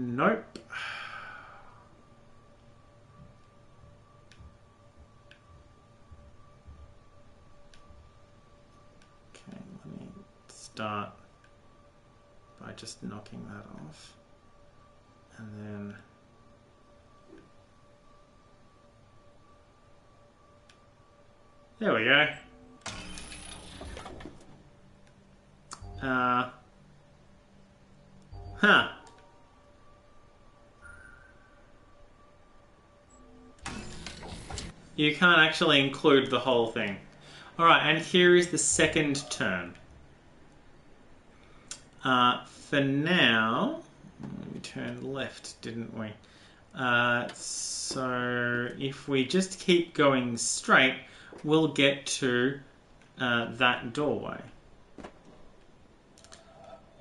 Nope. Okay, let me start by just knocking that off. And then there we go. Huh. You can't actually include the whole thing. Alright, and here is the second turn. For now, we turned left, didn't we? So if we just keep going straight, we'll get to that doorway.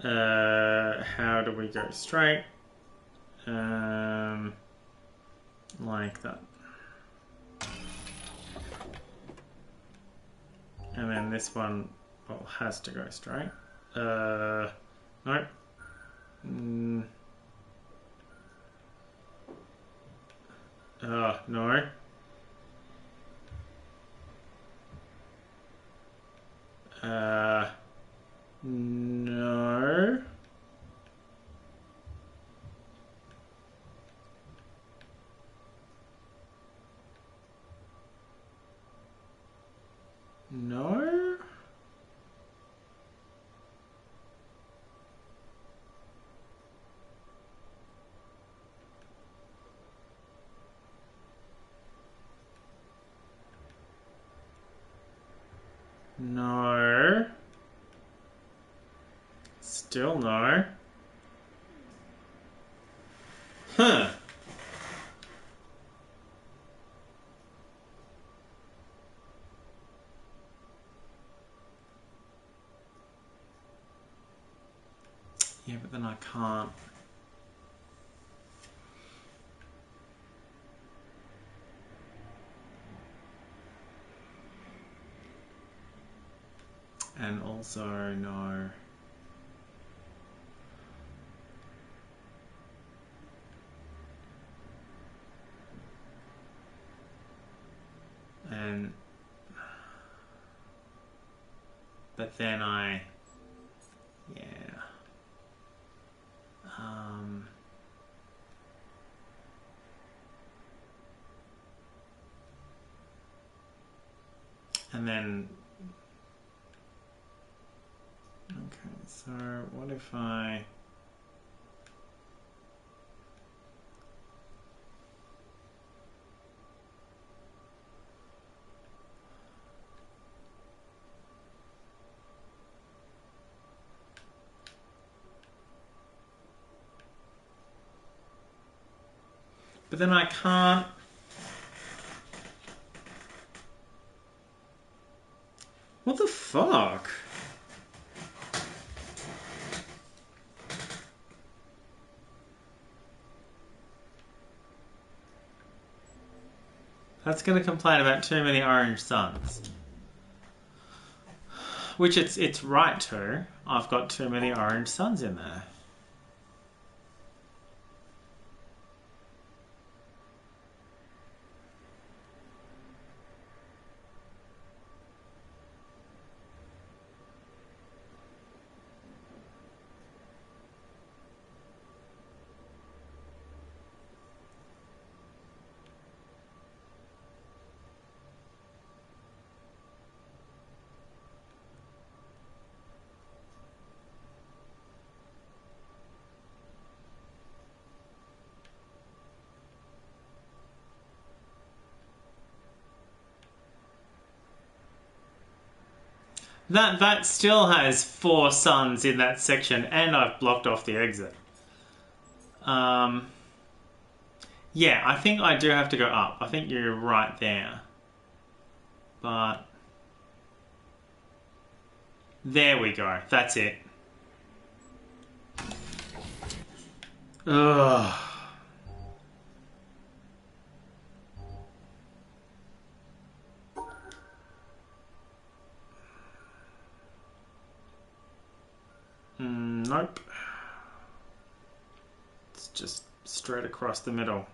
How do we go straight? Like that. And then this one, well, has to go straight. Nope. No. No. No? No. Still no. Huh. Yeah, but then I can't. And also, no. And... But then I... Yeah. And then... Okay, so what if I... But then I can't... What the fuck? That's going to complain about too many orange suns. Which it's right to. I've got too many orange suns in there. That still has 4 suns in that section, and I've blocked off the exit. Yeah, I think I do have to go up. I think you're right there. But... There we go. That's it. Ugh. Nope. It's just straight across the middle.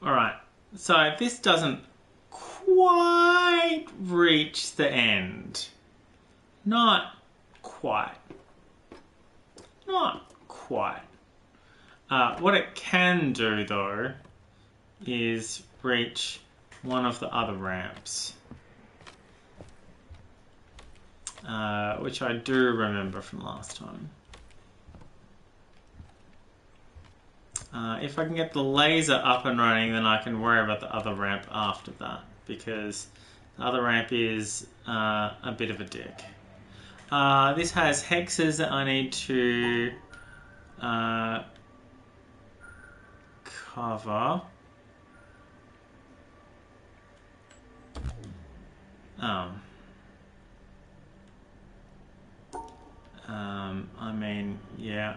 Alright, so this doesn't quite reach the end. Not quite. Not quite. What it can do, though, is reach one of the other ramps. Which I do remember from last time. If I can get the laser up and running, then I can worry about the other ramp after that, because the other ramp is a bit of a dick. This has hexes that I need to cover. I mean, yeah.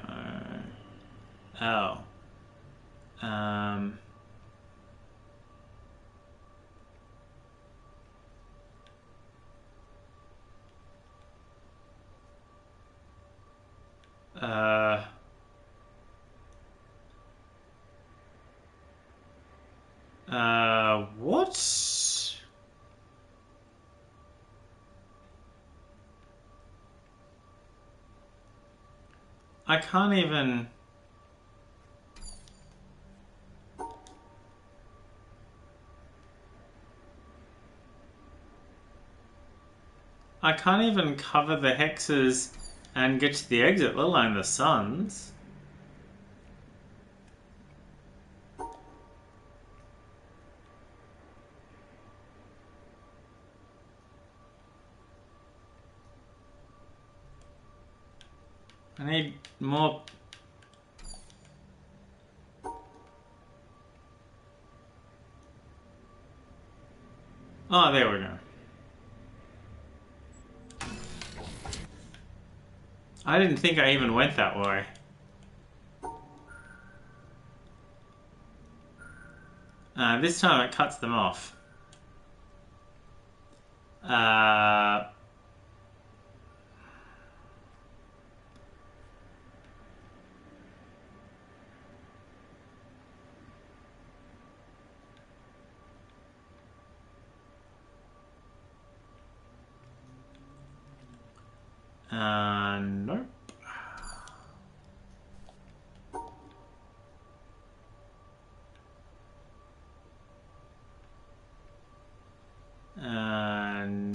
What? I can't even... I can't even cover the hexes and get to the exit, let alone the suns. I need more... Oh, there we go. I didn't think I even went that way. This time it cuts them off. Nope.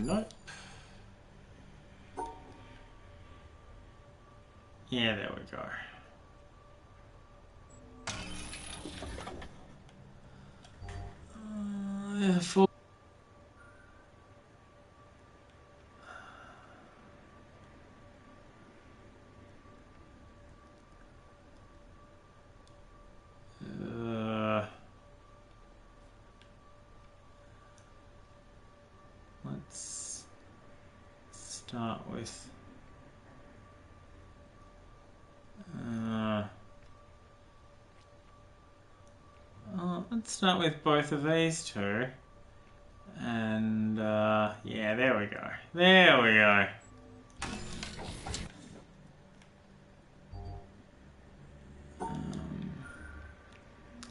Nope. Yeah, there we go. Full. Let's start with... let's start with both of these two. And, yeah, there we go. There we go.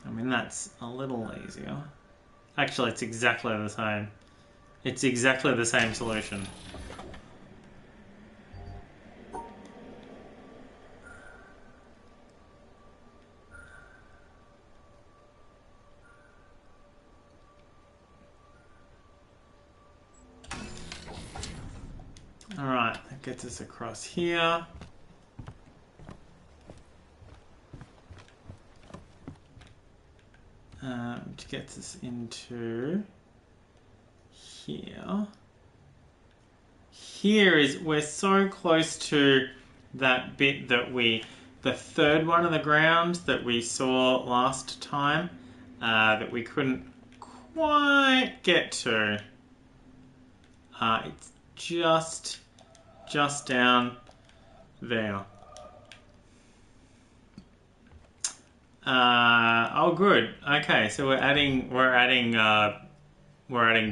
I mean, that's a little easier. Actually, it's exactly the same. It's exactly the same solution. Alright, that gets us across here. Which gets us into here. Here is, we're so close to that bit that the third one of the ground that we saw last time, that we couldn't quite get to. It's just down there. Oh, good. Okay, so we're adding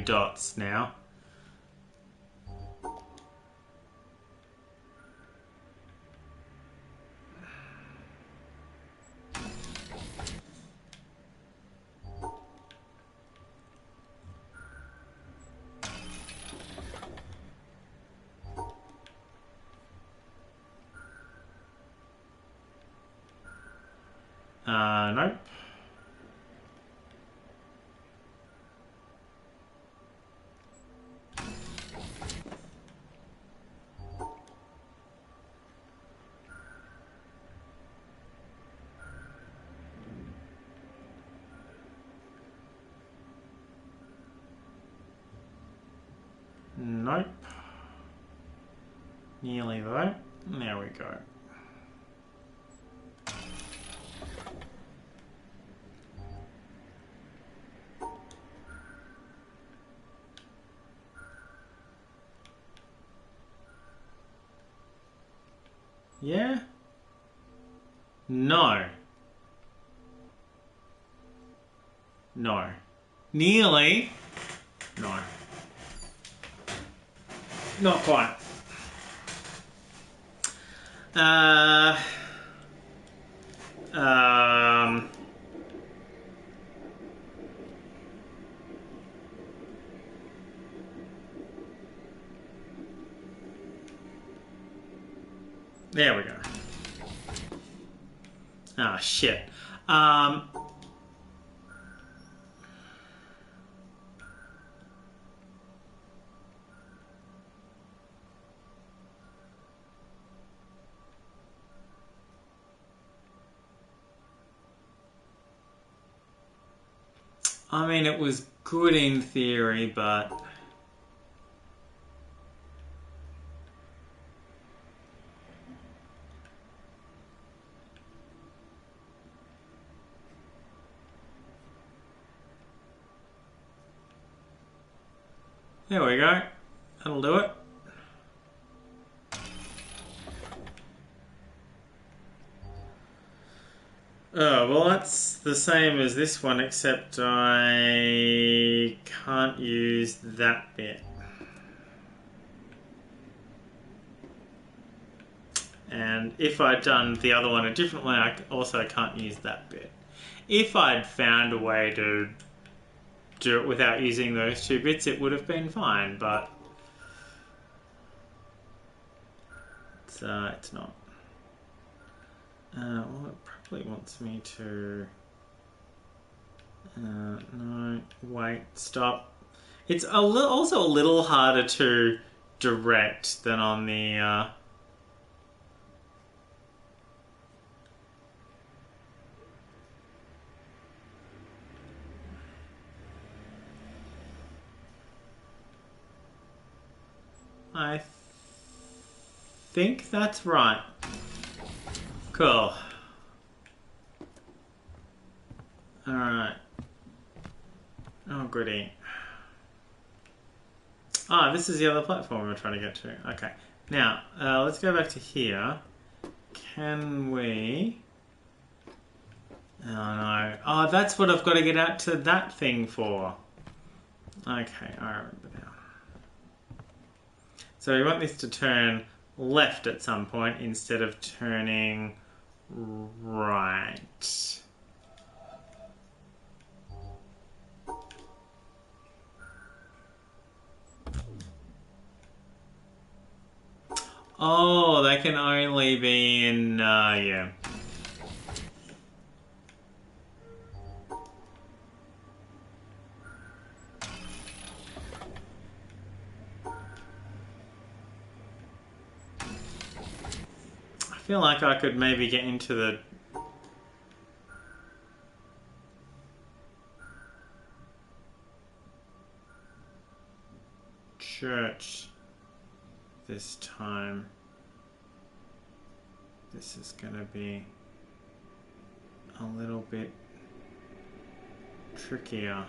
dots now. Nope. Nearly though. There we go. Yeah? No. No. Nearly. No. Not quite. Um... There we go. Ah, shit. I mean, it was good in theory, but... There we go. That'll do it. Oh, well that's the same as this one, except I can't use that bit. And if I'd done the other one a different way, I also can't use that bit. If I'd found a way to do it without using those two bits, it would have been fine, but it's not. Well, it probably wants me to... no, wait, stop. It's also a little harder to direct than on the... I think that's right. Cool. Alright. Oh, goody. Ah, this is the other platform we're trying to get to. Okay. Now, let's go back to here. Can we... Oh, no. Oh, that's what I've got to get out to that thing for. Okay, I remember now. So we want this to turn left at some point instead of turning right. Oh, they can only be in, yeah. I feel like I could maybe get into the... church this time. This is gonna be a little bit trickier.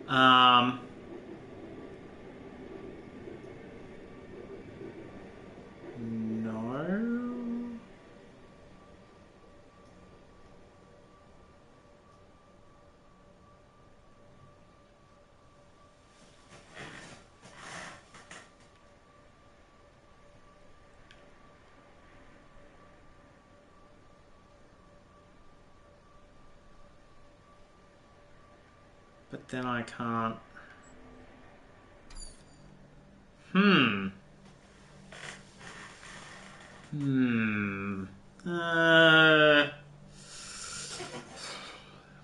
No. But then I can't.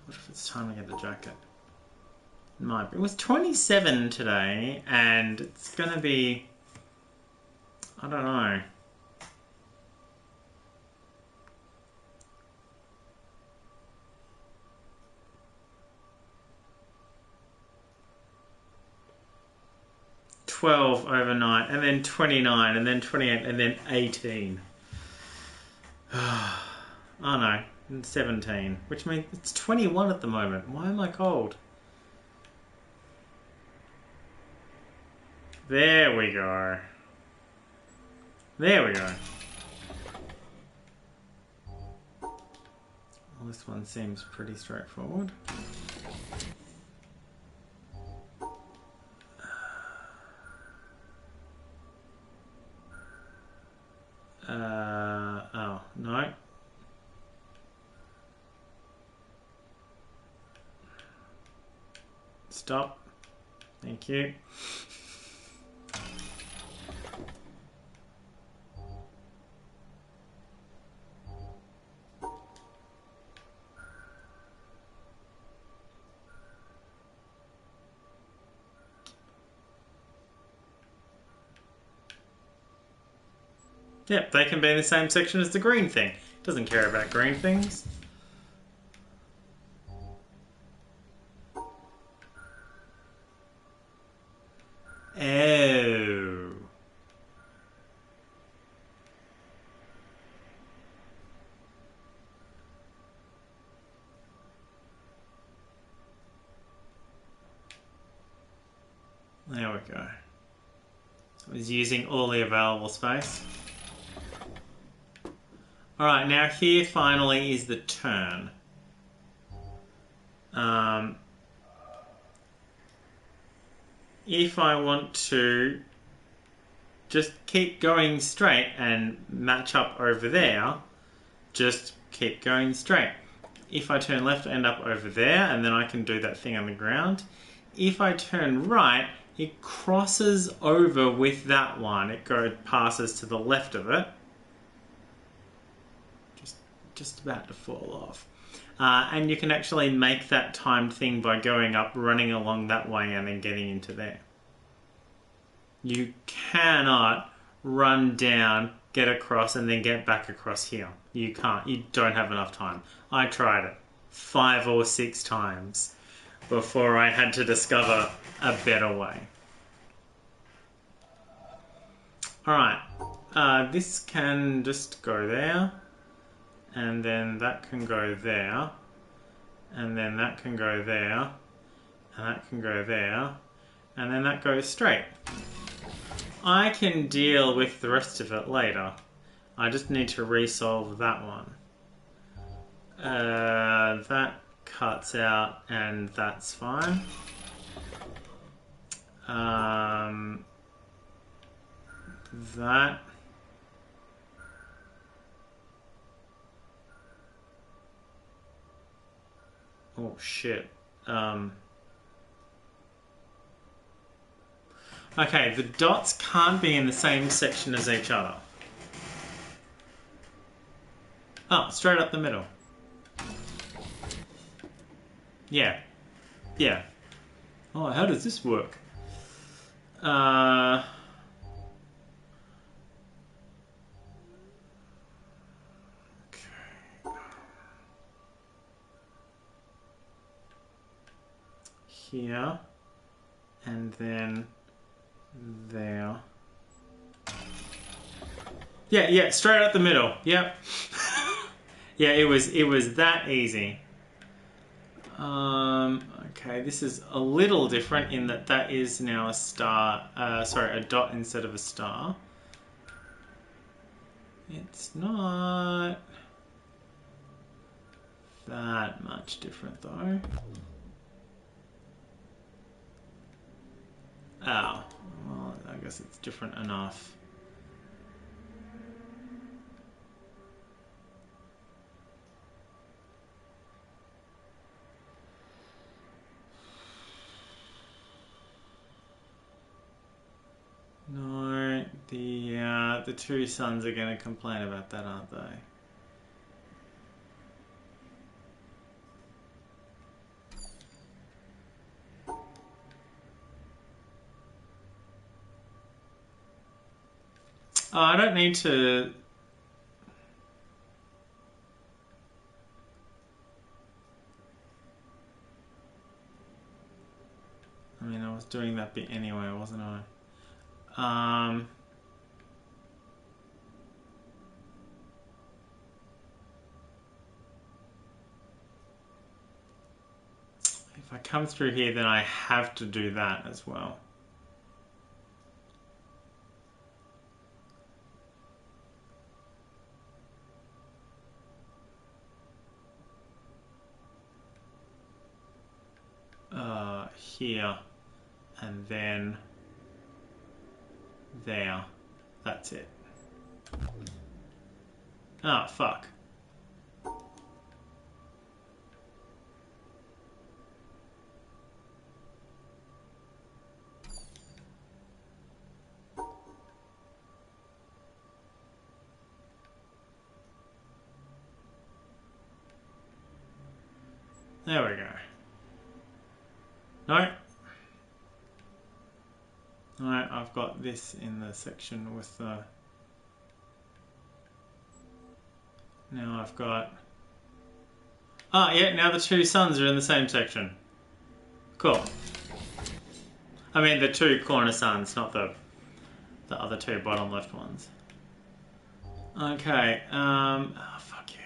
What if it's time to get the jacket? Might be. It was 27 today, and it's gonna be... I don't know. 12 overnight, and then 29, and then 28, and then 18. Oh no, 17, which means it's 21 at the moment. Why am I cold? There we go. There we go. Well, this one seems pretty straightforward. Oh, no. Stop. Thank you. Yep, they can be in the same section as the green thing. Doesn't care about green things. Oh. There we go. I was using all the available space. Alright, now here finally is the turn. If I want to just keep going straight and match up over there, just keep going straight. If I turn left, I end up over there, and then I can do that thing on the ground. If I turn right, it crosses over with that one. It passes to the left of it. Just about to fall off. And you can actually make that timed thing by going up, running along that way, and then getting into there. You cannot run down, get across, and then get back across here. You can't. You don't have enough time. I tried it 5 or 6 times before I had to discover a better way. Alright, this can just go there, and then that can go there, and then that can go there, and that can go there, and then that goes straight. I can deal with the rest of it later. I just need to resolve that one. That cuts out, and that's fine. That. Oh shit. Okay, the dots can't be in the same section as each other. Oh, straight up the middle. Yeah. Yeah. Oh, how does this work? Here. And then there. Yeah, straight up the middle. Yep. Yeah, it was that easy. Okay, this is a little different in that that is now a star, sorry, a dot instead of a star. It's not that much different though. Oh, well, I guess it's different enough. No, the two suns are going to complain about that, aren't they? Oh, I don't need to... I mean, I was doing that bit anyway, wasn't I? If I come through here, then I have to do that as well. Here, and then there. That's it. Oh, fuck. There we go. No. No, I've got this in the section with the... Now I've got... Ah, yeah, now the two suns are in the same section. Cool. I mean the two corner suns, not the other two bottom left ones. Okay, oh, fuck you.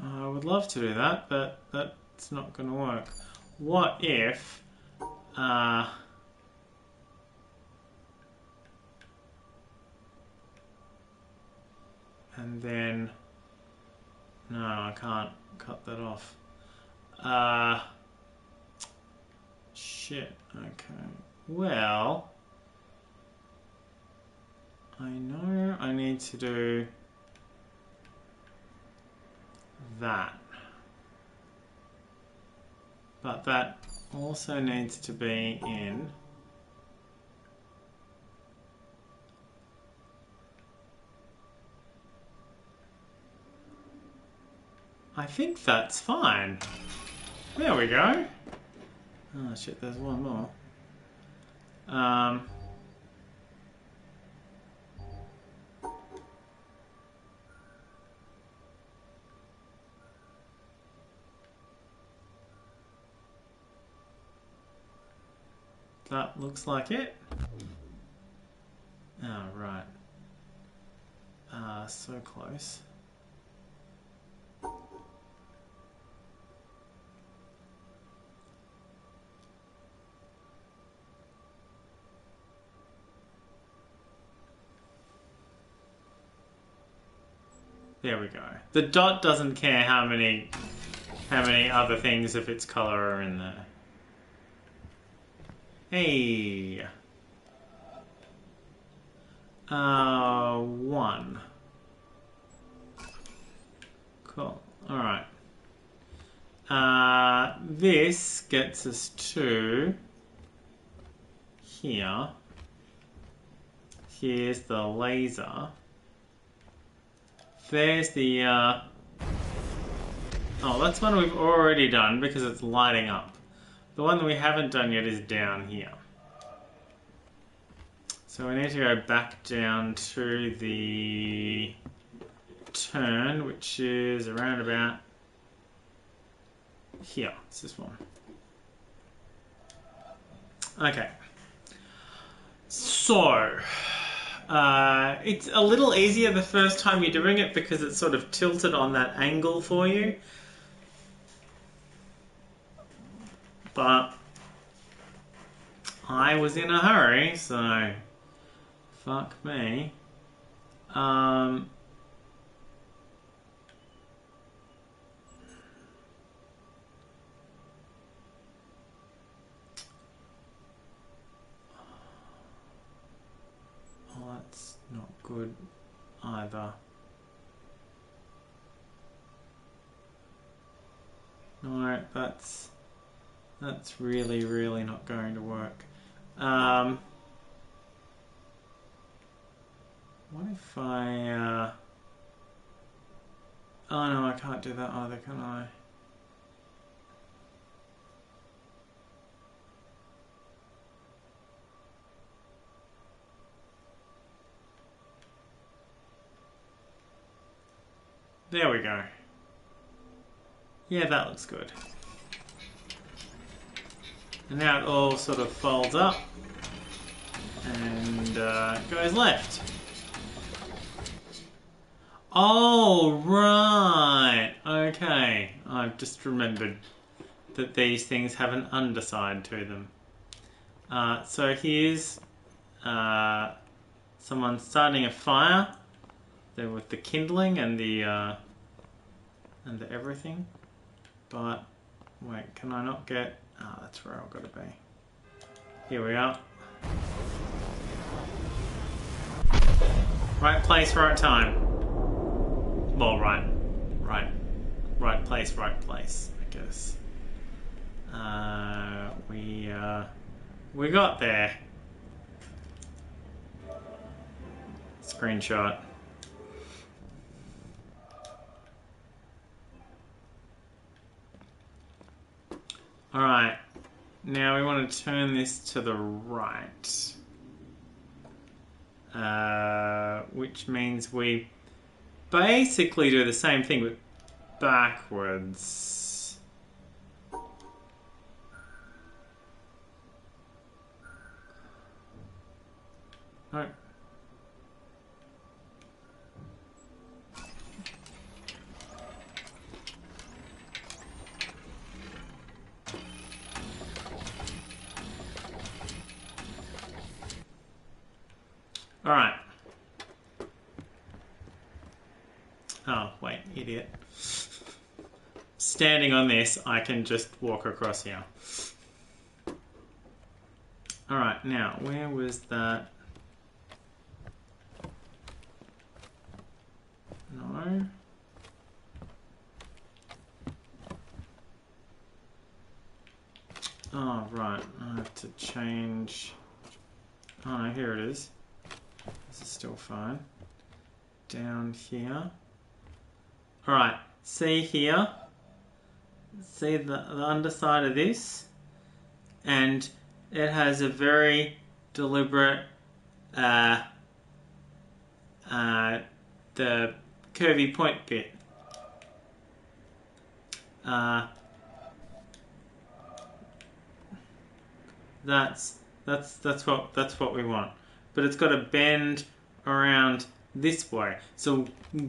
I would love to do that, but that's not going to work. What if... and then... No, I can't cut that off. Shit, okay. Well... I know I need to do... that. But that also needs to be in... I think that's fine. There we go. Oh shit, there's one more. That looks like it. Oh, right. So close. There we go. The dot doesn't care how many other things of its color are in there. Hey. 1. Cool. Alright. This gets us to here. Here's the laser. There's the... Oh, that's one we've already done because it's lighting up. The one that we haven't done yet is down here. So we need to go back down to the turn, which is around about here. It's this one. Okay. So, it's a little easier the first time you're doing it because it's sort of tilted on that angle for you. But I was in a hurry, so fuck me. Oh, that's not good either. No, that's really, really not going to work. What if I... Oh no, I can't do that either, can I? There we go. Yeah, that looks good. And now it all sort of folds up and goes left. Oh, right. Okay. I've just remembered that these things have an underside to them. So here's someone starting a fire there with the kindling and the everything. But wait, can I not get? Ah, that's where I've got to be. Here we are. Right place, right time. Well, right place, right place, I guess. We got there. Screenshot. Alright, now we want to turn this to the right. Which means we basically do the same thing but backwards. No. Alright. Oh, wait, idiot. Standing on this, I can just walk across here. Alright, now, where was that? No. Oh, right, I have to change... Oh, no, here it is. This is still fine. Down here. Alright, see here? See the underside of this? And it has a very deliberate the curvy point bit. That's what we want. But it's got to bend around this way. So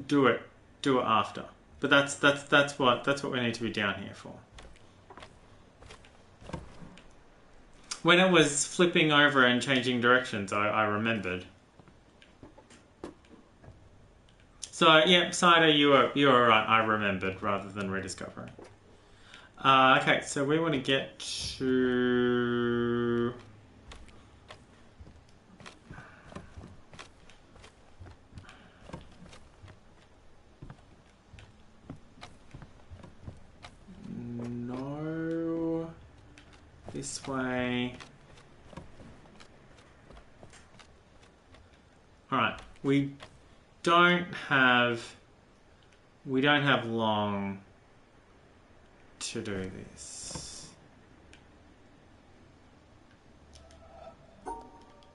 do it after. But that's what we need to be down here for. When it was flipping over and changing directions, I remembered. So yeah, Cider, you were right. I remembered rather than rediscovering. Okay, so we want to get to. No, this way. All right, we don't have long to do this.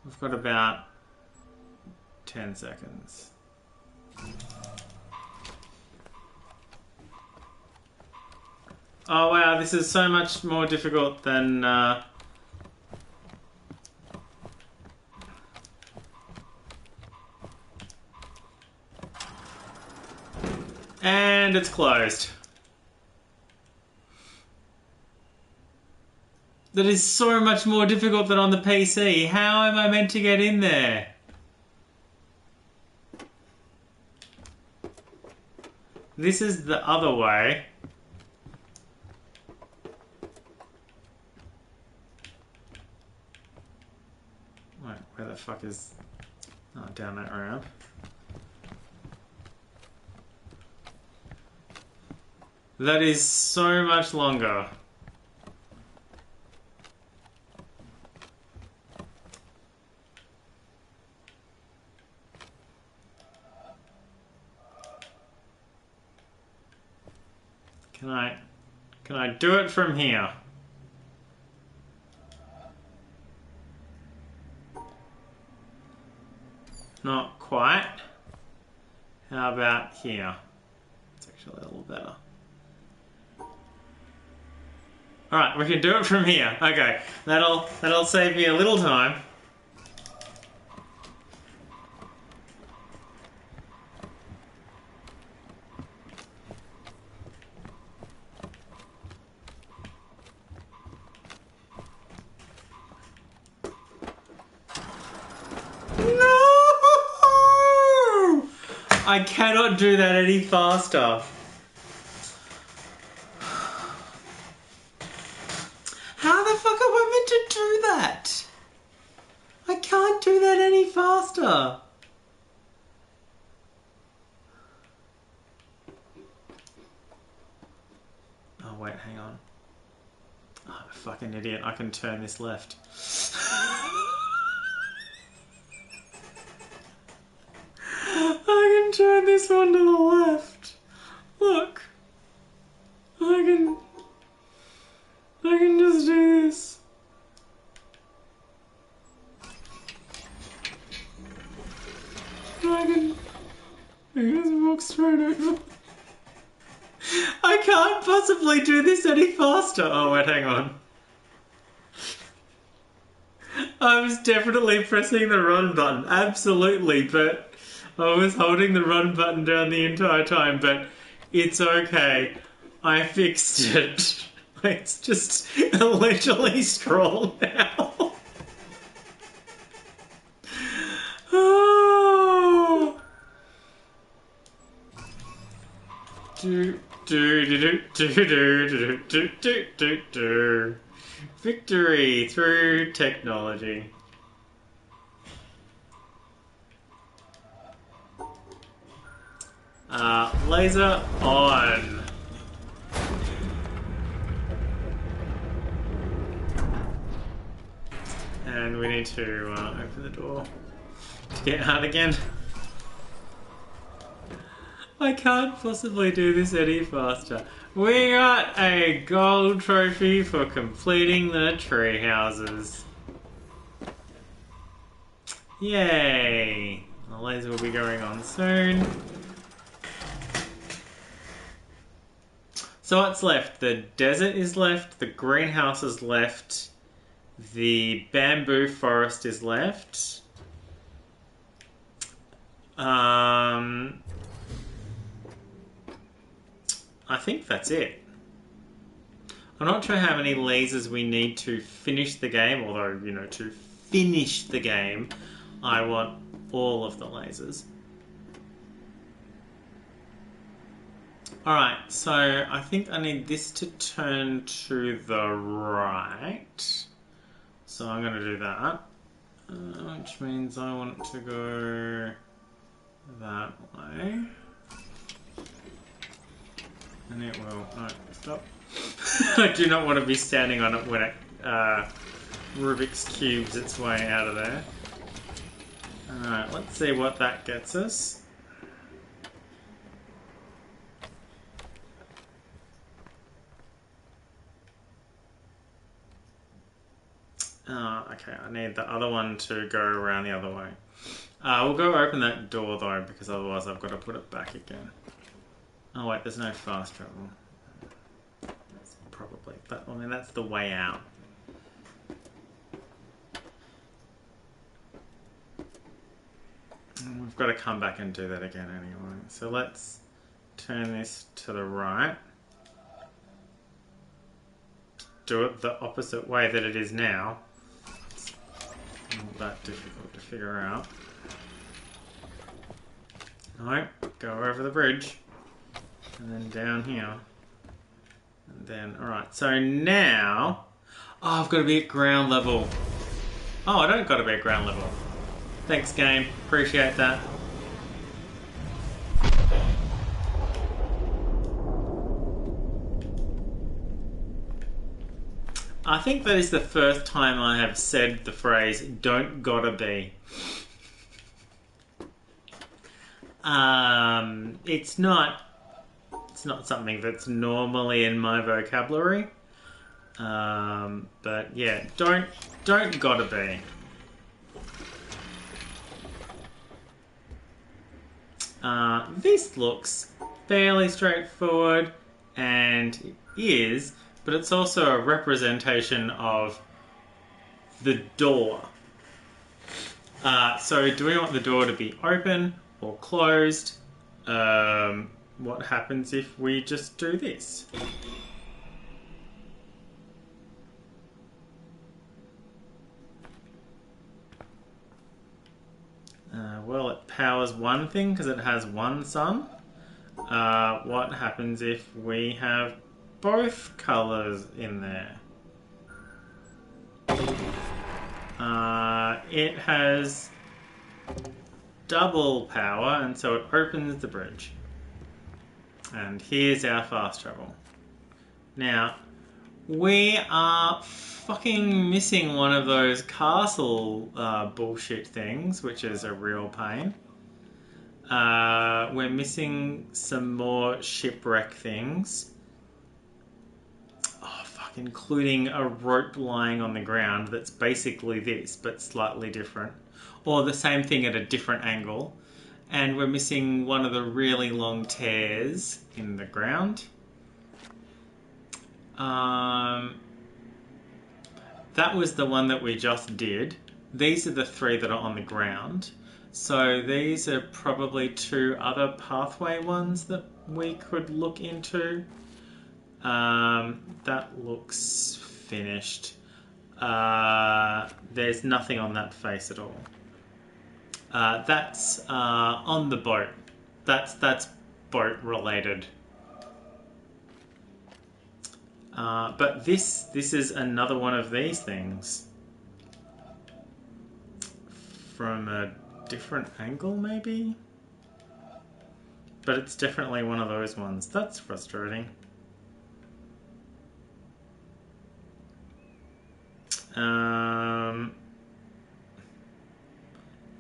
We've got about 10 seconds. Oh wow, this is so much more difficult than and it's closed. That is so much more difficult than on the PC. How am I meant to get in there? This is the other way. Wait, where the fuck is... Oh, down that ramp. That is so much longer. Can I do it from here? Not quite. How about here? It's better. Alright, we can do it from here. Okay, that'll save me a little time. I cannot do that any faster. How the fuck am I meant to do that? I can't do that any faster. Oh wait, hang on. Oh, I'm a fucking idiot. I can turn this left. I can turn this one to the left. Look. I can just do this. I can just walk straight over. I can't possibly do this any faster. Oh wait, hang on. I was definitely pressing the run button. Absolutely, but I was holding the run button down the entire time, but it's okay. I fixed it. It's just literally scroll now. Oh. Victory through technology. Laser on. And we need to open the door to get out again. I can't possibly do this any faster. We got a gold trophy for completing the tree houses. Yay! The laser will be going on soon. So what's left? The desert is left, the greenhouse is left, the bamboo forest is left. I think that's it. I'm not sure how many lasers we need to finish the game, although, you know, to finish the game, I want all of the lasers. Alright, so I think I need this to turn to the right. So I'm going to do that. Which means I want it to go that way. And it will... No, stop. I do not want to be standing on it when it Rubik's cubes its way out of there. Alright, let's see what that gets us. Okay, I need the other one to go around the other way. We'll go open that door though, because otherwise I've got to put it back again. Oh wait, there's no fast travel. That's probably, but I mean that's the way out. And we've got to come back and do that again anyway. So let's turn this to the right. Do it the opposite way that it is now. It's not that difficult to figure out. No, go over the bridge. And then down here. And then, alright, so now... Oh, I've got to be at ground level. Oh, I don't got to be at ground level. Thanks, game. Appreciate that. I think that is the first time I have said the phrase, don't gotta be. It's not something that's normally in my vocabulary. But yeah, don't gotta be. This looks fairly straightforward, and it is, but it's also a representation of the door. So do we want the door to be open or closed? What happens if we just do this? Well, it powers one thing because it has one sun. What happens if we have both colours in there? It has double power, and so it opens the bridge. And here's our fast travel. Now, we are fucking missing one of those castle bullshit things, which is a real pain. We're missing some more shipwreck things. Oh, fuck, including a rope lying on the ground that's basically this, but slightly different. Or the same thing at a different angle. And we're missing one of the really long tears in the ground. That was the one that we just did. These are the three that are on the ground. So these are probably two other pathway ones that we could look into. That looks finished. There's nothing on that face at all. That's on the boat. That's boat related. But this is another one of these things. From a different angle, maybe? But it's definitely one of those ones. That's frustrating.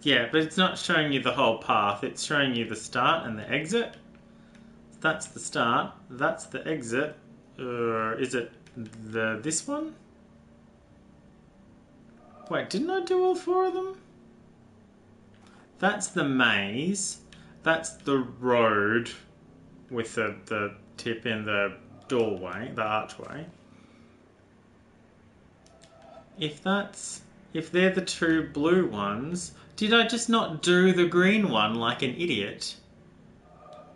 Yeah, but it's not showing you the whole path. It's showing you the start and the exit. That's the start. That's the exit. Is it this one? Wait, didn't I do all four of them? That's the maze. That's the road with the tip in the doorway, the archway. If they're the two blue ones, did I just not do the green one like an idiot?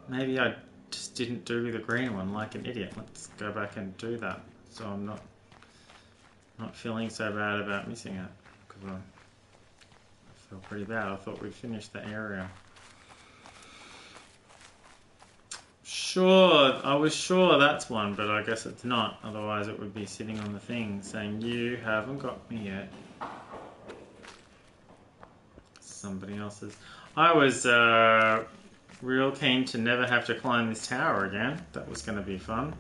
Maybe I just didn't do the green one like an idiot. Let's go back and do that, so I'm not feeling so bad about missing it, because I feel pretty bad. I thought we'd finished the area. Sure, I was sure that's one, but I guess it's not. Otherwise it would be sitting on the thing saying, you haven't got me yet. Somebody else's. I was real keen to never have to climb this tower again. That was going to be fun.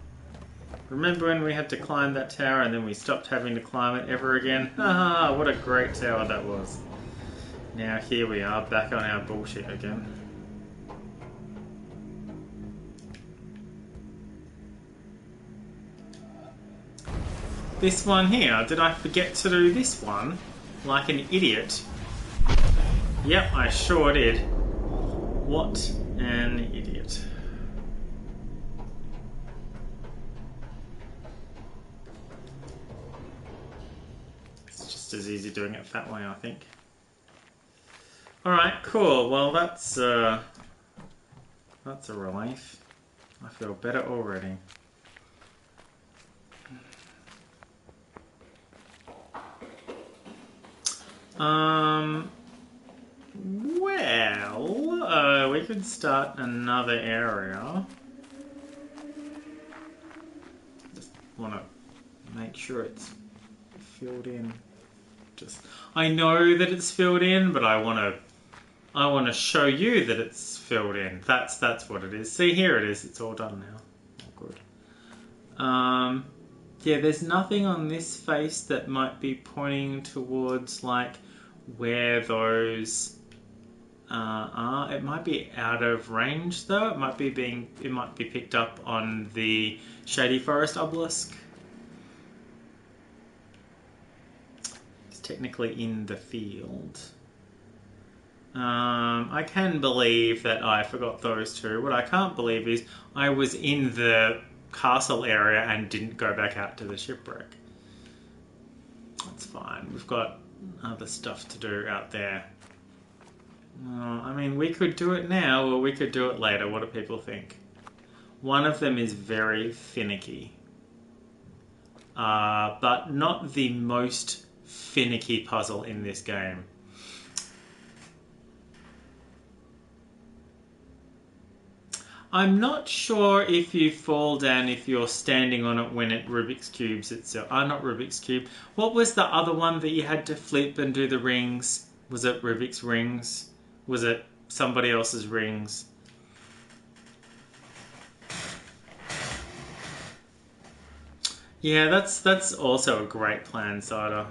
Remember when we had to climb that tower and then we stopped having to climb it ever again? Haha, what a great tower that was. Now here we are, back on our bullshit again. This one here, did I forget to do this one? Like an idiot. Yep, I sure did. What an idiot. It's just as easy doing it that way, I think. Alright, cool. Well, that's a relief. I feel better already. Well, we could start another area. Just want to make sure it's filled in. I know that it's filled in, but I want to show you that it's filled in. That's what it is. See, here it is. It's all done now. All good. Yeah, there's nothing on this face that might be pointing towards like where those are. It might be out of range though. It might be picked up on the Shady Forest obelisk. It's technically in the field. I can believe that I forgot those two. What I can't believe is I was in the castle area and didn't go back out to the shipwreck. That's fine. We've got other stuff to do out there. I mean, we could do it now or we could do it later. What do people think? One of them is very finicky. But not the most finicky puzzle in this game. I'm not sure if you fall down if you're standing on it when it Rubik's Cubes itself. Not Rubik's Cube. What was the other one that you had to flip and do the rings? Was it Rubik's Rings? Was it somebody else's rings? Yeah, that's also a great plan, Cider.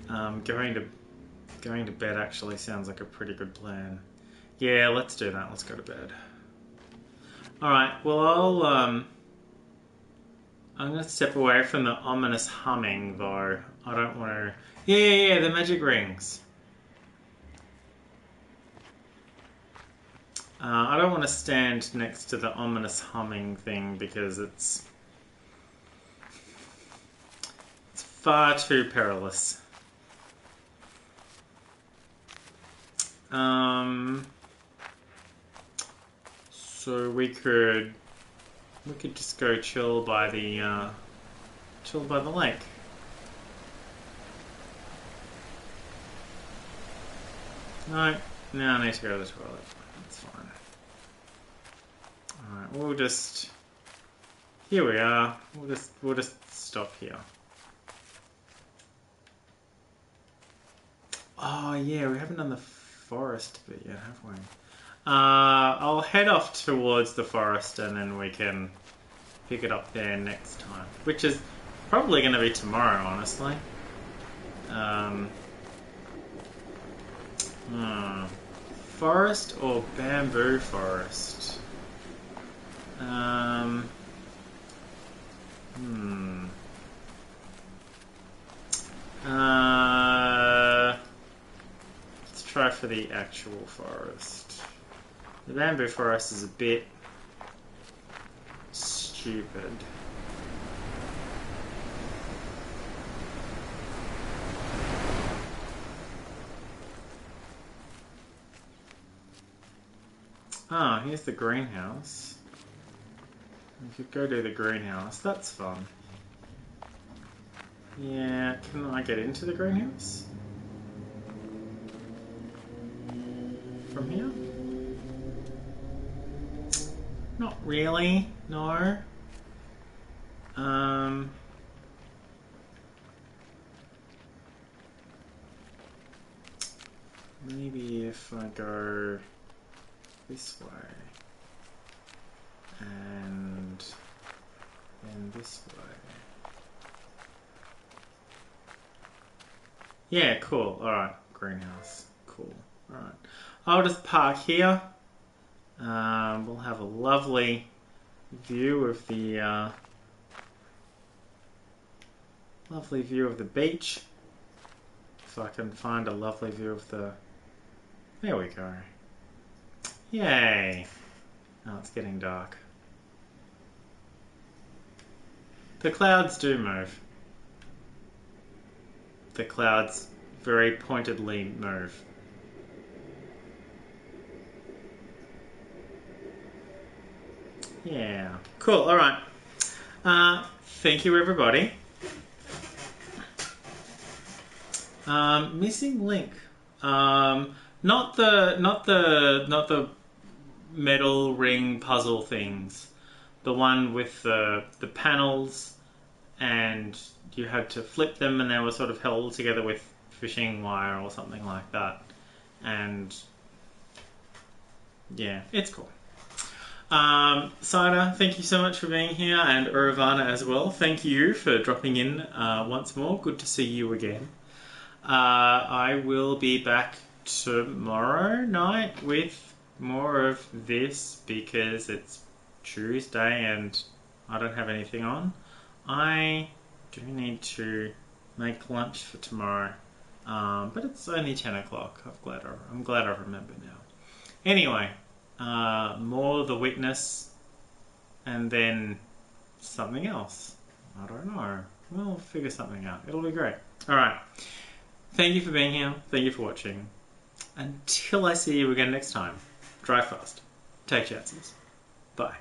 Going to bed actually sounds like a pretty good plan. Yeah, let's do that. Let's go to bed. All right. Well, I'm gonna step away from the ominous humming, though. I don't want to. Yeah, the magic rings. I don't want to stand next to the ominous humming thing because it's far too perilous. So we could just go chill by the lake. No, now I need to go to the toilet. That's fine. Alright, we'll just... Here we are. We'll just stop here. Oh yeah, we haven't done the forest bit yet, have we? I'll head off towards the forest and then we can pick it up there next time. Which is probably going to be tomorrow, honestly. Forest or bamboo forest? Let's try for the actual forest. The bamboo forest is a bit stupid. Ah, here's the greenhouse. We could go to the greenhouse. That's fun. Yeah, can I get into the greenhouse? From here? Not really, no. Maybe if I go this way and then this way. Yeah, cool. Alright, greenhouse. Cool. Alright. I'll just park here. We'll have a lovely view of the beach. If I can find a lovely view of the... There we go. Yay! Now it's getting dark. The clouds do move. The clouds very pointedly move. Yeah. Cool, alright. Thank you everybody. Missing link. Not the metal ring puzzle things. The one with the panels and you had to flip them and they were sort of held together with fishing wire or something like that. And yeah, it's cool. Cider, thank you so much for being here, and Urvana as well. Thank you for dropping in once more. Good to see you again. I will be back tomorrow night with more of this because it's Tuesday and I don't have anything on. I do need to make lunch for tomorrow. But it's only 10 o'clock. I'm glad I remember now. Anyway, more The Witness, and then something else. I don't know. We'll figure something out. It'll be great. Alright. Thank you for being here. Thank you for watching. Until I see you again next time, drive fast. Take chances. Bye.